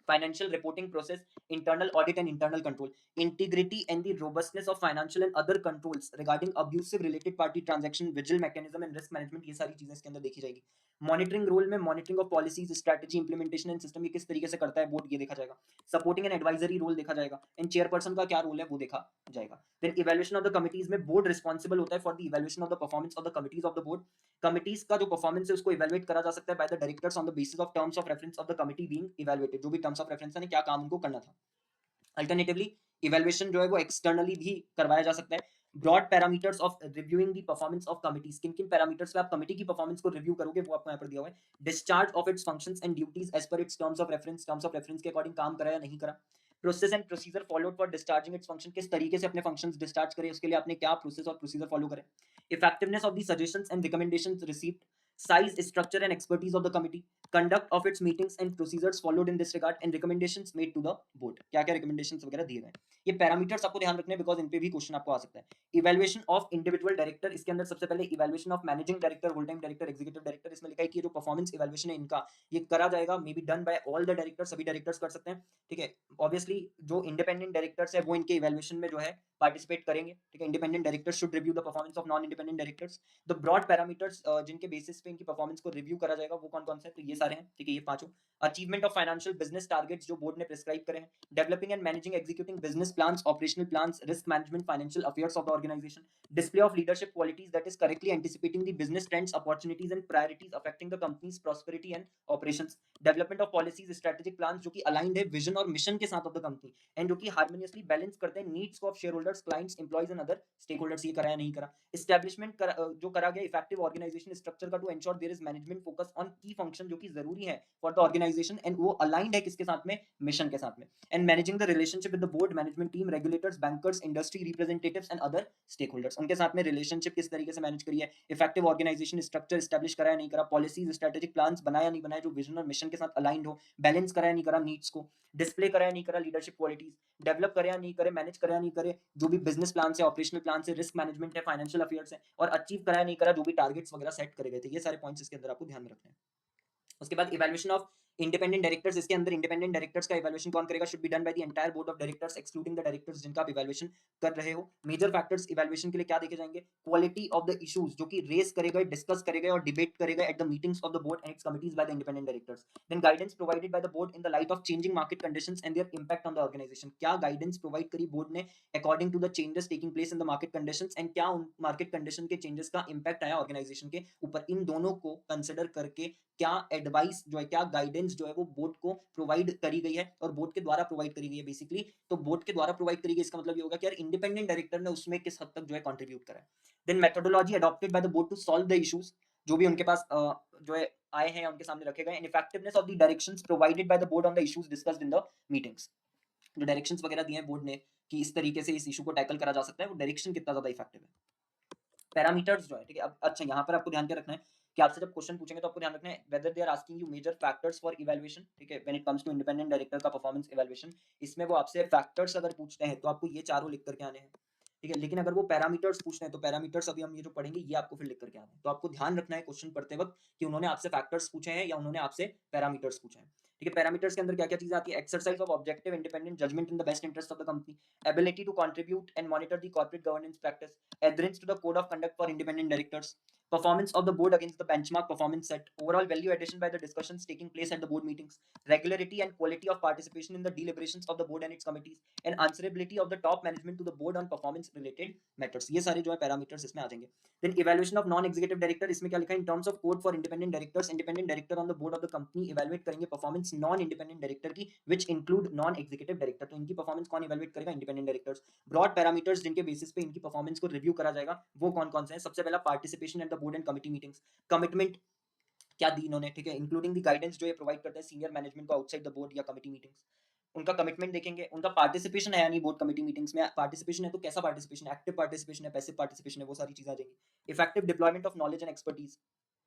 financial reporting process, internal audit and internal control, integrity and the robustness of financial and other controls regarding abusive related party transaction, vigil mechanism and risk management, ये सारी चीजें इसके अंदर देखी जाएगी। मॉनिटरिंग रोल में monitoring of policies, strategy, implementation and system, ये किस तरीके से करता है बोर्ड, ये देखा जाएगा। सपोर्टिंग एंड एडवाइजरी रोल देखा जाएगा, एंड चेयरपर्सन का क्या रोल है वो देखा जाएगा। Then evaluation of the committees में बोर्ड रिस्पॉन्सिबल होता है for the evaluation of the performance of the committees of the board. Committees का जो परफॉर्मेंस है उसको इवैल्यूएट करा जा सकता है by the directors on the basis of terms of reference of the committee being evaluated, जो भी टर्म्स ऑफ रेफरेंस है क्या काम उनको करना था। अल्टरनेटिवली इवैल्यूएशन जो है वो एक्सटर्नली भी करवाया जा सकता है। Broad parameters of reviewing the performance of committees, किन किन पैरामीटर्स पे आप कमिटी की परफॉर्मेंस को रिव्यू करोगे वो आपको यहाँ पर दिया हुआ है। Discharge of its functions and duties as per its terms of reference के अकॉर्डिंग काम करा या नहीं करा। Process and procedure followed for discharging its function, किस तरीके से अपने फंक्शंस डिस्चार्ज करें उसके लिए आपने क्या प्रोसेस और प्रोसीजर फॉलो करें। Effectiveness of the suggestions and recommendations received, size, structure and expertise of the committee, conduct of its meetings and procedures followed in this regard, and recommendations made to the board, क्या क्या recommendations वगैरह दिए गए। ये पैरामीटर्स आपको ध्यान रखने हैं बिकॉज इन पे भी क्वेश्चन आपको आ सकता है। इवैल्यूएशन ऑफ इंडिविजुअल डायरेक्टर, इसके अंदर सबसे पहले evaluation of managing director, full time director, executive director, इसमें लिखा है कि जो परफॉर्मेंस इवैल्यूएशन है इनका ये करा जाएगा, may be done bye all the director, सभी डायरेक्टर्स कर सकते हैं, ठीक है। ऑब्वियसली जो इंडिपेंडेंट डायरेक्टर्स है वो इनके इवैल्यूएशन में जो है पार्टिसिपेट करेंगे, ठीक है। Independent directors should review the performance of non independent directors. The broad parameters जिनके बेसिस पे इनकी परफॉर्मेंस को रिव्यू करा जाएगा वो कौन कौन से हैं, तो ये सारे हैं, ठीक है, ये पांचों। Achievement of financial business targets जो बोर्ड ने प्रिस्क्राइब करे हैं। Developing and managing executing business plans, operational plans, risk management, financial affairs of the organisation. Display of leadership qualities that is correctly anticipating the business trends, opportunities and priorities affecting the company's prosperity and operations. Development of policies, strategic plans जो कि अलाइंड है विजन और मिशन के साथ ऑफ द कंपनी एंड जो कि हार्मोनियसली बैलेंस करते हैं needs of shareholders, clients, employees and other stakeholders. ये करा या नहीं करा। एस्टेब्लिशमेंट जो करा गया इफेक्टिव ऑर्गेनाइजेशन स्ट्रक्चर का to ensure there is management focus on key function, जो कि जरूरी है फॉर द ऑर्गेनाइजेशन एंड वो अलाइंड है किसके साथ में, मिशन के साथ में। And managing the relationship with the board, management team, regulators, bankers, industry representatives and other stakeholders, उनके साथ में रिलेशनशिप किस तरीके से मैनेज करी है, इफेक्टिव ऑर्गेनाइजेशन स्ट्रक्चर स्टैब्लिश करा या नहीं करा, पॉलिसीज स्ट्रेटेजिक प्लान्स बनाया नहीं बनाया जो विजन और मिशन के साथ अलाइंड हो, बैलेंस करा या नहीं करा नीड्स को, डिस्प्ले करा या नहीं करा लीडरशिप क्वालिटीज, डेवलप करे या नहीं करे, मैनेज करे या नहीं करे जो भी बिजनेस प्लान है, ऑपरेशनल प्लान है, रिस्क मैनेजमेंट है, फाइनेंशियल अफेयर्स है, और अचीव करा या नहीं करा जो भी टारगेट्स वगैरह सेट करे गए थे। ये सारे पॉइंट्स इसके अंदर आपको ध्यान में रखने हैं। उसके बाद इवैल्यूएशन ऑफ इंडिपेंडेंट डायरेक्टर्स, इसके अंदर इंडिपेंडेंट डायरेक्टर्स का इवैल्यूएशन कौन करेगा, should be done by the entire board of directors excluding the directors जिनका आप इवैल्यूएशन कर रहे हो। मेजर फैक्टर्स इवैल्यूएशन के लिए क्या देखे जाएंगे, क्वालिटी ऑफ द इश्यूज जो कि रेस करे गए, डिस्कस करे गए और डिबेट करे गए at the meetings of the board and its committees by the independent directors. Then guidance provided by the board in the light of changing market conditions and their impact on the organisation, क्या गाइडेंस प्रोवाइड करी बोर्ड ने according to the changes taking place in the market conditions and क्या उन मार्केट कंडीशन के चेंजेस का इंपैक्ट आया ऑर्गेनाइजेशन के ऊपर। इन दोनों को कंसिडर करके क्या एडवाइस जो है, क्या गाइडेंस जो है वो बोर्ड को प्रोवाइड करी गई है और बोर्ड के द्वारा प्रोवाइड करी गई है बेसिकली। तो बोर्ड के द्वारा प्रोवाइड करी गई, इसका मतलब ये होगा कि यार इंडिपेंडेंट डायरेक्टर ने उसमें किस हद तक जो है कंट्रीब्यूट करा है। Then methodology adopted by the board to solve the issues, जो भी उनके पास जो है आए हैं उनके सामने रखे गए। And effectiveness of the directions provided by the board on the issues discussed in the meetings, जो डायरेक्शंस वगैरह दिए हैं बोर्ड ने कि इस तरीके से इस इशू को टैकल करा जा सकता है, वो डायरेक्शन कितना ज्यादा इफेक्टिव है। पैरामीटर्स जो है, ठीक है। अब अच्छा यहाँ पर आपको ध्यान क्या रखना है कि आपसे जब क्वेश्चन पूछेंगे तो आपको ध्यान रखना है whether they are asking you major factors for evaluation, ठीक है, when it comes to independent director का परफॉर्मेंस इवैल्यूएशन, इसमें वो आपसे फैक्टर्स अगर पूछते हैं तो आपको ये चारों लिख करके आने हैं, ठीक है। लेकिन अगर वो पैरामीटर्स पूछते हैं तो पैरामीटर्स अभी हम ये जो पढ़ेंगे ये आपको फिर लिख करके आने हैं। तो आपको ध्यान रखना है क्वेश्चन पढ़ते वक्त कि उन्होंने आपसे फैक्टर्स पूछे हैं या उन्होंने आपसे पैरामीटर्स पूछे हैं, ठीक है। पैरामीटर्स के अंदर क्या क्या चीजें आती है, exercise of objective independent judgement in the best interest of the company, ability to contribute and monitor the corporate governance practice, adherence to the code of conduct for independent directors, performance of the board against the benchmark performance set, overall value addition by the discussions taking place at the board meetings, regularity and quality of participation in the deliberations of the board and its committees, and answerability of the top management to the board on performance related matters। ये सारे जो है पैरामीटर्स इसमें आ जाएंगे। Then evaluation of non executive director, इसमें क्या लिखा है, in terms of code for independent directors, independent director on the board of the company evaluate करेंगे परफॉर्मेंस नॉन इंडिपेंडेंट डायरेक्टर की, which include non executive director. तो इनकी परफॉर्मेंस कौन इवैल्यूएट करेगा, इंडिपेंडेंट डायरेक्टर्स। ब्रॉड पैरामीटर्स जिनके बेसिस पे इनकी परफॉर्मेंस को रिव्यू करा जाएगा वो कौन कौन से हैं, सबसे पहला participation eight the board and committee meetings, commitment क्या दी इन्होंने, ठीक है, इंक्लूडिंग द गाइडेंस जो ये प्रोवाइड करते हैं सीनियर मैनेजमेंट को आउटसाइड द बोर्ड या कमिटी मीटिंग्स, उनका कमिटमेंट देखेंगे, उनका पार्टिसिपेशन है यानी बोर्ड कमिटी मीटिंग्स में पार्टिसिपेशन है तो कैसा पार्टिसिपेशन, एक्टिव पार्टिसिपेशन है, पैसिव पार्टिसिपेशन है, वो सारी चीजें आ जाएंगी। Effective deployment of knowledge and expertise,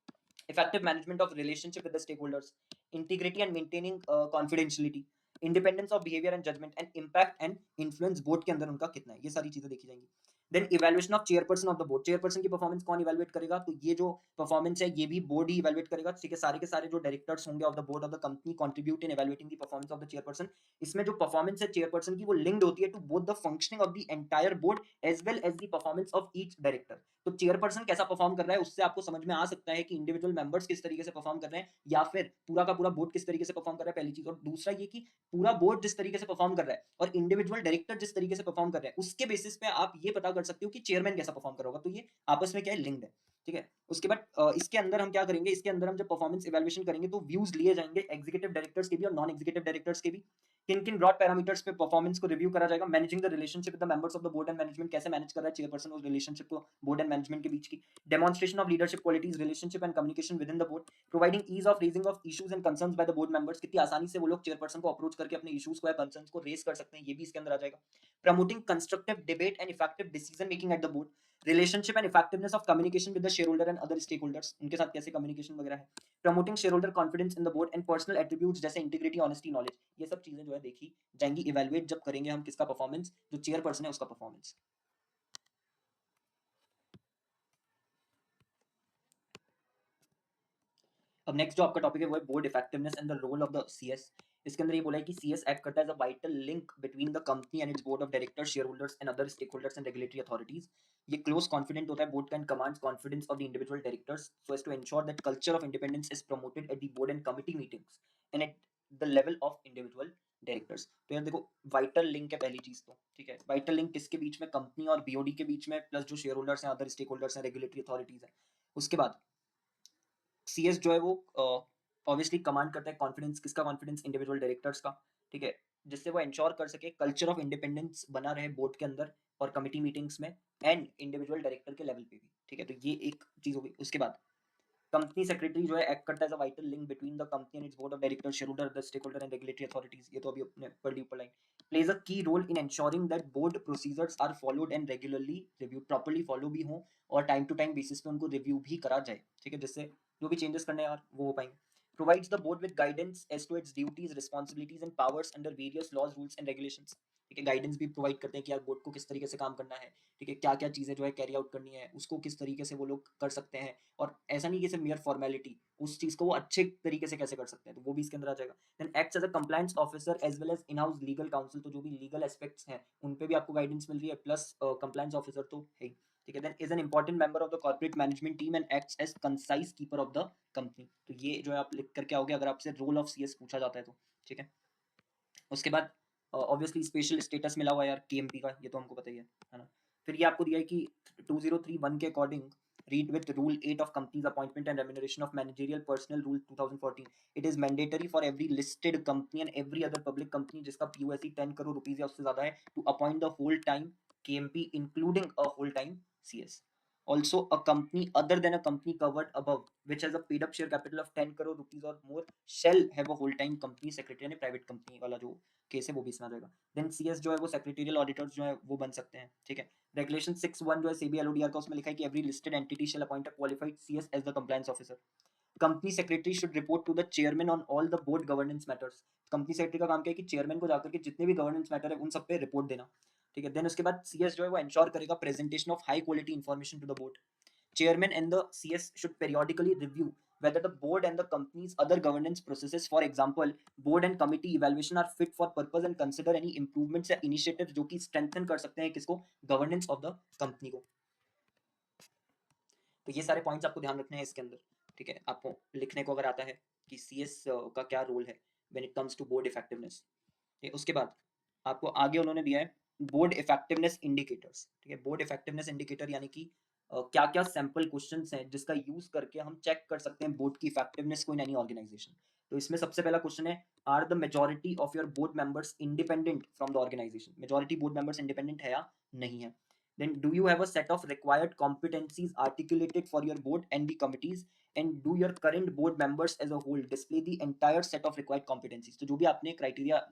effective management of relationship with the stakeholders, integrity and maintaining confidentiality, independence of behavior and judgment, and impact and influence board के अंदर उनका कितना है, ये सारी चीजें देखी जाएंगी। Then evaluation of chairperson of the board, chairperson की परफॉर्मेंस कौन इवैल्यूएट करेगा, तो ये जो परफॉर्मेंस है ये भी बोर्ड ही इवैल्यूएट करेगा, ठीक है। सारे के सारे जो डायरेक्टर्स होंगे of the board of the company contribute in evaluating the performance of the chairperson. इसमें जो परफॉर्मेंस है चेयरपर्सन की वो लिंक्ड होती है to both the functioning of the entire board as well as the performance of each director. तो चेयरपर्सन कैसा परफॉर्म कर रहा है उससे आपको समझ में आ सकता है कि इंडिविजुअल मेंबर्स किस तरीके से परफॉर्म कर रहे हैं या फिर पूरा का पूरा बोर्ड किस तरीके से परफॉर्म कर रहा है, पहली चीज। और दूसरा ये कि पूरा बोर्ड जिस तरीके से परफॉर्म कर रहा है और इंडिविजुअल डायरेक्टर जिस तरीके से परफॉर्म कर रहे हैं उसके बेसिस पे आप ये पता कर सकते हो कि चेयरमैन कैसा परफॉर्म कर होगा। तो ये आपस में क्या है, लिंक्ड है, ठीक है। उसके बाद इसके अंदर हम क्या करेंगे, इसके अंदर हम जब परफॉर्मेंस इवैल्यूएशन करेंगे तो व्यूज लिए जाएंगे एग्जीक्यूटिव डायरेक्टर्स के भी और नॉन एग्जीक्यूटिव डायरेक्टर्स के भी। किन किन ब्रॉड पैरामीटर्स पे परफॉर्मेंस को रिव्यू करा जाएगा, managing the relationship with the members of the board and management, कैसे मैनेज कर रहा है चेयरपर्सन उस रिलेशनशिप को बोर्ड एंड मैनेजमेंट के बीच की। Demonstration of leadership qualities, relationship and communication within the board, providing ease of raising of issues and concerns by the board members, कितनी आसानी से वो लोग चेयरपर्सन को अप्रोच करके अपने इश्यूज को या कंसर्न्स को रेज कर सकते हैं, ये भी इसके अंदर आ जाएगा। Promoting constructive debate and effective decision making at the board, relationship and effectiveness of communication with the shareholder and other stakeholders, उनके साथ कैसे कम्युनिकेशन वगैरह है। Promoting shareholder confidence in the board and personal attributes जैसे इंटीग्रिटी, ऑनेस्टी, नॉलेज, ये सब चीजें जो है देखी जाएंगी इवैल्यूएट जब करेंगे हम किसका परफॉर्मेंस, जो चेयरपर्सन है उसका परफॉर्मेंस। अब नेक्स्ट जो आपका टॉपिक है वो है board effectiveness and the role of the CS. इसके अंदर ये बोला है कि सीएस एक्ट करता है as a vital link between the company and its board of directors, shareholders and other stakeholders and regulatory authorities. ये क्लोज कॉन्फिडेंट होता है, board can commands confidence of the individual directors so as to ensure that culture of independence is promoted at the board and committee meetings and at the level of individual directors. तो यार देखो वाइटल लिंक है पहली चीज, तो ठीक है, वाइटल लिंक किसके बीच में, कंपनी और बीओडी के बीच में, प्लस जो शेयर होल्डर्स हैं, अदर स्टेक होल्डर्स हैं, रेगुलेटरी अथॉरिटीज है। उसके बाद सीएस जो है वो ऑब्वियसली कमांड करता है कॉन्फिडेंस, किसका कॉन्फिडेंस, इंडिविजुअल डायरेक्टर्स का, ठीक है। जिससे वो इंश्योर कर सके कल्चर ऑफ इंडिपेंडेंस बना रहे बोर्ड के अंदर और कमिटी मीटिंग्स में एंड इंडिविजुअल डायरेक्टर के लेवल पे भी, ठीक है। तो ये एक चीज होगी। उसके बाद कंपनी सेक्रेटरी जो है एक्ट करता है as a vital link between the company and its board of directors, shareholder, the stakeholder and regulatory authorities. ये तो अभी अपने पढ़ ली ऊपर line. Plays a key role in ensuring that board procedures are followed and regularly review, properly follow भी हो और टाइम टू टाइम बेसिस पे उनको रिव्यू भी करा जाए, ठीक है, जिससे जो भी चेंजेस करने हैं यार वो हो पाएंगे। Provides the board with guidance as to its duties, responsibilities and powers under various laws, rules and regulations, ठीक है। गाइडेंस भी प्रोवाइड करते हैं कि यार बोर्ड को किस तरीके से काम करना है, ठीक है, क्या क्या चीजें जो है कैरी आउट करनी है, उसको किस तरीके से वो लोग कर सकते हैं, और ऐसा नहीं कि सिर्फ मेयर फॉर्मेलिटी, उस चीज को वो अच्छे तरीके से कैसे कर सकते हैं, तो वो भी इसके अंदर आ जाएगा। Then acts as a compliance officer as well as in house legal counsel, तो जो भी लीगल एस्पेक्ट्स हैं उन पे भी आपको गाइडेंस मिल रही है, प्लस कंप्लायंस ऑफिसर तो है ही, ठीक है। Then is an important member of the corporate management team and acts as conscience keeper of the company. तो ये जो है आप लिख करके आओगे अगर आपसे रोल ऑफ सीएस पूछा जाता है तो, ठीक है। उसके बाद ऑब्वियसली स्पेशल स्टेटस मिला हुआ है यार केएमपी का, ये तो हमको पता ही है ना। फिर ये आपको दिया है कि 2031 के according read with rule 8 of companies appointment and remuneration of managerial personnel rule 2014, it is mandatory for every listed company and every other public company जिसका PUSE 10 करोड़ रुपीस या उससे ज्यादा है to appoint the whole time KMP including a whole time CS. Also, a company other than a company covered above, which has a paid up share capital of 10 crore rupees or more, shall have a whole time company secretary, यानी प्राइवेट कंपनी वाला जो केस है वो भी इसमें आ जाएगा। देन सीएस जो है वो सेक्रेटरियल ऑडिटर्स जो है वो बन सकते हैं, ठीक है। रेगुलेशन 6(1) जो है सेबी एलओडीआर का, उसमें लिखा है कि every listed entity shall appoint a qualified CS as the compliance officer. Company secretary should report to the chairman on all the board governance matters. Company secretary का काम क्या है कि चेयरमैन को जाकर के जितने भी गवर्नेंस मैटर है उन सब पे रिपोर्ट देना, ठीक है। देन उसके बाद सीएस जो है वो इंश्योर करेगा presentation of high quality information to the board. Chairman and the CS should periodically review whether the board and the company's other governance processes, for example, board and committee evaluation, are fit for purpose and consider any improvements या initiatives जो कि strengthen कर सकते हैं किसको, governance of the company को। तो ये सारे पॉइंट्स आपको ध्यान रखने हैं इसके अंदर, ठीक है। आपको लिखने को अगर आता है कि सीएस का क्या रोल है when it comes to board effectiveness. उसके बाद आपको आगे उन्होंने दिया है बोर्ड इफेक्टिवनेस इंडिकेटर्स, ठीक है। बोर्ड इफेक्टिवनेस इंडिकेटर यानी कि क्या क्या सैंपल क्वेश्चंस हैं जिसका यूज करके हम चेक कर सकते हैं बोर्ड की इफेक्टिवनेस को इन एनी ऑर्गेनाइजेशन। तो इसमें सबसे पहला क्वेश्चन है, are the majority of your board members independent from the organisation. Majority board members independent है या नहीं है। Then do you have a set of required competencies articulated for your board and the committees, and do your current board members as a whole display the entire set of required competencies। तो जो भी आपने क्राइटेरिया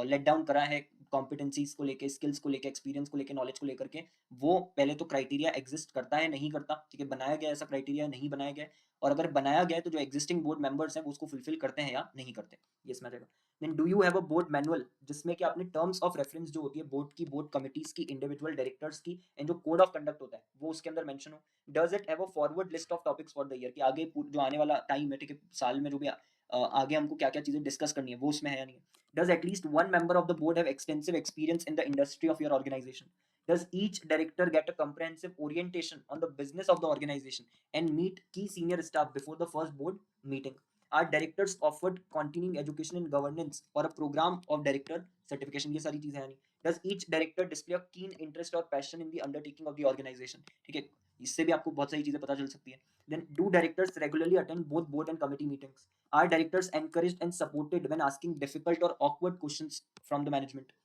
लेट डाउन करा है कॉम्पिटेंसीज को लेके, स्किल्स को लेके, एक्सपीरियंस को लेके, नॉलेज को लेकर के, वो पहले तो क्राइटेरिया एग्जिस्ट करता है नहीं करता, ठीक है। बनाया गया ऐसा क्राइटेरिया नहीं बनाया गया, और अगर बनाया गया है तो जो एग्जिस्टिंग बोर्ड मेंबर्स हैं वो उसको फुलफिल करते हैं या नहीं करते, ये इसमें आ जाएगा। Then do you have a board manual जिसमें कि आपने टर्म्स ऑफ रेफरेंस जो होती है बोर्ड की, बोर्ड कमिटीज की, इंडिविजुअल डायरेक्टर्स की, एंड जो कोड ऑफ कंडक्ट होता है वो उसके अंदर मेंशन हो। Does it have a forward list of topics for the year, कि आगे जो आने वाला टाइम है, ठीक है, साल में जो भी आगे हमको क्या क्या चीजें डिस्कस करनी है वो उसमें है या नहीं। Does at least one member of the board have extensive experience in the industry of your organisation. Does each director get a comprehensive orientation on the business of the organization and meet key senior staff before the first board meeting? Are directors offered continuing education in governance or a program of director certification? ये सारी चीजें हैं नहीं। Does each director display a keen interest or passion in the undertaking of the organization? ठीक है, इससे भी आपको बहुत सारी चीजें पता चल सकती है। Then do directors regularly attend both board and committee meetings? Are directors encouraged and supported when asking difficult or awkward questions from the management?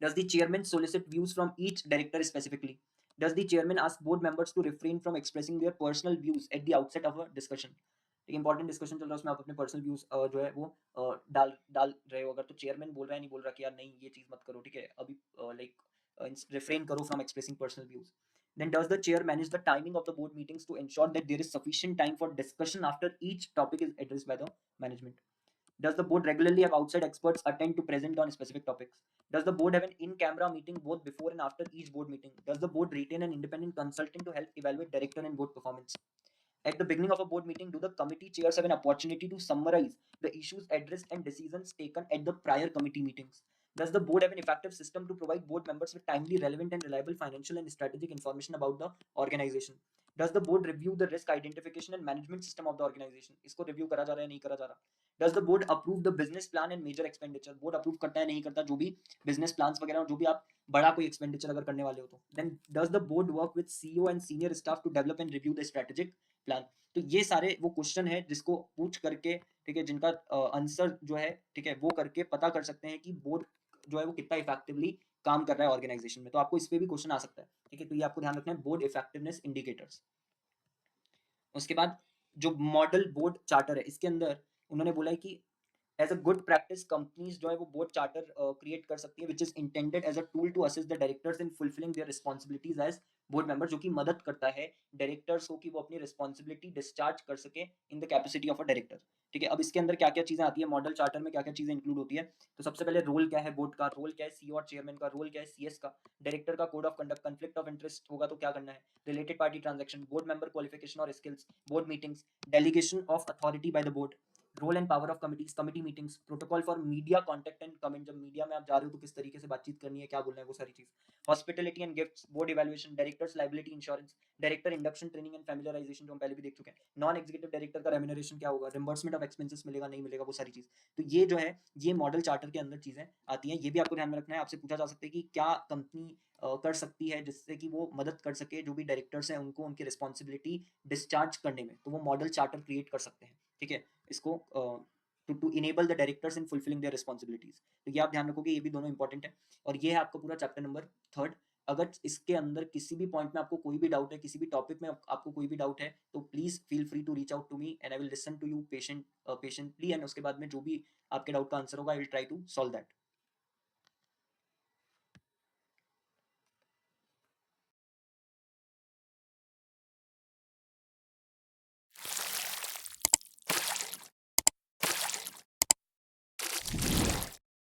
Does the chairman solicit views from each director specifically? Does the chairman ask board members to refrain from expressing their personal views at the outset of a discussion? एक इंपॉर्टेंट डिस्कशन चल रहा है उसमें आप अपने पर्सनल व्यूज जो है वो डाल रहे हो, अगर तो चेयरमैन बोल रहा है नहीं बोल रहा कि यार नहीं ये चीज मत करो, ठीक है, अभी लाइक रिफ्रेन करो from expressing personal views. Then does the chair manage the timing of the board meetings to ensure that there is sufficient time for discussion after each topic is addressed by the management? Does the board regularly have outside experts attend to present on specific topics? Does the board have an in-camera meeting both before and after each board meeting? Does the board retain an independent consultant to help evaluate director and board performance? At the beginning of a board meeting, do the committee chairs have an opportunity to summarize the issues addressed and decisions taken at the prior committee meetings? Does the board have an effective system to provide board members with timely, relevant, and reliable financial and strategic information about the organization? Does the board review the risk identification and management system of the organisation, इसको रिव्यू करा जा रहा है नहीं करा जा रहा. Does the board approve the business plan and major expenditure, board approve करता है नहीं करता जो भी बिजनेस प्लान वगैरह और जो भी आप बड़ा कोई एक्सपेंडिचर अगर करने वाले हो तो. Then does the board work with CEO and senior staff to develop and review the strategic plan. तो ये सारे वो क्वेश्चन है जिसको पूछ करके, ठीक है, जिनका आंसर जो है, ठीक है, वो करके पता कर सकते हैं कि बोर्ड जो है वो कितना इफेक्टिवली काम कर रहा है ऑर्गेनाइजेशन में. तो आपको इस पे भी क्वेश्चन आ सकता है, ठीक है. तो ये आपको ध्यान रखना है, बोर्ड इफेक्टिवनेस इंडिकेटर्स. उसके बाद जो मॉडल बोर्ड चार्टर है, इसके अंदर उन्होंने बोला है कि as a good practice companies जो है वो बोर्ड चार्टर क्रिएट कर सकती है which is intended as a tool to assist the directors in fulfilling their responsibilities as board member, जो कि मदद करता है डायरेक्टर्स को कि वो अपनी रिस्पॉन्सिबिलिटी डिस्चार्ज कर सके इन the capacity of a director. ठीक है, अब इसके अंदर क्या क्या चीजें आती है, मॉडल चार्टर में क्या क्या चीजें इंक्लूड होती है. तो सबसे पहले रोल क्या है बोर्ड का, रोल क्या है सीईओ और चेयरमैन का, रोल क्या है सीएस का, डायरेक्टर का code of conduct, conflict of interest होगा तो क्या करना है, related party transaction, board member qualification और skills, board meetings, delegation of authority by the board, role and power of committees, committee meetings, protocol for media contact and comment, जब मीडिया में आप जा रहे हो तो किस तरीके से बातचीत करनी है, क्या बोलना है, वो सारी चीज, hospitality and gifts, board evaluation, directors liability insurance, director induction training and familiarisation जो हम पहले भी देख चुके हैं, नॉन एग्जीक्यूटिव डायरेक्टर का रेम्यूनरेशन क्या होगा, रिम्बर्समेंट ऑफ एक्सपेंसेस मिलेगा नहीं मिलेगा, वो सारी चीज. तो ये जो है ये मॉडल चार्टर के अंदर चीजें आती हैं. ये भी आपको ध्यान में रखना है. आपसे पूछा जा सकता है कि क्या कंपनी कर सकती है जिससे कि वो मदद कर सके जो भी डायरेक्टर्स हैं उनको उनकी रिस्पॉन्सिबिलिटी डिस्चार्ज करने में, तो वो मॉडल चार्टर क्रिएट कर सकते हैं. ठीक है, इसको to enable the directors in fulfilling their responsibilities. तो ये आप ध्यान रखोगे, ये भी दोनों इंपॉर्टेंट है. और ये है आपका पूरा चैप्टर नंबर 3. अगर इसके अंदर किसी भी पॉइंट में आपको कोई भी डाउट है, किसी भी टॉपिक में आपको कोई भी डाउट है, तो please feel free to reach out to me and I will listen to you patiently, एंड उसके बाद में जो भी आपके डाउट का आंसर होगा I will try to solve that.